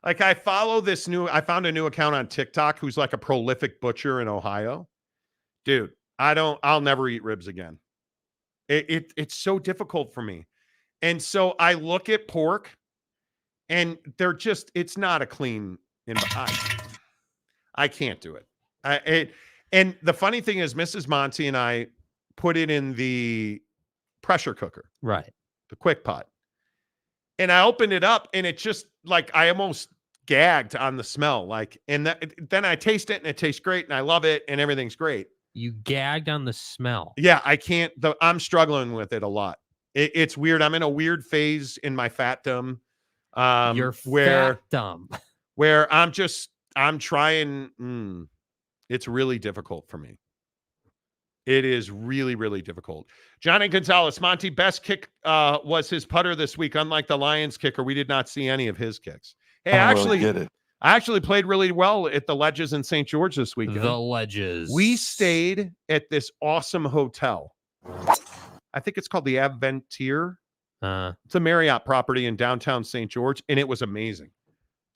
Like I found a new account on TikTok who's like a prolific butcher in Ohio. Dude, I'll never eat ribs again. It's so difficult for me. And so I look at pork and it's not a clean, I can't do it. And the funny thing is Mrs. Monty and I put it in the pressure cooker. Right. The quick pot. And I opened it up and it just like, I almost gagged on the smell. Like, and then I taste it and it tastes great and I love it and everything's great. You gagged on the smell. Yeah, I can't, I'm struggling with it a lot. It's weird. I'm in a weird phase in my fatdom. You're fatdom. Where I'm trying. It's really difficult for me. It is really, really difficult. Johnny Gonzalez, Monty, best kick was his putter this week. Unlike the Lions kicker, we did not see any of his kicks. Hey, I actually played really well at the Ledges in St. George this weekend. The Ledges. We stayed at this awesome hotel. I think it's called the Aventier. It's a Marriott property in downtown St. George, and it was amazing.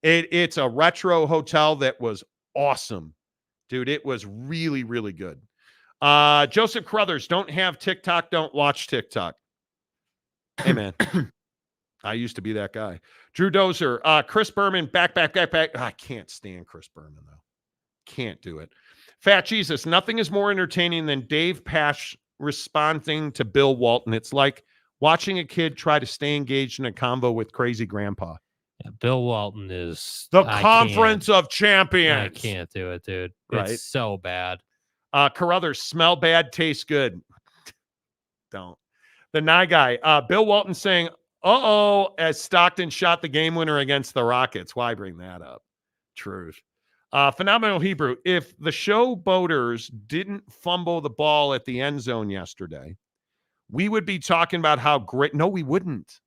It's a retro hotel that was awesome. Dude, it was really, really good. Joseph Crothers, don't have TikTok, don't watch TikTok. Hey, man. I used to be that guy. Drew Dozer, Chris Berman, back. I can't stand Chris Berman, though. Can't do it. Fat Jesus, nothing is more entertaining than Dave Pasch responding to Bill Walton. It's like watching a kid try to stay engaged in a convo with crazy grandpa. Yeah, Bill Walton is the Conference of Champions. I can't do it, dude. Right? It's so bad. Carruthers, smell bad, taste good. Don't. The Nye guy, Bill Walton saying, as Stockton shot the game winner against the Rockets. Why bring that up? Truth. Phenomenal Hebrew. If the showboaters didn't fumble the ball at the end zone yesterday, we would be talking about how great. No, we wouldn't.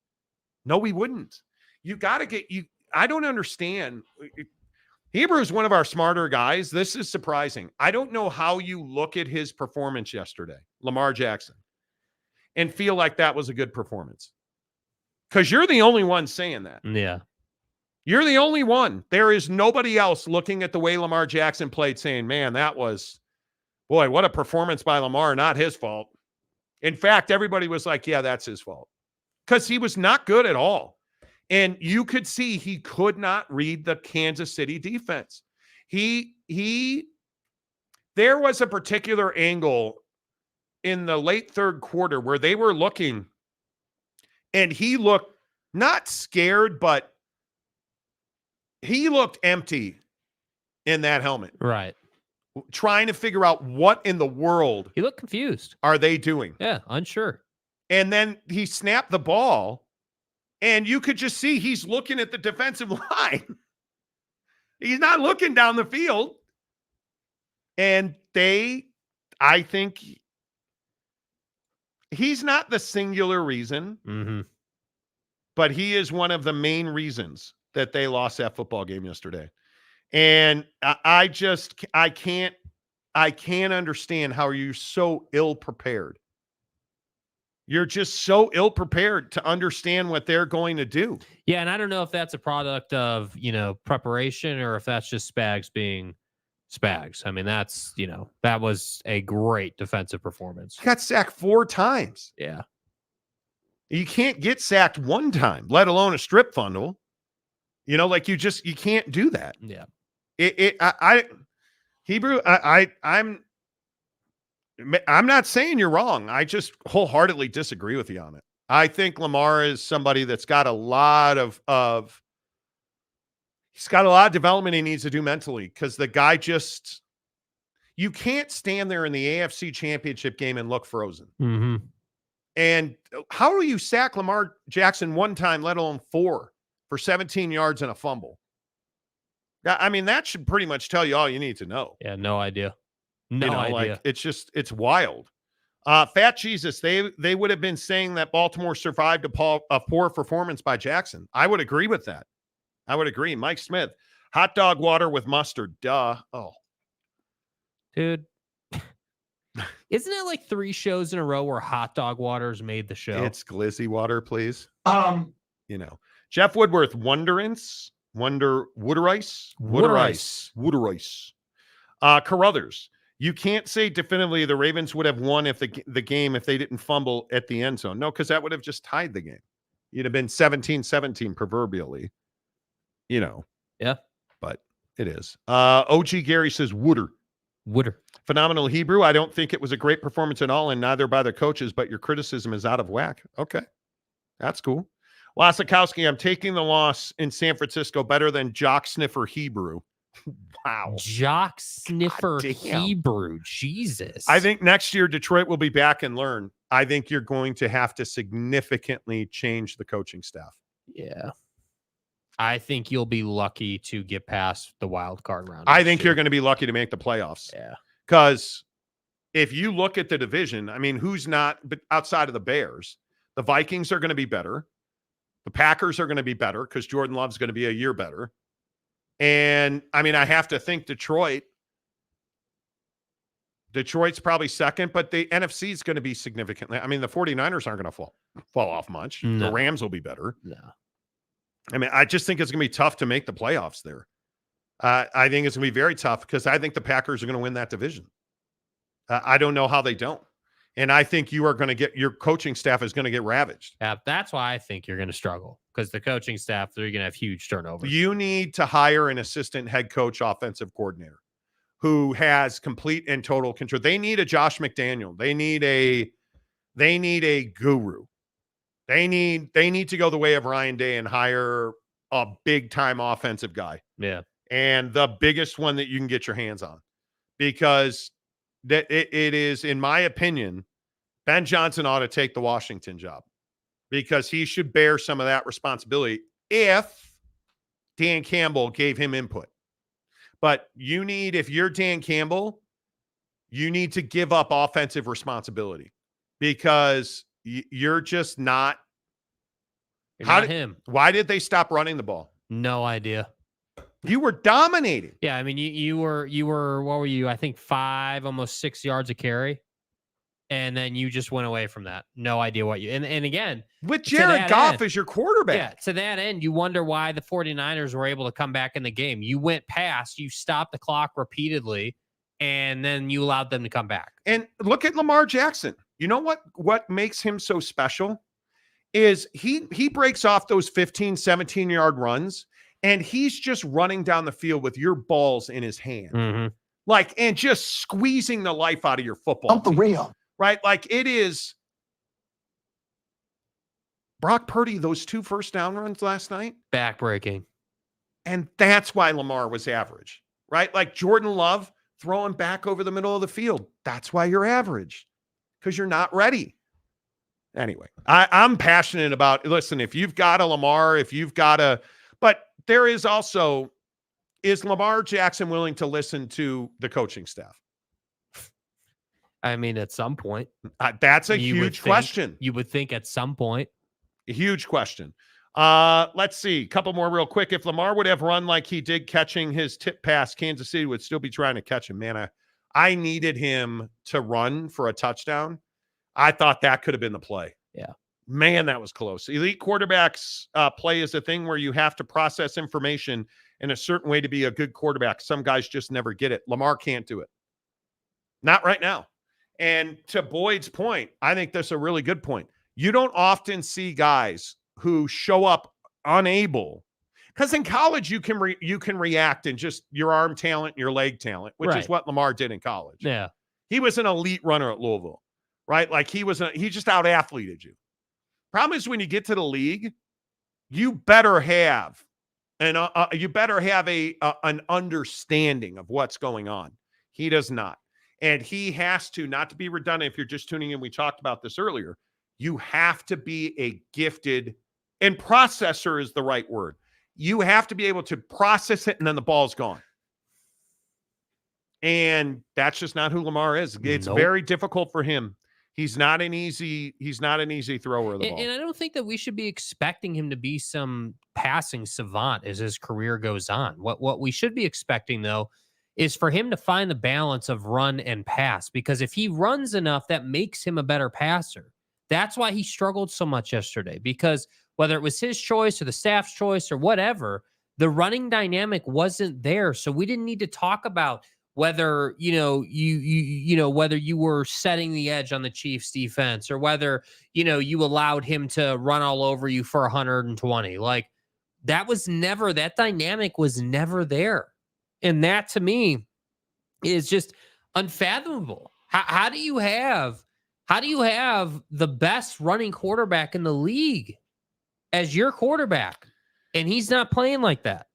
You got to get you. I don't understand. Hebrew is one of our smarter guys. This is surprising. I don't know how you look at his performance yesterday, Lamar Jackson, and feel like that was a good performance. Because you're the only one saying that. Yeah. You're the only one. There is nobody else looking at the way Lamar Jackson played saying, man, boy, what a performance by Lamar. Not his fault. In fact, everybody was like, yeah, that's his fault. Because he was not good at all. And you could see he could not read the Kansas City defense. There was a particular angle in the late third quarter where they were looking and he looked not scared, but he looked empty in that helmet. Right. Trying to figure out what in the world He looked confused. are they doing. Yeah, unsure. And then he snapped the ball, and you could just see he's looking at the defensive line. He's not looking down the field. And I think he's not the singular reason, but he is one of the main reasons that they lost that football game yesterday. And I can't understand how you're so ill-prepared. You're just so ill-prepared to understand what they're going to do. Yeah, and I don't know if that's a product of, preparation or if that's just Spags being Spags. I mean, that's, that was a great defensive performance. He got sacked 4 times. Yeah. You can't get sacked 1 time, let alone a strip fumble. You can't do that. Yeah. I'm not saying you're wrong. I just wholeheartedly disagree with you on it. I think Lamar is somebody that's got a lot of he's got a lot of development he needs to do mentally, because the guy you can't stand there in the AFC Championship game and look frozen. Mm-hmm. And how do you sack Lamar Jackson 1 time, let alone 4 for 17 yards and a fumble? I mean, that should pretty much tell you all you need to know. Yeah, no idea. No idea. It's wild. Fat Jesus, they would have been saying that Baltimore survived a poor performance by Jackson. I would agree with that. I would agree. Mike Smith, hot dog water with mustard. Duh. Oh, dude. Isn't it like 3 shows in a row where hot dog waters made the show? It's glizzy water, please. Jeff Woodworth, Wooderice. Carruthers, you can't say definitively the Ravens would have won if the game if they didn't fumble at the end zone. No, because that would have just tied the game. You'd have been 17-17 proverbially. Yeah. But it is. OG Gary says Wooder. Phenomenal Hebrew. I don't think it was a great performance at all, and neither by the coaches, but your criticism is out of whack. Okay. That's cool. Wasikowski, I'm taking the loss in San Francisco better than Jock Sniffer Hebrew. Wow. Jock Sniffer Hebrew. Jesus. I think next year Detroit will be back and learn. I think you're going to have to significantly change the coaching staff. Yeah. I think you'll be lucky to get past the wild card round. I think you're going to be lucky to make the playoffs. Yeah. Because if you look at the division, I mean, who's not, but outside of the Bears, the Vikings are going to be better. The Packers are going to be better because Jordan Love's going to be a year better. And I mean, I have to think Detroit's probably second, but the NFC is going to be significantly. I mean, the 49ers aren't going to fall off much. No. The Rams will be better. No. I mean, I just think it's going to be tough to make the playoffs there. I think it's going to be very tough because I think the Packers are going to win that division. I don't know how they don't. And I think you are going to get your coaching staff is going to get ravaged. Yeah, that's why I think you're going to struggle because the coaching staff, they're going to have huge turnover. You need to hire an assistant head coach, offensive coordinator who has complete and total control. They need a Josh McDaniel. They need a guru. They need to go the way of Ryan Day and hire a big time offensive guy. Yeah. And the biggest one that you can get your hands on, because that it is, in my opinion, Ben Johnson ought to take the Washington job because he should bear some of that responsibility if Dan Campbell gave him input. But if you're Dan Campbell, you need to give up offensive responsibility because you're just not. Him. Why did they stop running the ball? No idea. You were dominating. Yeah, I mean, you were. What were you? I think 5, almost 6 yards a carry, and then you just went away from that. No idea what you. And again, with Jared Goff as your quarterback. Yeah, to that end, you wonder why the 49ers were able to come back in the game. You went past. You stopped the clock repeatedly, and then you allowed them to come back. And look at Lamar Jackson. You know what makes him so special is he breaks off those 15, 17-yard runs. And he's just running down the field with your balls in his hand. Mm-hmm. And just squeezing the life out of your football. Not the real. Right? Like it is. Brock Purdy, those 2 first down runs last night, Backbreaking. and that's why Lamar was average, right? Like Jordan Love throwing back over the middle of the field. That's why you're average, because you're not ready. Anyway, I'm passionate about, listen, if you've got a Lamar, but there is also, is Lamar Jackson willing to listen to the coaching staff? I mean, at some point. That's a huge question. You would think at some point. A huge question. Let's see. A couple more real quick. If Lamar would have run like he did catching his tip pass, Kansas City would still be trying to catch him. Man, I needed him to run for a touchdown. I thought that could have been the play. Yeah. Man, that was close. Elite quarterbacks play is a thing where you have to process information in a certain way to be a good quarterback. Some guys just never get it. Lamar can't do it. Not right now. And to Boyd's point, I think that's a really good point. You don't often see guys who show up unable, because in college you can react in just your arm talent, your leg talent, which is what Lamar did in college. Yeah, he was an elite runner at Louisville, right? Like he just out athleted you. Problem is when you get to the league, you better have an understanding of what's going on. He does not. And he has to, not to be redundant, if you're just tuning in, we talked about this earlier, you have to be a gifted, and processor is the right word. You have to be able to process it, and then the ball's gone. And that's just not who Lamar is. It's very difficult for him. He's not an easy thrower of the ball. And I don't think that we should be expecting him to be some passing savant as his career goes on. What we should be expecting, though, is for him to find the balance of run and pass, because if he runs enough, that makes him a better passer. That's why he struggled so much yesterday, because whether it was his choice or the staff's choice or whatever, the running dynamic wasn't there. So we didn't need to talk about whether, whether you were setting the edge on the Chiefs defense or whether, you allowed him to run all over you for 120. Like that dynamic was never there. And that to me is just unfathomable. How do you have the best running quarterback in the league as your quarterback, and he's not playing like that?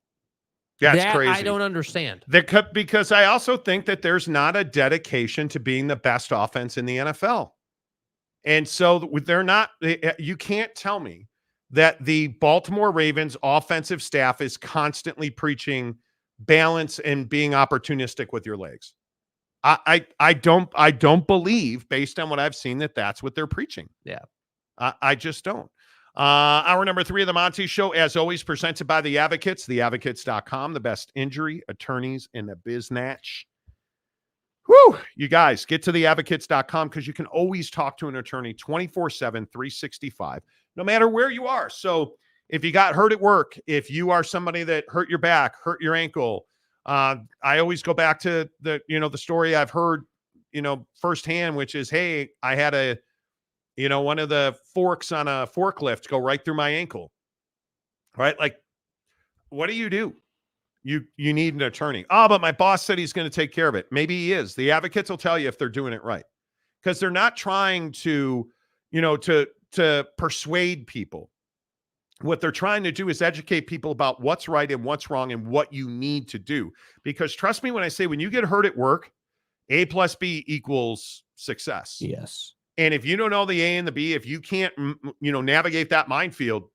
That's crazy. I don't understand. Because I also think that there's not a dedication to being the best offense in the NFL. And so you can't tell me that the Baltimore Ravens offensive staff is constantly preaching balance and being opportunistic with your legs. I don't believe, based on what I've seen, that that's what they're preaching. Yeah. I just don't. Hour number 3 of the Monty Show, as always, presented by The Advocates, theadvocates.com, the best injury attorneys in the biznatch. Whew, you guys, get to theadvocates.com, because you can always talk to an attorney 24/7, 365, no matter where you are. So if you got hurt at work, if you are somebody that hurt your back, hurt your ankle, I always go back to the story I've heard, firsthand, which is, hey, I had one of the forks on a forklift go right through my ankle, right? Like, what do? You need an attorney. Oh, but my boss said he's going to take care of it. Maybe he is. The advocates will tell you if they're doing it right, because they're not trying to persuade people. What they're trying to do is educate people about what's right and what's wrong and what you need to do. Because trust me when I say, when you get hurt at work, A plus B equals success. Yes. And if you don't know the A and the B, if you can't, navigate that minefield,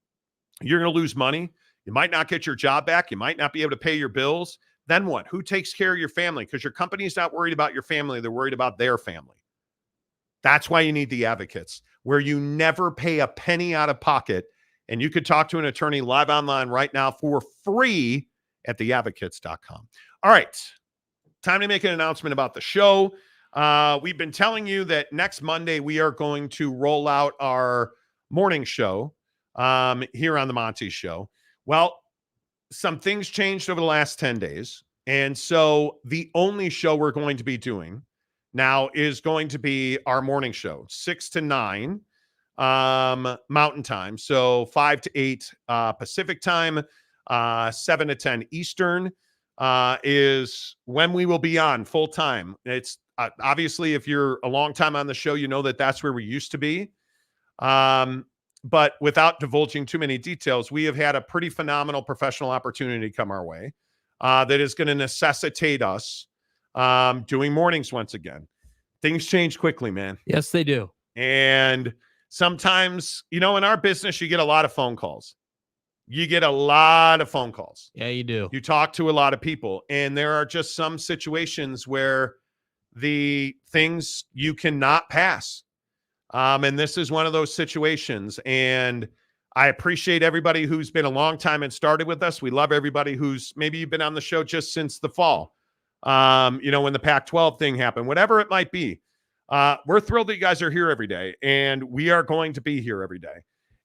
you're going to lose money. You might not get your job back. You might not be able to pay your bills. Then what? Who takes care of your family? Because your company's not worried about your family. They're worried about their family. That's why you need the advocates, where you never pay a penny out of pocket. And you could talk to an attorney live online right now for free at theadvocates.com. All right. Time to make an announcement about the show. We've been telling you that next Monday we are going to roll out our morning show here on the Monty Show. Well, some things changed over the last 10 days. And so the only show we're going to be doing now is going to be our morning show, 6 to 9 Mountain Time. So 5 to 8 Pacific Time, 7 to 10 Eastern is when we will be on full time. It's obviously, if you're a long time on the show, you know that that's where we used to be. but without divulging too many details, we have had a pretty phenomenal professional opportunity come our way that is going to necessitate us doing mornings once again. Things change quickly, man. Yes, they do. And sometimes, in our business, you get a lot of phone calls. You get a lot of phone calls. Yeah, you do. You talk to a lot of people, and there are just some situations where the things you cannot pass. And this is one of those situations. And I appreciate everybody who's been a long time and started with us. We love everybody who's maybe you've been on the show just since the fall. When the Pac-12 thing happened, whatever it might be. We're thrilled that you guys are here every day, and we are going to be here every day.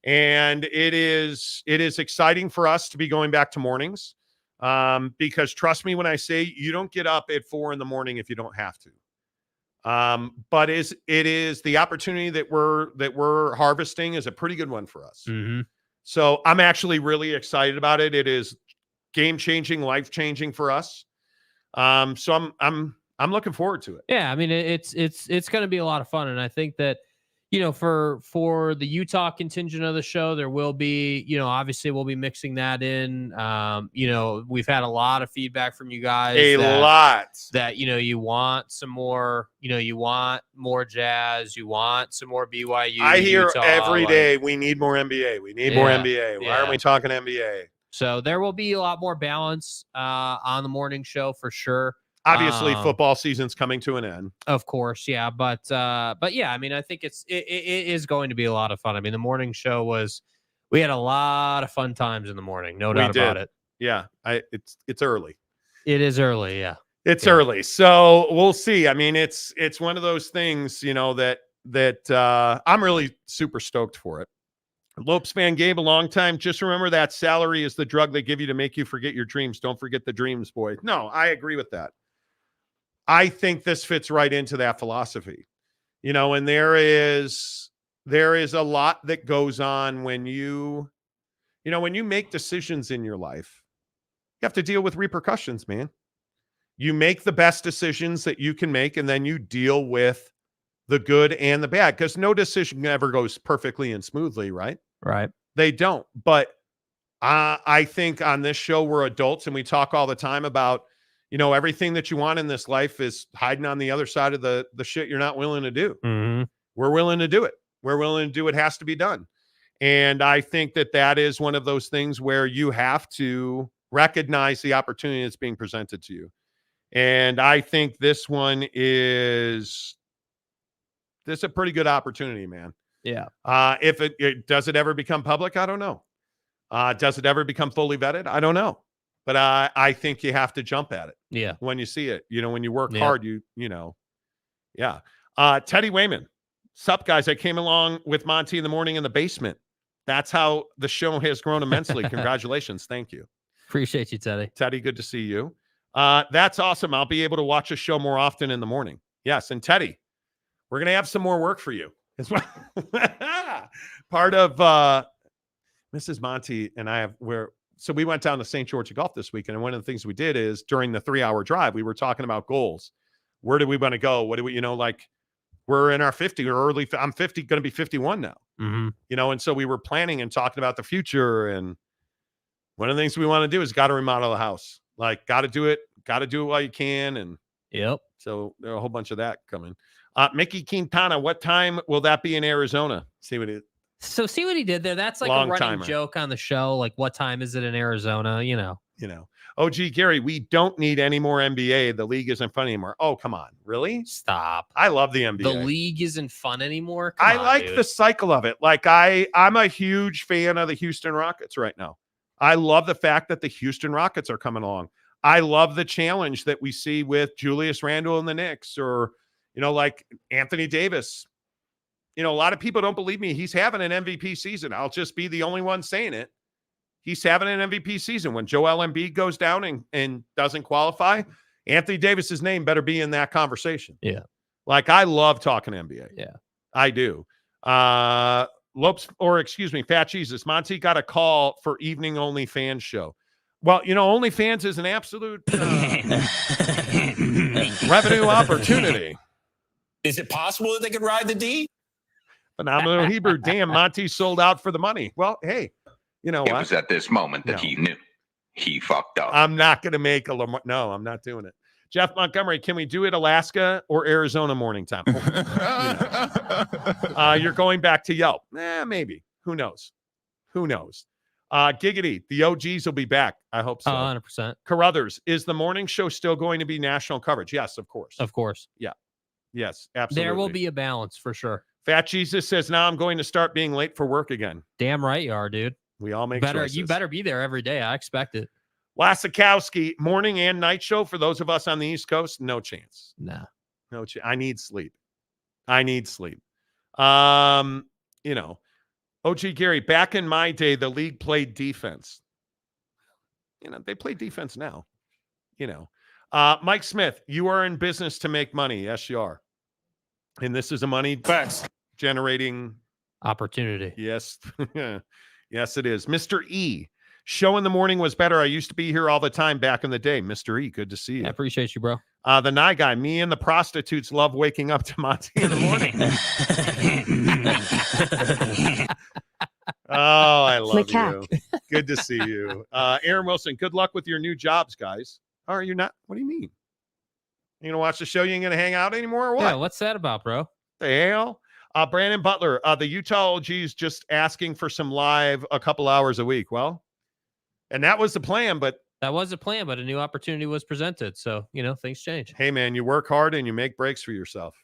And it is exciting for us to be going back to mornings because trust me when I say you don't get up at 4 a.m. if you don't have to. But it is the opportunity that we're harvesting is a pretty good one for us. Mm-hmm. So I'm actually really excited about it. It is game-changing, life-changing for us. So I'm looking forward to it. Yeah, I mean it's going to be a lot of fun, and I think that for the Utah contingent of the show, there will be obviously we'll be mixing that in. We've had a lot of feedback from you guys. That you want some more. You want more Jazz. You want some more BYU. I hear Utah, every day we need more NBA. We need more NBA. Why aren't we talking NBA? So there will be a lot more balance on the morning show for sure. Obviously, football season's coming to an end. Of course, yeah, but yeah, I mean, I think it is going to be a lot of fun. I mean, the morning show we had a lot of fun times in the morning, no doubt about it. Yeah, it's early. It is early, yeah. It's early, so we'll see. I mean, it's one of those things, that I'm really super stoked for it. Lopes fan Gabe, a long time. Just remember that salary is the drug they give you to make you forget your dreams. Don't forget the dreams, boy. No, I agree with that. I think this fits right into that philosophy, and there is a lot that goes on when you make decisions in your life, you have to deal with repercussions, man. You make the best decisions that you can make, and then you deal with the good and the bad, because no decision ever goes perfectly and smoothly, right? Right. They don't. But I think on this show, we're adults, and we talk all the time about, everything that you want in this life is hiding on the other side of the shit you're not willing to do. Mm-hmm. We're willing to do it. We're willing to do it. Has to be done. And I think that is one of those things where you have to recognize the opportunity that's being presented to you. And I think this one is a pretty good opportunity, man. Yeah. If it does it ever become public? I don't know. Does it ever become fully vetted? I don't know. But I think you have to jump at it. Yeah. When you see it, when you work hard, yeah. Teddy Wayman. Sup, guys? I came along with Monty in the morning in the basement. That's how the show has grown immensely. Congratulations. Thank you. Appreciate you, Teddy. Teddy, good to see you. That's awesome. I'll be able to watch a show more often in the morning. Yes. And Teddy, we're going to have some more work for you as well. Part of Mrs. Monty and I so we went down to St. George Golf this weekend, and one of the things we did is during the 3-hour drive, we were talking about goals. Where do we want to go? What do we, we're in our 50 or early. I'm 50, going to be 51 now. Mm-hmm. And so we were planning and talking about the future. And one of the things we want to do is got to remodel the house. Like, got to do it while you can. And yep. So there are a whole bunch of that coming. Mickey Quintana, what time will that be in Arizona? See what he did there. That's like a running joke on the show. Like, what time is it in Arizona? Oh, gee, Gary, we don't need any more NBA. The league isn't fun anymore. Oh, come on. Really? Stop. I love the NBA. The league isn't fun anymore? I like the cycle of it. Like, I'm a huge fan of the Houston Rockets right now. I love the fact that the Houston Rockets are coming along. I love the challenge that we see with Julius Randle and the Knicks, or, like Anthony Davis. A lot of people don't believe me. He's having an MVP season. I'll just be the only one saying it. He's having an MVP season. When Joel Embiid goes down and doesn't qualify, Anthony Davis's name better be in that conversation. Yeah. Like, I love talking NBA. Yeah. I do. Fat Jesus. Monty got a call for evening OnlyFans show. Well, OnlyFans is an absolute revenue opportunity. Is it possible that they could ride the D? Phenomenal Hebrew. Damn, Monty sold out for the money. Well, hey, you know It what? was at this moment that he knew he fucked up. I'm not going to make a Lamar. No, I'm not doing it. Jeff Montgomery, can we do it Alaska or Arizona morning time? You're going back to Yelp. Maybe. Who knows? Giggity, the OGs will be back. I hope so. 100%. Carruthers, is the morning show still going to be national coverage? Yes, of course. Of course. Yeah. Yes, absolutely. There will be a balance for sure. Fat Jesus says, now I'm going to start being late for work again. Damn right you are, dude. We all make choices. You choices. better be there every day. I expect it. Wasikowski, morning and night show for those of us on the East Coast? No chance. No chance. I need sleep. You know, OG Gary, back in my day, the league played defense. You know, they play defense now. You know, Mike Smith, you are in business to make money. Yes, you are. And this is a money generating opportunity. Yes. Yes, it is. Mr. E, show in the morning was better. I used to be here all the time back in the day. Mr. E, good to see you. I appreciate you, bro. The Nye guy, me and the prostitutes love waking up to Monty in the morning. Oh, I love you. Good to see you. Aaron Wilson, good luck with your new jobs, guys. Are you not? What do you mean? You going to watch the show? You ain't going to hang out anymore or what? Yeah, what's that about, bro? The hell? Brandon Butler, the Utah OGs just asking for some live a couple hours a week. Well, and that was the plan, but a new opportunity was presented. So, you know, things change. Hey, man, you work hard and you make breaks for yourself.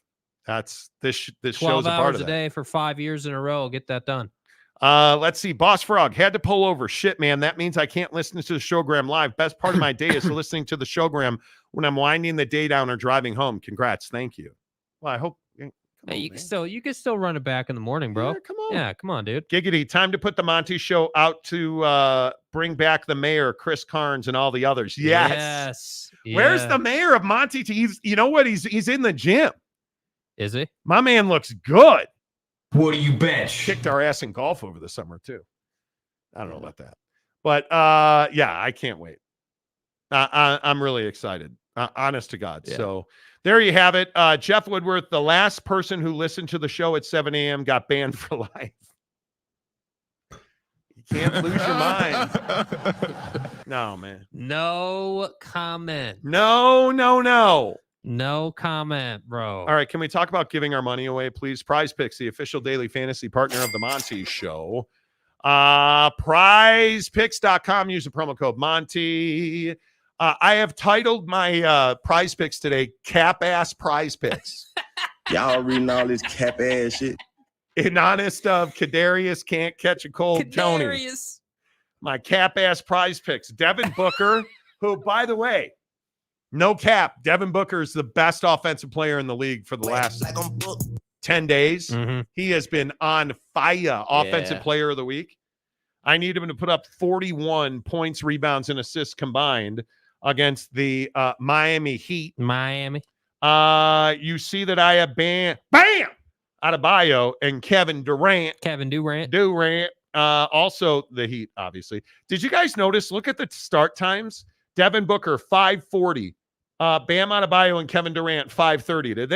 This show's a part of that. 12 hours a day for 5 years in a row. Get that done. Let's see. Boss Frog had to pull over. Shit, man. That means I can't listen to the showgram live. Best part of my day is listening to the showgram when I'm winding the day down or driving home. Congrats. Thank you. Well, I hope. Hey, you can still run it back in the morning, bro. Yeah, come on. Yeah, come on, dude. Giggity, time to put the Monty Show out to bring back the mayor, Chris Carnes, and all the others. Yes. Where's the mayor of Monty? You know what? He's in the gym. Is he? My man looks good. What do you bet? Kicked our ass in golf over the summer too. I don't know about that, but yeah, I can't wait. I'm really excited. Honest to God. Yeah. So there you have it. Jeff Woodworth, the last person who listened to the show at 7 a.m. got banned for life. You can't lose your mind. No, man. No comment. No comment, bro. All right. Can we talk about giving our money away, please? Prize Picks, the official daily fantasy partner of the Monty Show. Prizepicks.com. Use the promo code Monty. I have titled my Prize Picks today, Cap Ass Prize Picks. Y'all reading all this cap ass shit. In honest of Kadarius can't catch a cold, Tony. My cap ass Prize Picks. Devin Booker, who, by the way, no cap, Devin Booker is the best offensive player in the league for the last 10 days. Mm-hmm. He has been on fire. Offensive player of the week. I need him to put up 41 points, rebounds, and assists combined against the Miami Heat. You see that I have bam Adebayo and Kevin Durant. Also the Heat, obviously. Did you guys notice? Look at the start times. Devin Booker, 5:40. Bam Adebayo and Kevin Durant, 5:30. Did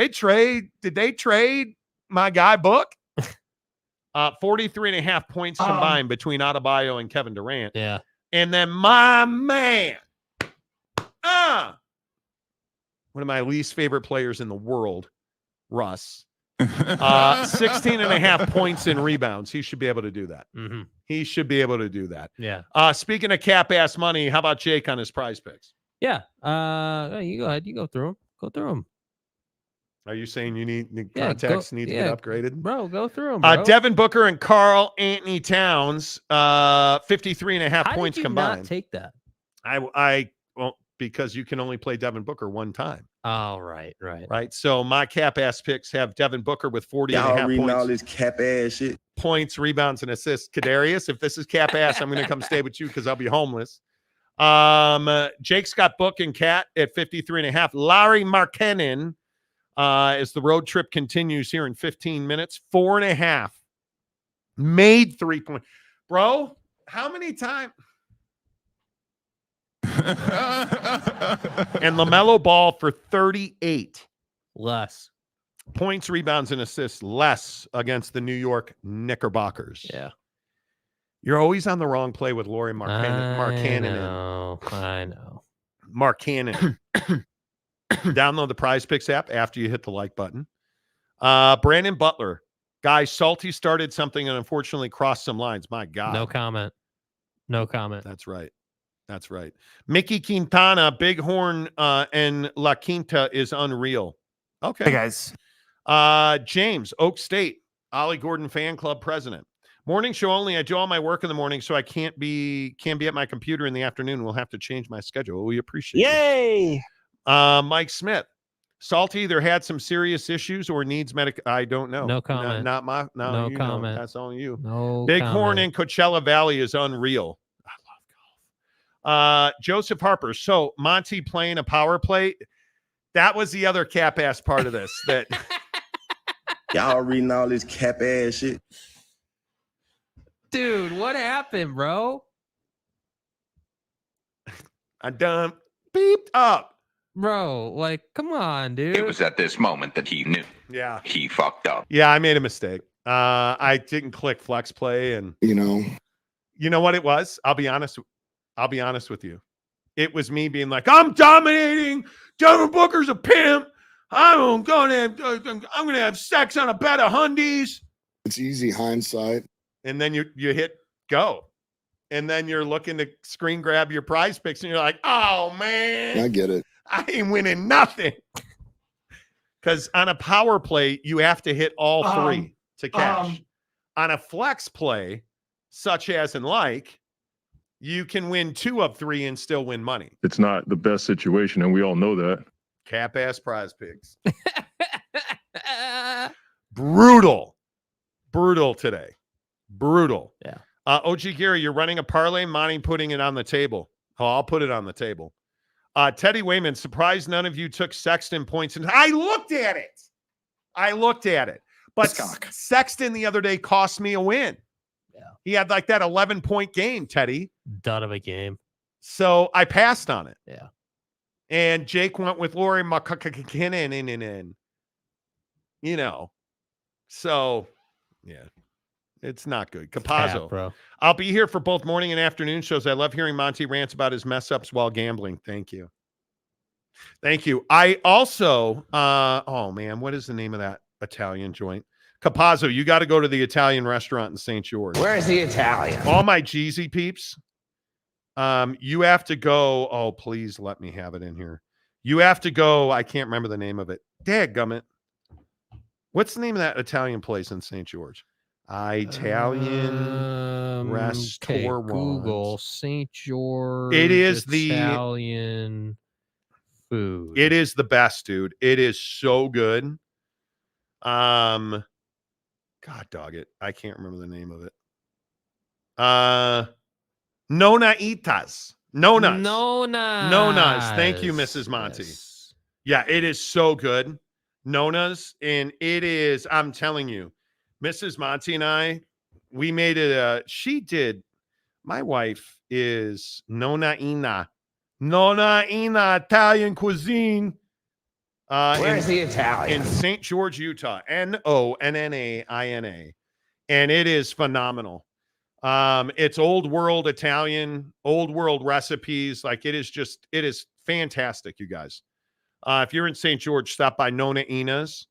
they trade my guy Book? 43.5 points combined between Adebayo and Kevin Durant. Yeah. And then my man, one of my least favorite players in the world, Russ. 16.5 points in rebounds. He should be able to do that. Mm-hmm. He should be able to do that. Yeah. Speaking of cap ass money, how about Jake on his Prize Picks? Yeah. You go ahead. You go through them. Go through them. Are you saying you need contacts need to get upgraded? Bro, go through them, bro. Devin Booker and Karl Anthony Towns, 53.5 points did you combined. Not take that. Well, because you can only play Devin Booker one time. Oh, right. So my cap ass picks have Devin Booker with 40.5 points. All this cap ass shit. Points, rebounds, and assists. Kadarius, if this is cap ass, I'm going to come stay with you because I'll be homeless. Jake's got Book and Cat at 53.5. Larry Markkanen, as the road trip continues here in 15 minutes, 4.5. Made 3 points. Bro, how many times? And LaMelo Ball for 38. Less. Points, rebounds, and assists less against the New York Knickerbockers. Yeah. You're always on the wrong play with Laurie Markkanen. I know. Markkanen. Download the Prize Picks app after you hit the like button. Brandon Butler. Guys, Salty started something and unfortunately crossed some lines. My God. No comment. No comment. That's right. That's right. Mickey Quintana, Bighorn, and La Quinta is unreal. Okay. Hey, guys. James, Oak State, Ollie Gordon fan club president. Morning show only. I do all my work in the morning, so I can't be at my computer in the afternoon. We'll have to change my schedule. We appreciate it. Yay! Mike Smith. Salty either had some serious issues or needs I don't know. No comment. Not my. No comment. That's on you. No Bighorn comment. in Coachella Valley is unreal. I love golf. Joseph Harper. So Monty playing a power play. That was the other cap ass part of this. That Y'all reading all this cap ass shit. Dude, what happened, bro? I done beeped up. Bro, like, come on, dude. It was at this moment that he knew. Yeah. He fucked up. Yeah, I made a mistake. I didn't click flex play, and you know what it was? I'll be honest with you. It was me being like, I'm dominating. Devin Booker's a pimp. I'm gonna have sex on a bed of hundies. It's easy hindsight. And then you hit go. And then you're looking to screen grab your Prize Picks, and you're like, oh man. I get it. I ain't winning nothing. Because on a power play, you have to hit all three to cash. On a flex play, such as in like, you can win 2 of 3 and still win money. It's not the best situation, and we all know that. Cap ass Prize Picks. Brutal today. Brutal. Yeah. OG Gary, you're running a parlay. Monty putting it on the table. Oh, I'll put it on the table. Teddy Wayman, surprised none of you took Sexton points. And I looked at it. But Sexton the other day cost me a win. Yeah. He had like that 11-point game, Teddy. Dud of a game. So I passed on it. Yeah. And Jake went with Laurie McKinnon. You know. So, yeah. It's not good. Capazzo. Bro. I'll be here for both morning and afternoon shows. I love hearing Monty rants about his mess ups while gambling. Thank you. I also, oh man, what is the name of that Italian joint? Capazzo, you got to go to the Italian restaurant in St. George. Where's the Italian? All my Jeezy peeps. You have to go. Oh, please let me have it in here. You have to go. I can't remember the name of it. Dadgummit. What's the name of that Italian place in St. George? Italian restaurant. Google St. George. It is Italian food. It is the best, dude. It is so good. God dog it. I can't remember the name of it. Nonaitas. Nonas. Thank you, Mrs. Monty. Yes. Yeah, it is so good. Nona's, and it is, I'm telling you, Mrs. Monty and I, we made it. She did. My wife is Nonna Ina Italian cuisine. Where's the Italian? In St. George, Utah. Nonnaina, and it is phenomenal. It's old world Italian, old world recipes. Like it is fantastic, you guys. If you're in St. George, stop by Nonna Ina's.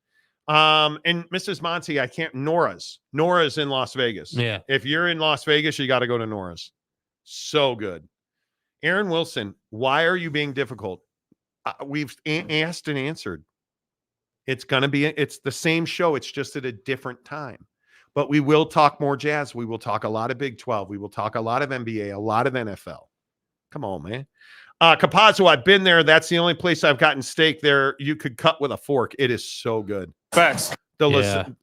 And Mrs. Monty, Nora's in Las Vegas. Yeah. If you're in Las Vegas, you got to go to Nora's. So good. Aaron Wilson, why are you being difficult? We've asked and answered. It's the same show. It's just at a different time, but we will talk more Jazz. We will talk a lot of Big 12. We will talk a lot of NBA, a lot of NFL. Come on, man. Capazzo, I've been there. That's the only place I've gotten steak there. You could cut with a fork. It is so good. Facts. Listen,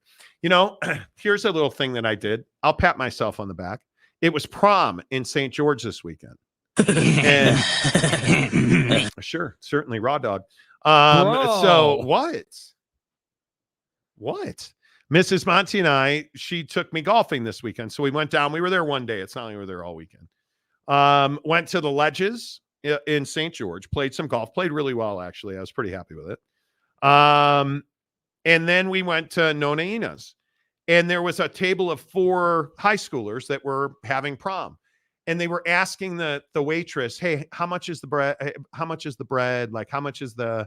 you know, here's a little thing that I did. I'll pat myself on the back. It was prom in St. George this weekend. And sure, certainly raw dog. So what? Mrs. Monty and I, she took me golfing this weekend. So we went down. We were there one day. It's not like we were there all weekend. Went to the Ledges in St. George, played some golf, played really well, actually. I was pretty happy with it. And then we went to Nona Ina's. And there was a table of 4 high schoolers that were having prom. And they were asking the waitress, hey, how much is the bread? How much is the bread? Like, how much is the...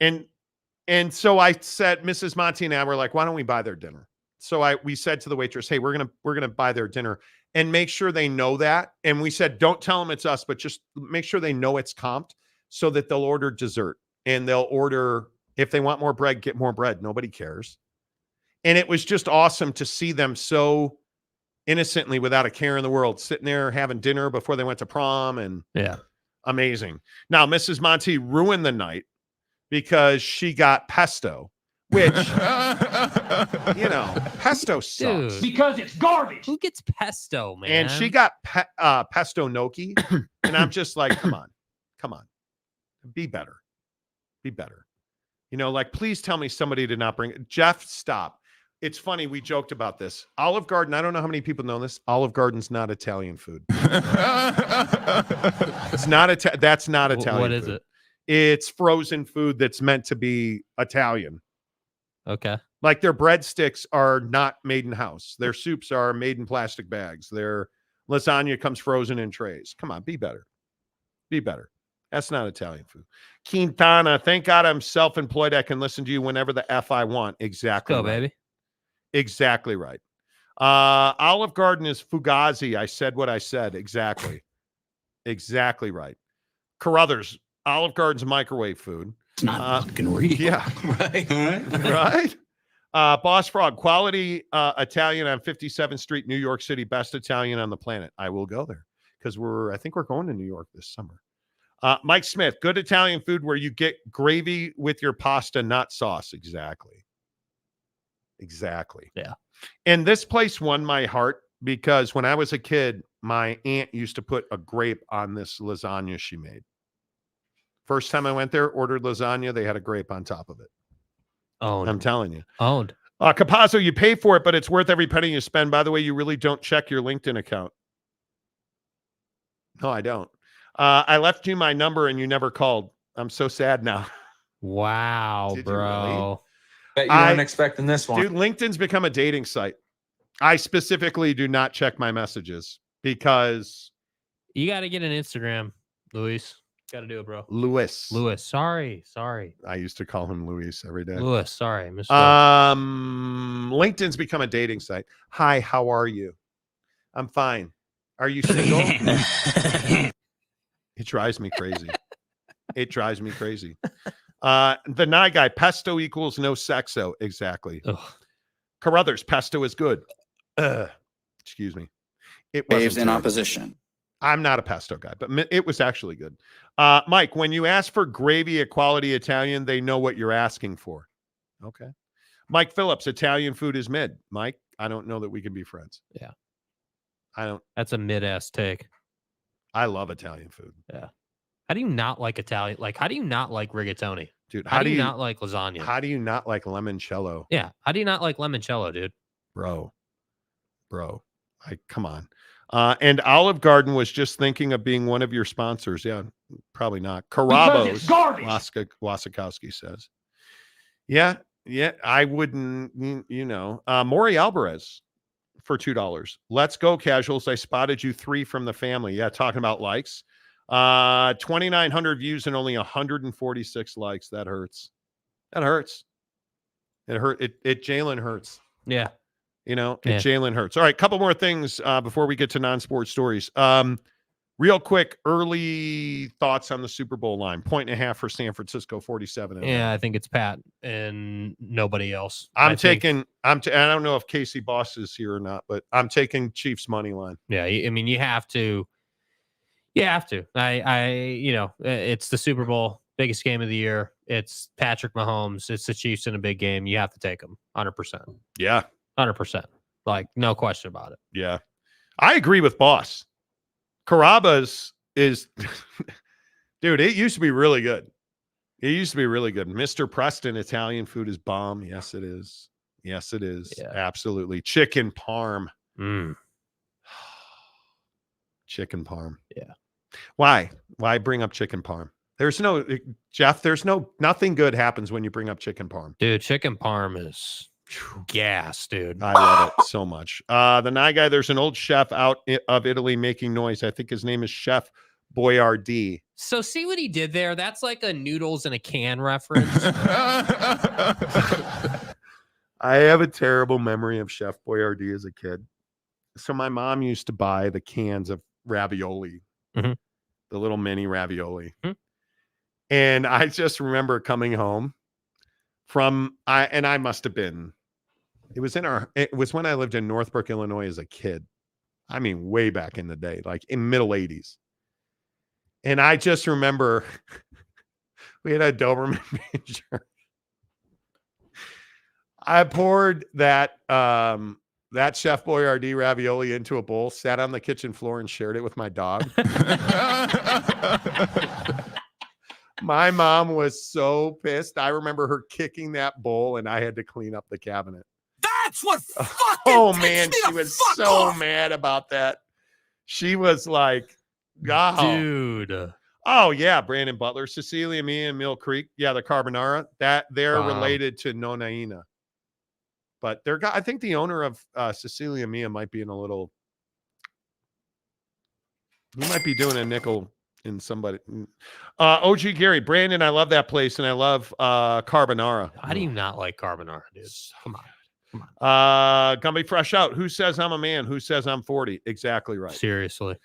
And so I said, Mrs. Monty and I were like, why don't we buy their dinner? So we said to the waitress, hey, we're gonna buy their dinner and make sure they know that. And we said, don't tell them it's us, but just make sure they know it's comped so that they'll order dessert. And they'll order, if they want more bread, get more bread. Nobody cares. And it was just awesome to see them so innocently, without a care in the world, sitting there having dinner before they went to prom. And amazing. Now, Mrs. Monty ruined the night because she got pesto, which, pesto sucks. Dude, because it's garbage. Who gets pesto, man? And she got pesto gnocchi. And I'm just like, come on. Be better. Like, please tell me somebody did not bring it. Jeff, stop. It's funny. We joked about this. Olive Garden. I don't know how many people know this. Olive Garden's not Italian food. It's not that's not Italian. What is food. it? It's frozen food that's meant to be Italian. Okay. Like, their breadsticks are not made in house. Their soups are made in plastic bags. Their lasagna comes frozen in trays. Come on, be better. That's not Italian food. Quintana, thank God I'm self-employed. I can listen to you whenever the F I want. Exactly. Go, right. baby. Exactly right. Olive Garden is Fugazi. I said what I said. Exactly. Exactly right. Carruthers, Olive Garden's microwave food. It's not fucking real. Yeah. Right. Boss Frog, quality Italian on 57th Street, New York City. Best Italian on the planet. I will go there because I think we're going to New York this summer. Mike Smith, good Italian food where you get gravy with your pasta, not sauce. Exactly. Yeah. And this place won my heart because when I was a kid, my aunt used to put a grape on this lasagna she made. First time I went there, ordered lasagna, they had a grape on top of it. Owned. I'm telling you. Owned. Capazzo, you pay for it, but it's worth every penny you spend. By the way, you really don't check your LinkedIn account. No, I don't. I left you my number and you never called. I'm so sad now. Wow, Did bro. you really? Bet you weren't expecting this one. Dude, LinkedIn's become a dating site. I specifically do not check my messages because... You got to get an Instagram, Luis. Got to do it, bro. Louis. Sorry. I used to call him Luis every day. Louis, sorry. LinkedIn's become a dating site. Hi, how are you? I'm fine. Are you single? It drives me crazy. The Nye guy, pesto equals no sexo. Exactly. Ugh. Carruthers, pesto is good. Excuse me. It Waves wasn't in terrible. opposition. I'm not a pesto guy, but it was actually good. Mike, when you ask for gravy at Quality Italian, they know what you're asking for. Okay. Mike Phillips, Italian food is mid. Mike, I don't know that we can be friends. Yeah. That's a mid-ass take. I love Italian food. Yeah. How do you not like Italian? Like, how do you not like rigatoni? Dude, how do you not like lasagna? How do you not like limoncello? Yeah. How do you not like limoncello, dude? Bro. Come on. And Olive Garden was just thinking of being one of your sponsors. Yeah, probably not. Carrabos, Wasikowski says. Yeah, I wouldn't, Maury Alvarez for $2. Let's go, casuals. I spotted you 3 from the family. Yeah, talking about likes. 2,900 views and only 146 likes. That hurts. It hurt. It Jalen hurts. Yeah. Jalen Hurts. All right, couple more things before we get to non-sports stories. Real quick, early thoughts on the Super Bowl line. 1.5 for San Francisco, 47. Yeah, I think it's Pat and nobody else. I don't know if Casey Boss is here or not, but I'm taking Chiefs money line. Yeah, I mean, you have to. It's the Super Bowl, biggest game of the year. It's Patrick Mahomes. It's the Chiefs in a big game. You have to take them 100%. Yeah. 100%. Like, no question about it. Yeah. I agree with Boss. Carrabba's is, dude, it used to be really good. Mr. Preston, Italian food is bomb. Yes, it is. Yeah. Absolutely. Chicken parm. Chicken parm. Yeah. Why bring up chicken parm? There's no, Jeff, nothing good happens when you bring up chicken parm. Dude, chicken parm is gas, dude. I love it so much. The Nye guy, there's an old chef out of Italy making noise. I think his name is Chef Boyardee. So see what he did there? That's like a noodles in a can reference. I have a terrible memory of Chef Boyardee as a kid. So my mom used to buy the cans of ravioli, the little mini ravioli. And I just remember coming home I must have been, it was when I lived in Northbrook, Illinois as a kid. I mean, way back in the day, like in middle 80s. And I just remember we had a Doberman Pinscher. I poured that Chef Boyardee ravioli into a bowl, sat on the kitchen floor and shared it with my dog. My mom was so pissed. I remember her kicking that bowl and I had to clean up the cabinet. That's what fucking oh man, she was so mad about that. She was like, oh. Dude. Oh yeah, Brandon Butler, Cecilia, me, and Mill Creek. Yeah, the carbonara. They're related to Nonaina. But I think the owner of Cecilia Mia might be in a little. He might be doing a nickel in somebody. OG Gary, Brandon, I love that place, and I love carbonara. How do you not like carbonara, dude? Come on. Gumby Fresh Out. Who says I'm a man? Who says I'm 40? Exactly right. Seriously.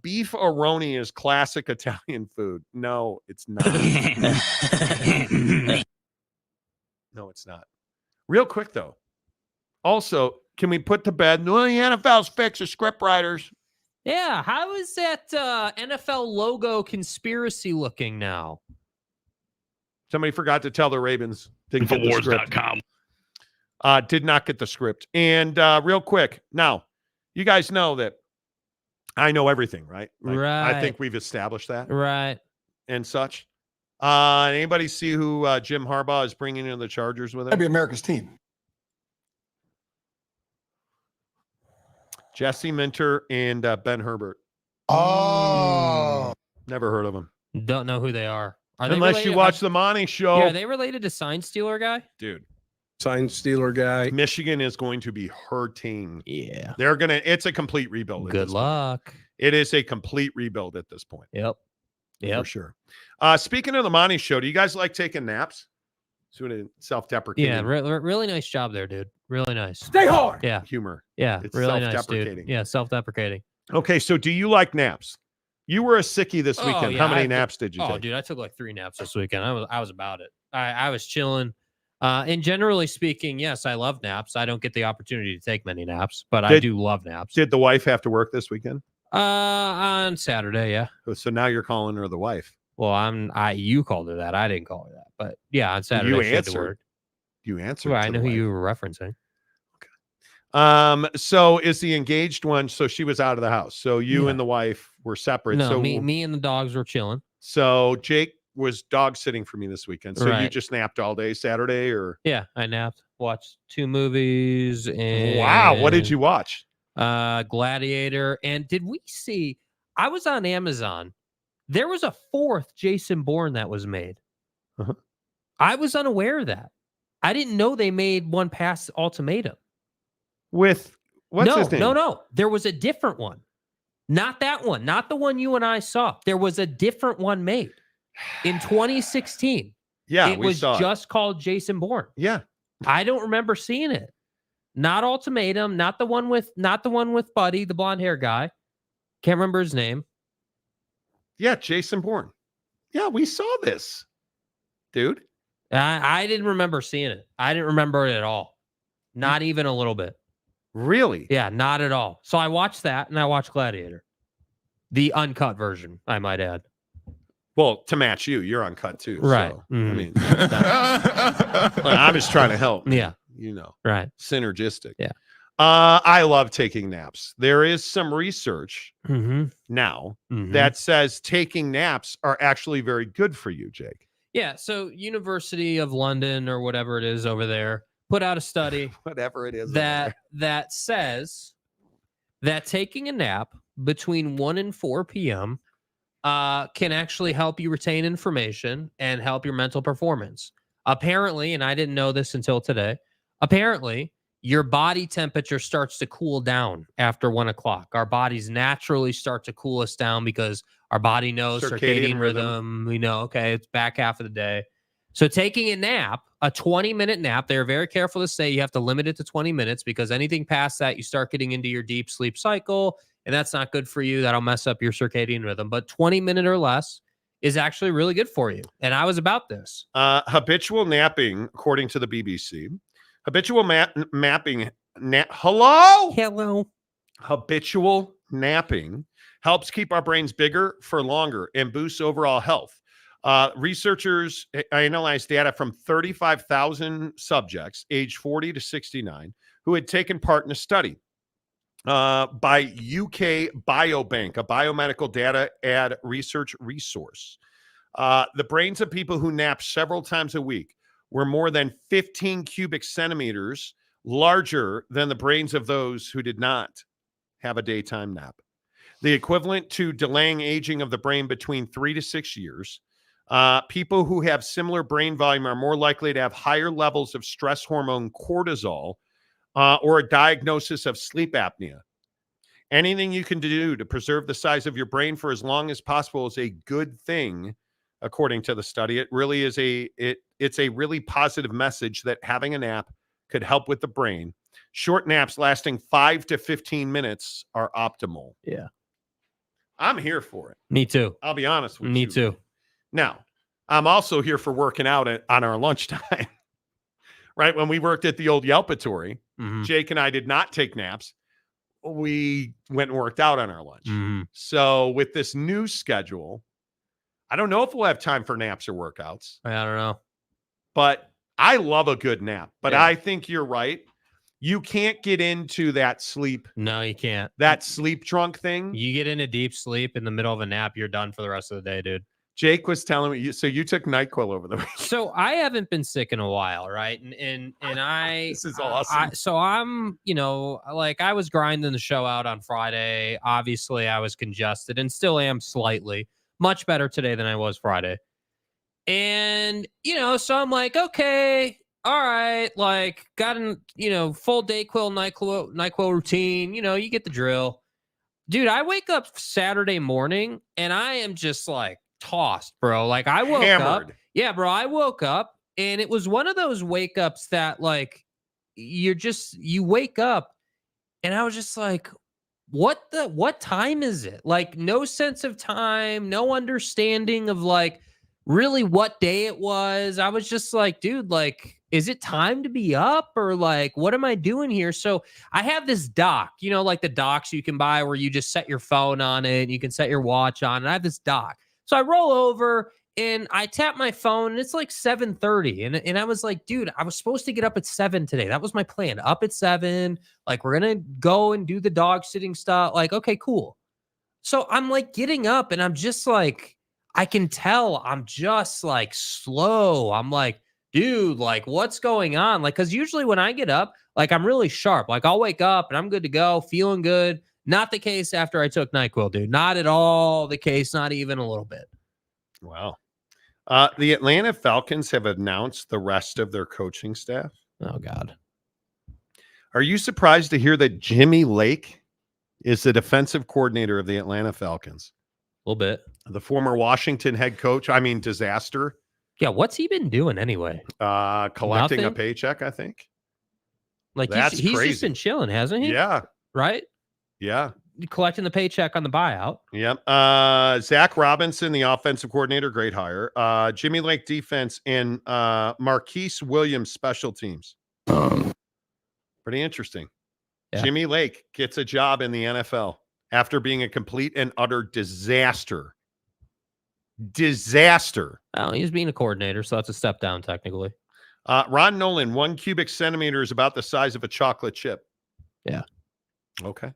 Beef aroni is classic Italian food. No, it's not. No, it's not. Real quick, though. Also, can we put to bed, well, the NFL's fixed the script writers? Yeah, how is that NFL logo conspiracy looking now? Somebody forgot to tell the Ravens. Infowars.com. Did not get the script. And real quick, now, you guys know that I know everything, right? Right. I think we've established that. Right. And such. Anybody see who Jim Harbaugh is bringing in the Chargers with him? That'd be America's team. Jesse Minter and Ben Herbert. Oh. Never heard of them. Don't know who they are. Unless you watch the Monty Show. Yeah, are they related to Sign Stealer guy? Dude. Sign Stealer guy. Michigan is going to be hurting. Yeah. It's a complete rebuild. Good luck. It is a complete rebuild at this point. Yep. For sure. Speaking of the Monty Show, do you guys like taking naps? Sort of self-deprecating. Yeah, really nice job there, dude. Really nice. Stay hard. Yeah. Humor. Yeah, it's really nice, self-deprecating. dude. Yeah, self-deprecating. Okay, so do you like naps? You were a sickie this weekend. Yeah, How many naps did you take? Oh, dude, I took like 3 naps this weekend. I was about it. I was chilling. And generally speaking, yes, I love naps. I don't get the opportunity to take many naps, but I do love naps. Did the wife have to work this weekend? On Saturday, yeah. So now you're calling her the wife. Well, you called her that. I didn't call her that. But yeah, on Saturday you she had to answered. work. You answered. Well, I know who you were referencing. Okay. So is the engaged one? So she was out of the house. So you and the wife were separate. No, so me and the dogs were chilling. So Jake was dog sitting for me this weekend. So you just napped all day Saturday, or? Yeah, I napped. Watched 2 movies. And wow, what did you watch? Gladiator. And did we see? I was on Amazon. There was a 4th Jason Bourne that was made. I was unaware of that. I didn't know they made one past Ultimatum. With what's his name? No. There was a different one. Not that one. Not the one you and I saw. There was a different one made in 2016. Yeah, it was just called Jason Bourne. Yeah, I don't remember seeing it. Not Ultimatum. Not the one with Buddy, the blonde hair guy. Can't remember his name. Yeah, Jason Bourne. Yeah, we saw this, dude. I didn't remember seeing it. I didn't remember it at all. Not even a little bit. Really? Yeah, not at all. So I watched that and I watched Gladiator. The uncut version, I might add. Well, to match you, you're uncut too. Right. So, I mean, I'm just trying to help. Yeah. You know. Right. Synergistic. Yeah. I love taking naps. There is some research now that says taking naps are actually very good for you, Jake. Yeah. So University of London or whatever it is over there put out a study whatever it is that says that taking a nap between 1 and 4 p.m. can actually help you retain information and help your mental performance. Apparently, and I didn't know this until today, apparently your body temperature starts to cool down after 1 o'clock. Our bodies naturally start to cool us down because our body knows circadian rhythm. We know, okay, it's back half of the day. So taking a nap, a 20-minute nap, they're very careful to say you have to limit it to 20 minutes because anything past that, you start getting into your deep sleep cycle, and that's not good for you. That'll mess up your circadian rhythm. But 20-minute or less is actually really good for you. And I was about this. Habitual napping, according to the BBC. Habitual napping. Hello. Habitual napping helps keep our brains bigger for longer and boosts overall health. Researchers analyzed data from 35,000 subjects aged 40 to 69 who had taken part in a study by UK Biobank, a biomedical data and research resource. The brains of people who napped several times a week were more than 15 cubic centimeters larger than the brains of those who did not have a daytime nap. The equivalent to delaying aging of the brain between 3 to 6 years. People who have similar brain volume are more likely to have higher levels of stress hormone cortisol or a diagnosis of sleep apnea. Anything you can do to preserve the size of your brain for as long as possible is a good thing, according to the study. It really is it's a really positive message that having a nap could help with the brain. Short naps lasting 5 to 15 minutes are optimal. Yeah. I'm here for it. Me too. I'll be honest with you. Me too. Now, I'm also here for working out on our lunchtime. Right? When we worked at the old Yelpatory, Jake and I did not take naps. We went and worked out on our lunch. So with this new schedule, I don't know if we'll have time for naps or workouts. I don't know. But I love a good nap. But I think you're right. You can't get into that sleep. No, you can't. That sleep drunk thing. You get into deep sleep in the middle of a nap, you're done for the rest of the day, dude. Jake was telling me, so you took NyQuil over the week. So I haven't been sick in a while, right? And I this is awesome. So I'm, like I was grinding the show out on Friday. Obviously, I was congested and still am slightly. Much better today than I was Friday. And, so I'm like, okay, all right, like got an, full NyQuil routine, you get the drill. Dude, I wake up Saturday morning and I am just like tossed, bro. Like I woke up. Yeah, bro, I woke up and it was one of those wake ups that like you wake up and I was just like, what time is it? Like no sense of time, no understanding of like really what day it was. I was just like, dude, like, is it time to be up or like, what am I doing here? So I have this dock, like the docks you can buy where you just set your phone on it and you can set your watch on. And I have this dock. So I roll over and I tap my phone and it's like 7:30. And I was like, dude, I was supposed to get up at 7 today. That was my plan. Up at 7. Like, we're going to go and do the dog sitting stuff. Like, okay, cool. So I'm like getting up and I'm just like, I can tell I'm just like slow. I'm like, dude, like what's going on? Like, cause usually when I get up, like I'm really sharp. Like I'll wake up and I'm good to go, feeling good. Not the case after I took NyQuil, dude. Not at all the case, not even a little bit. Wow. The Atlanta Falcons have announced the rest of their coaching staff. Oh, God. Are you surprised to hear that Jimmy Lake is the defensive coordinator of the Atlanta Falcons? A little bit. The former Washington head coach. I mean, disaster. Yeah, what's he been doing anyway? Collecting a paycheck, I think. Like he's just been chilling, hasn't he? Yeah. Right? Yeah. Collecting the paycheck on the buyout. Yep. Zach Robinson, the offensive coordinator, great hire. Jimmy Lake defense and Marquise Williams special teams. Pretty interesting. Yeah. Jimmy Lake gets a job in the NFL after being a complete and utter disaster. Oh, he's being a coordinator, so that's a step down technically. Ron Nolan, 1 cubic centimeter is about the size of a chocolate chip. Yeah. Okay.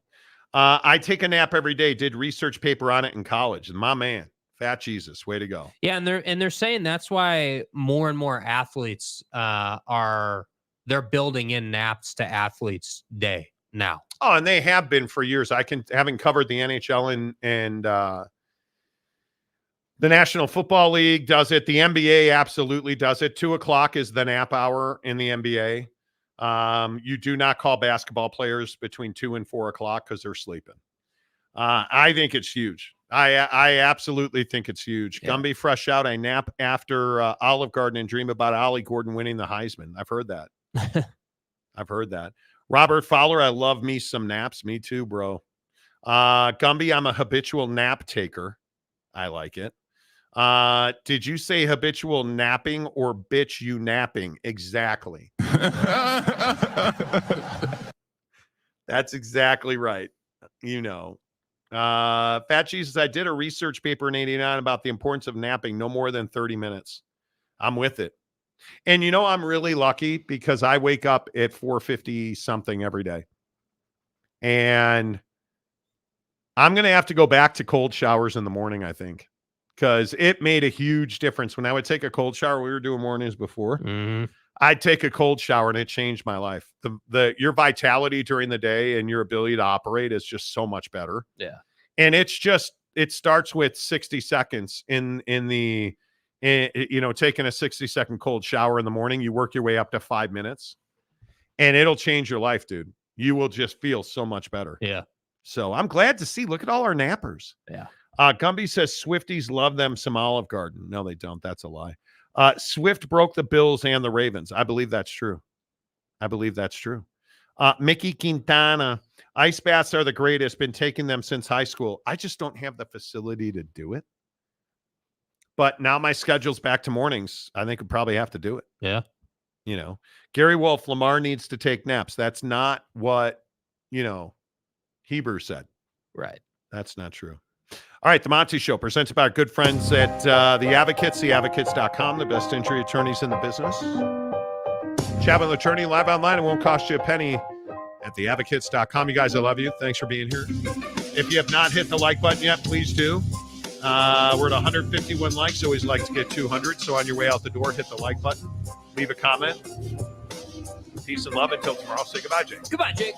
I take a nap every day. Did research paper on it in college. My man, Fat Jesus, way to go. Yeah, and they're saying that's why more and more athletes they're building in naps to athletes' day now. Oh, and they have been for years. Having covered the NHL and The National Football League does it. The NBA absolutely does it. 2:00 is the nap hour in the NBA. You do not call basketball players between 2 and 4 o'clock because they're sleeping. I think it's huge. I absolutely think it's huge. Yeah. Gumby fresh out. I nap after Olive Garden and dream about Ollie Gordon winning the Heisman. I've heard that. I've heard that. Robert Fowler, I love me some naps. Me too, bro. Gumby, I'm a habitual nap taker. I like it. Did you say habitual napping or bitch you napping? Exactly. That's exactly right. You know. Fat Jesus, I did a research paper in 89 about the importance of napping no more than 30 minutes. I'm with it. And you know, I'm really lucky because I wake up at 4:50 something every day. And I'm going to have to go back to cold showers in the morning, I think, because it made a huge difference. When I would take a cold shower, we were doing mornings before. Mm-hmm. I'd take a cold shower and it changed my life. Your vitality during the day and your ability to operate is just so much better. Yeah. And it starts with 60 seconds taking a 60-second cold shower in the morning. You work your way up to 5 minutes and it'll change your life, dude. You will just feel so much better. Yeah. So I'm glad to see, look at all our nappers. Yeah. Gumby says Swifties love them some Olive Garden. No, they don't. That's a lie. Swift broke the Bills and the Ravens. I believe that's true. Mickey Quintana, ice baths are the greatest. Been taking them since high school. I just don't have the facility to do it. But now my schedule's back to mornings. I think I'd probably have to do it. Yeah. You know, Gary Wolf, Lamar needs to take naps. That's not what, Heber said. Right. That's not true. All right, the Monty Show, presented by our good friends at The Advocates, theadvocates.com, the best injury attorneys in the business. Chat with an attorney live online. It won't cost you a penny at theadvocates.com. You guys, I love you. Thanks for being here. If you have not hit the like button yet, please do. We're at 151 likes. Always like to get 200. So on your way out the door, hit the like button. Leave a comment. Peace and love. Until tomorrow, say goodbye, Jake. Goodbye, Jake.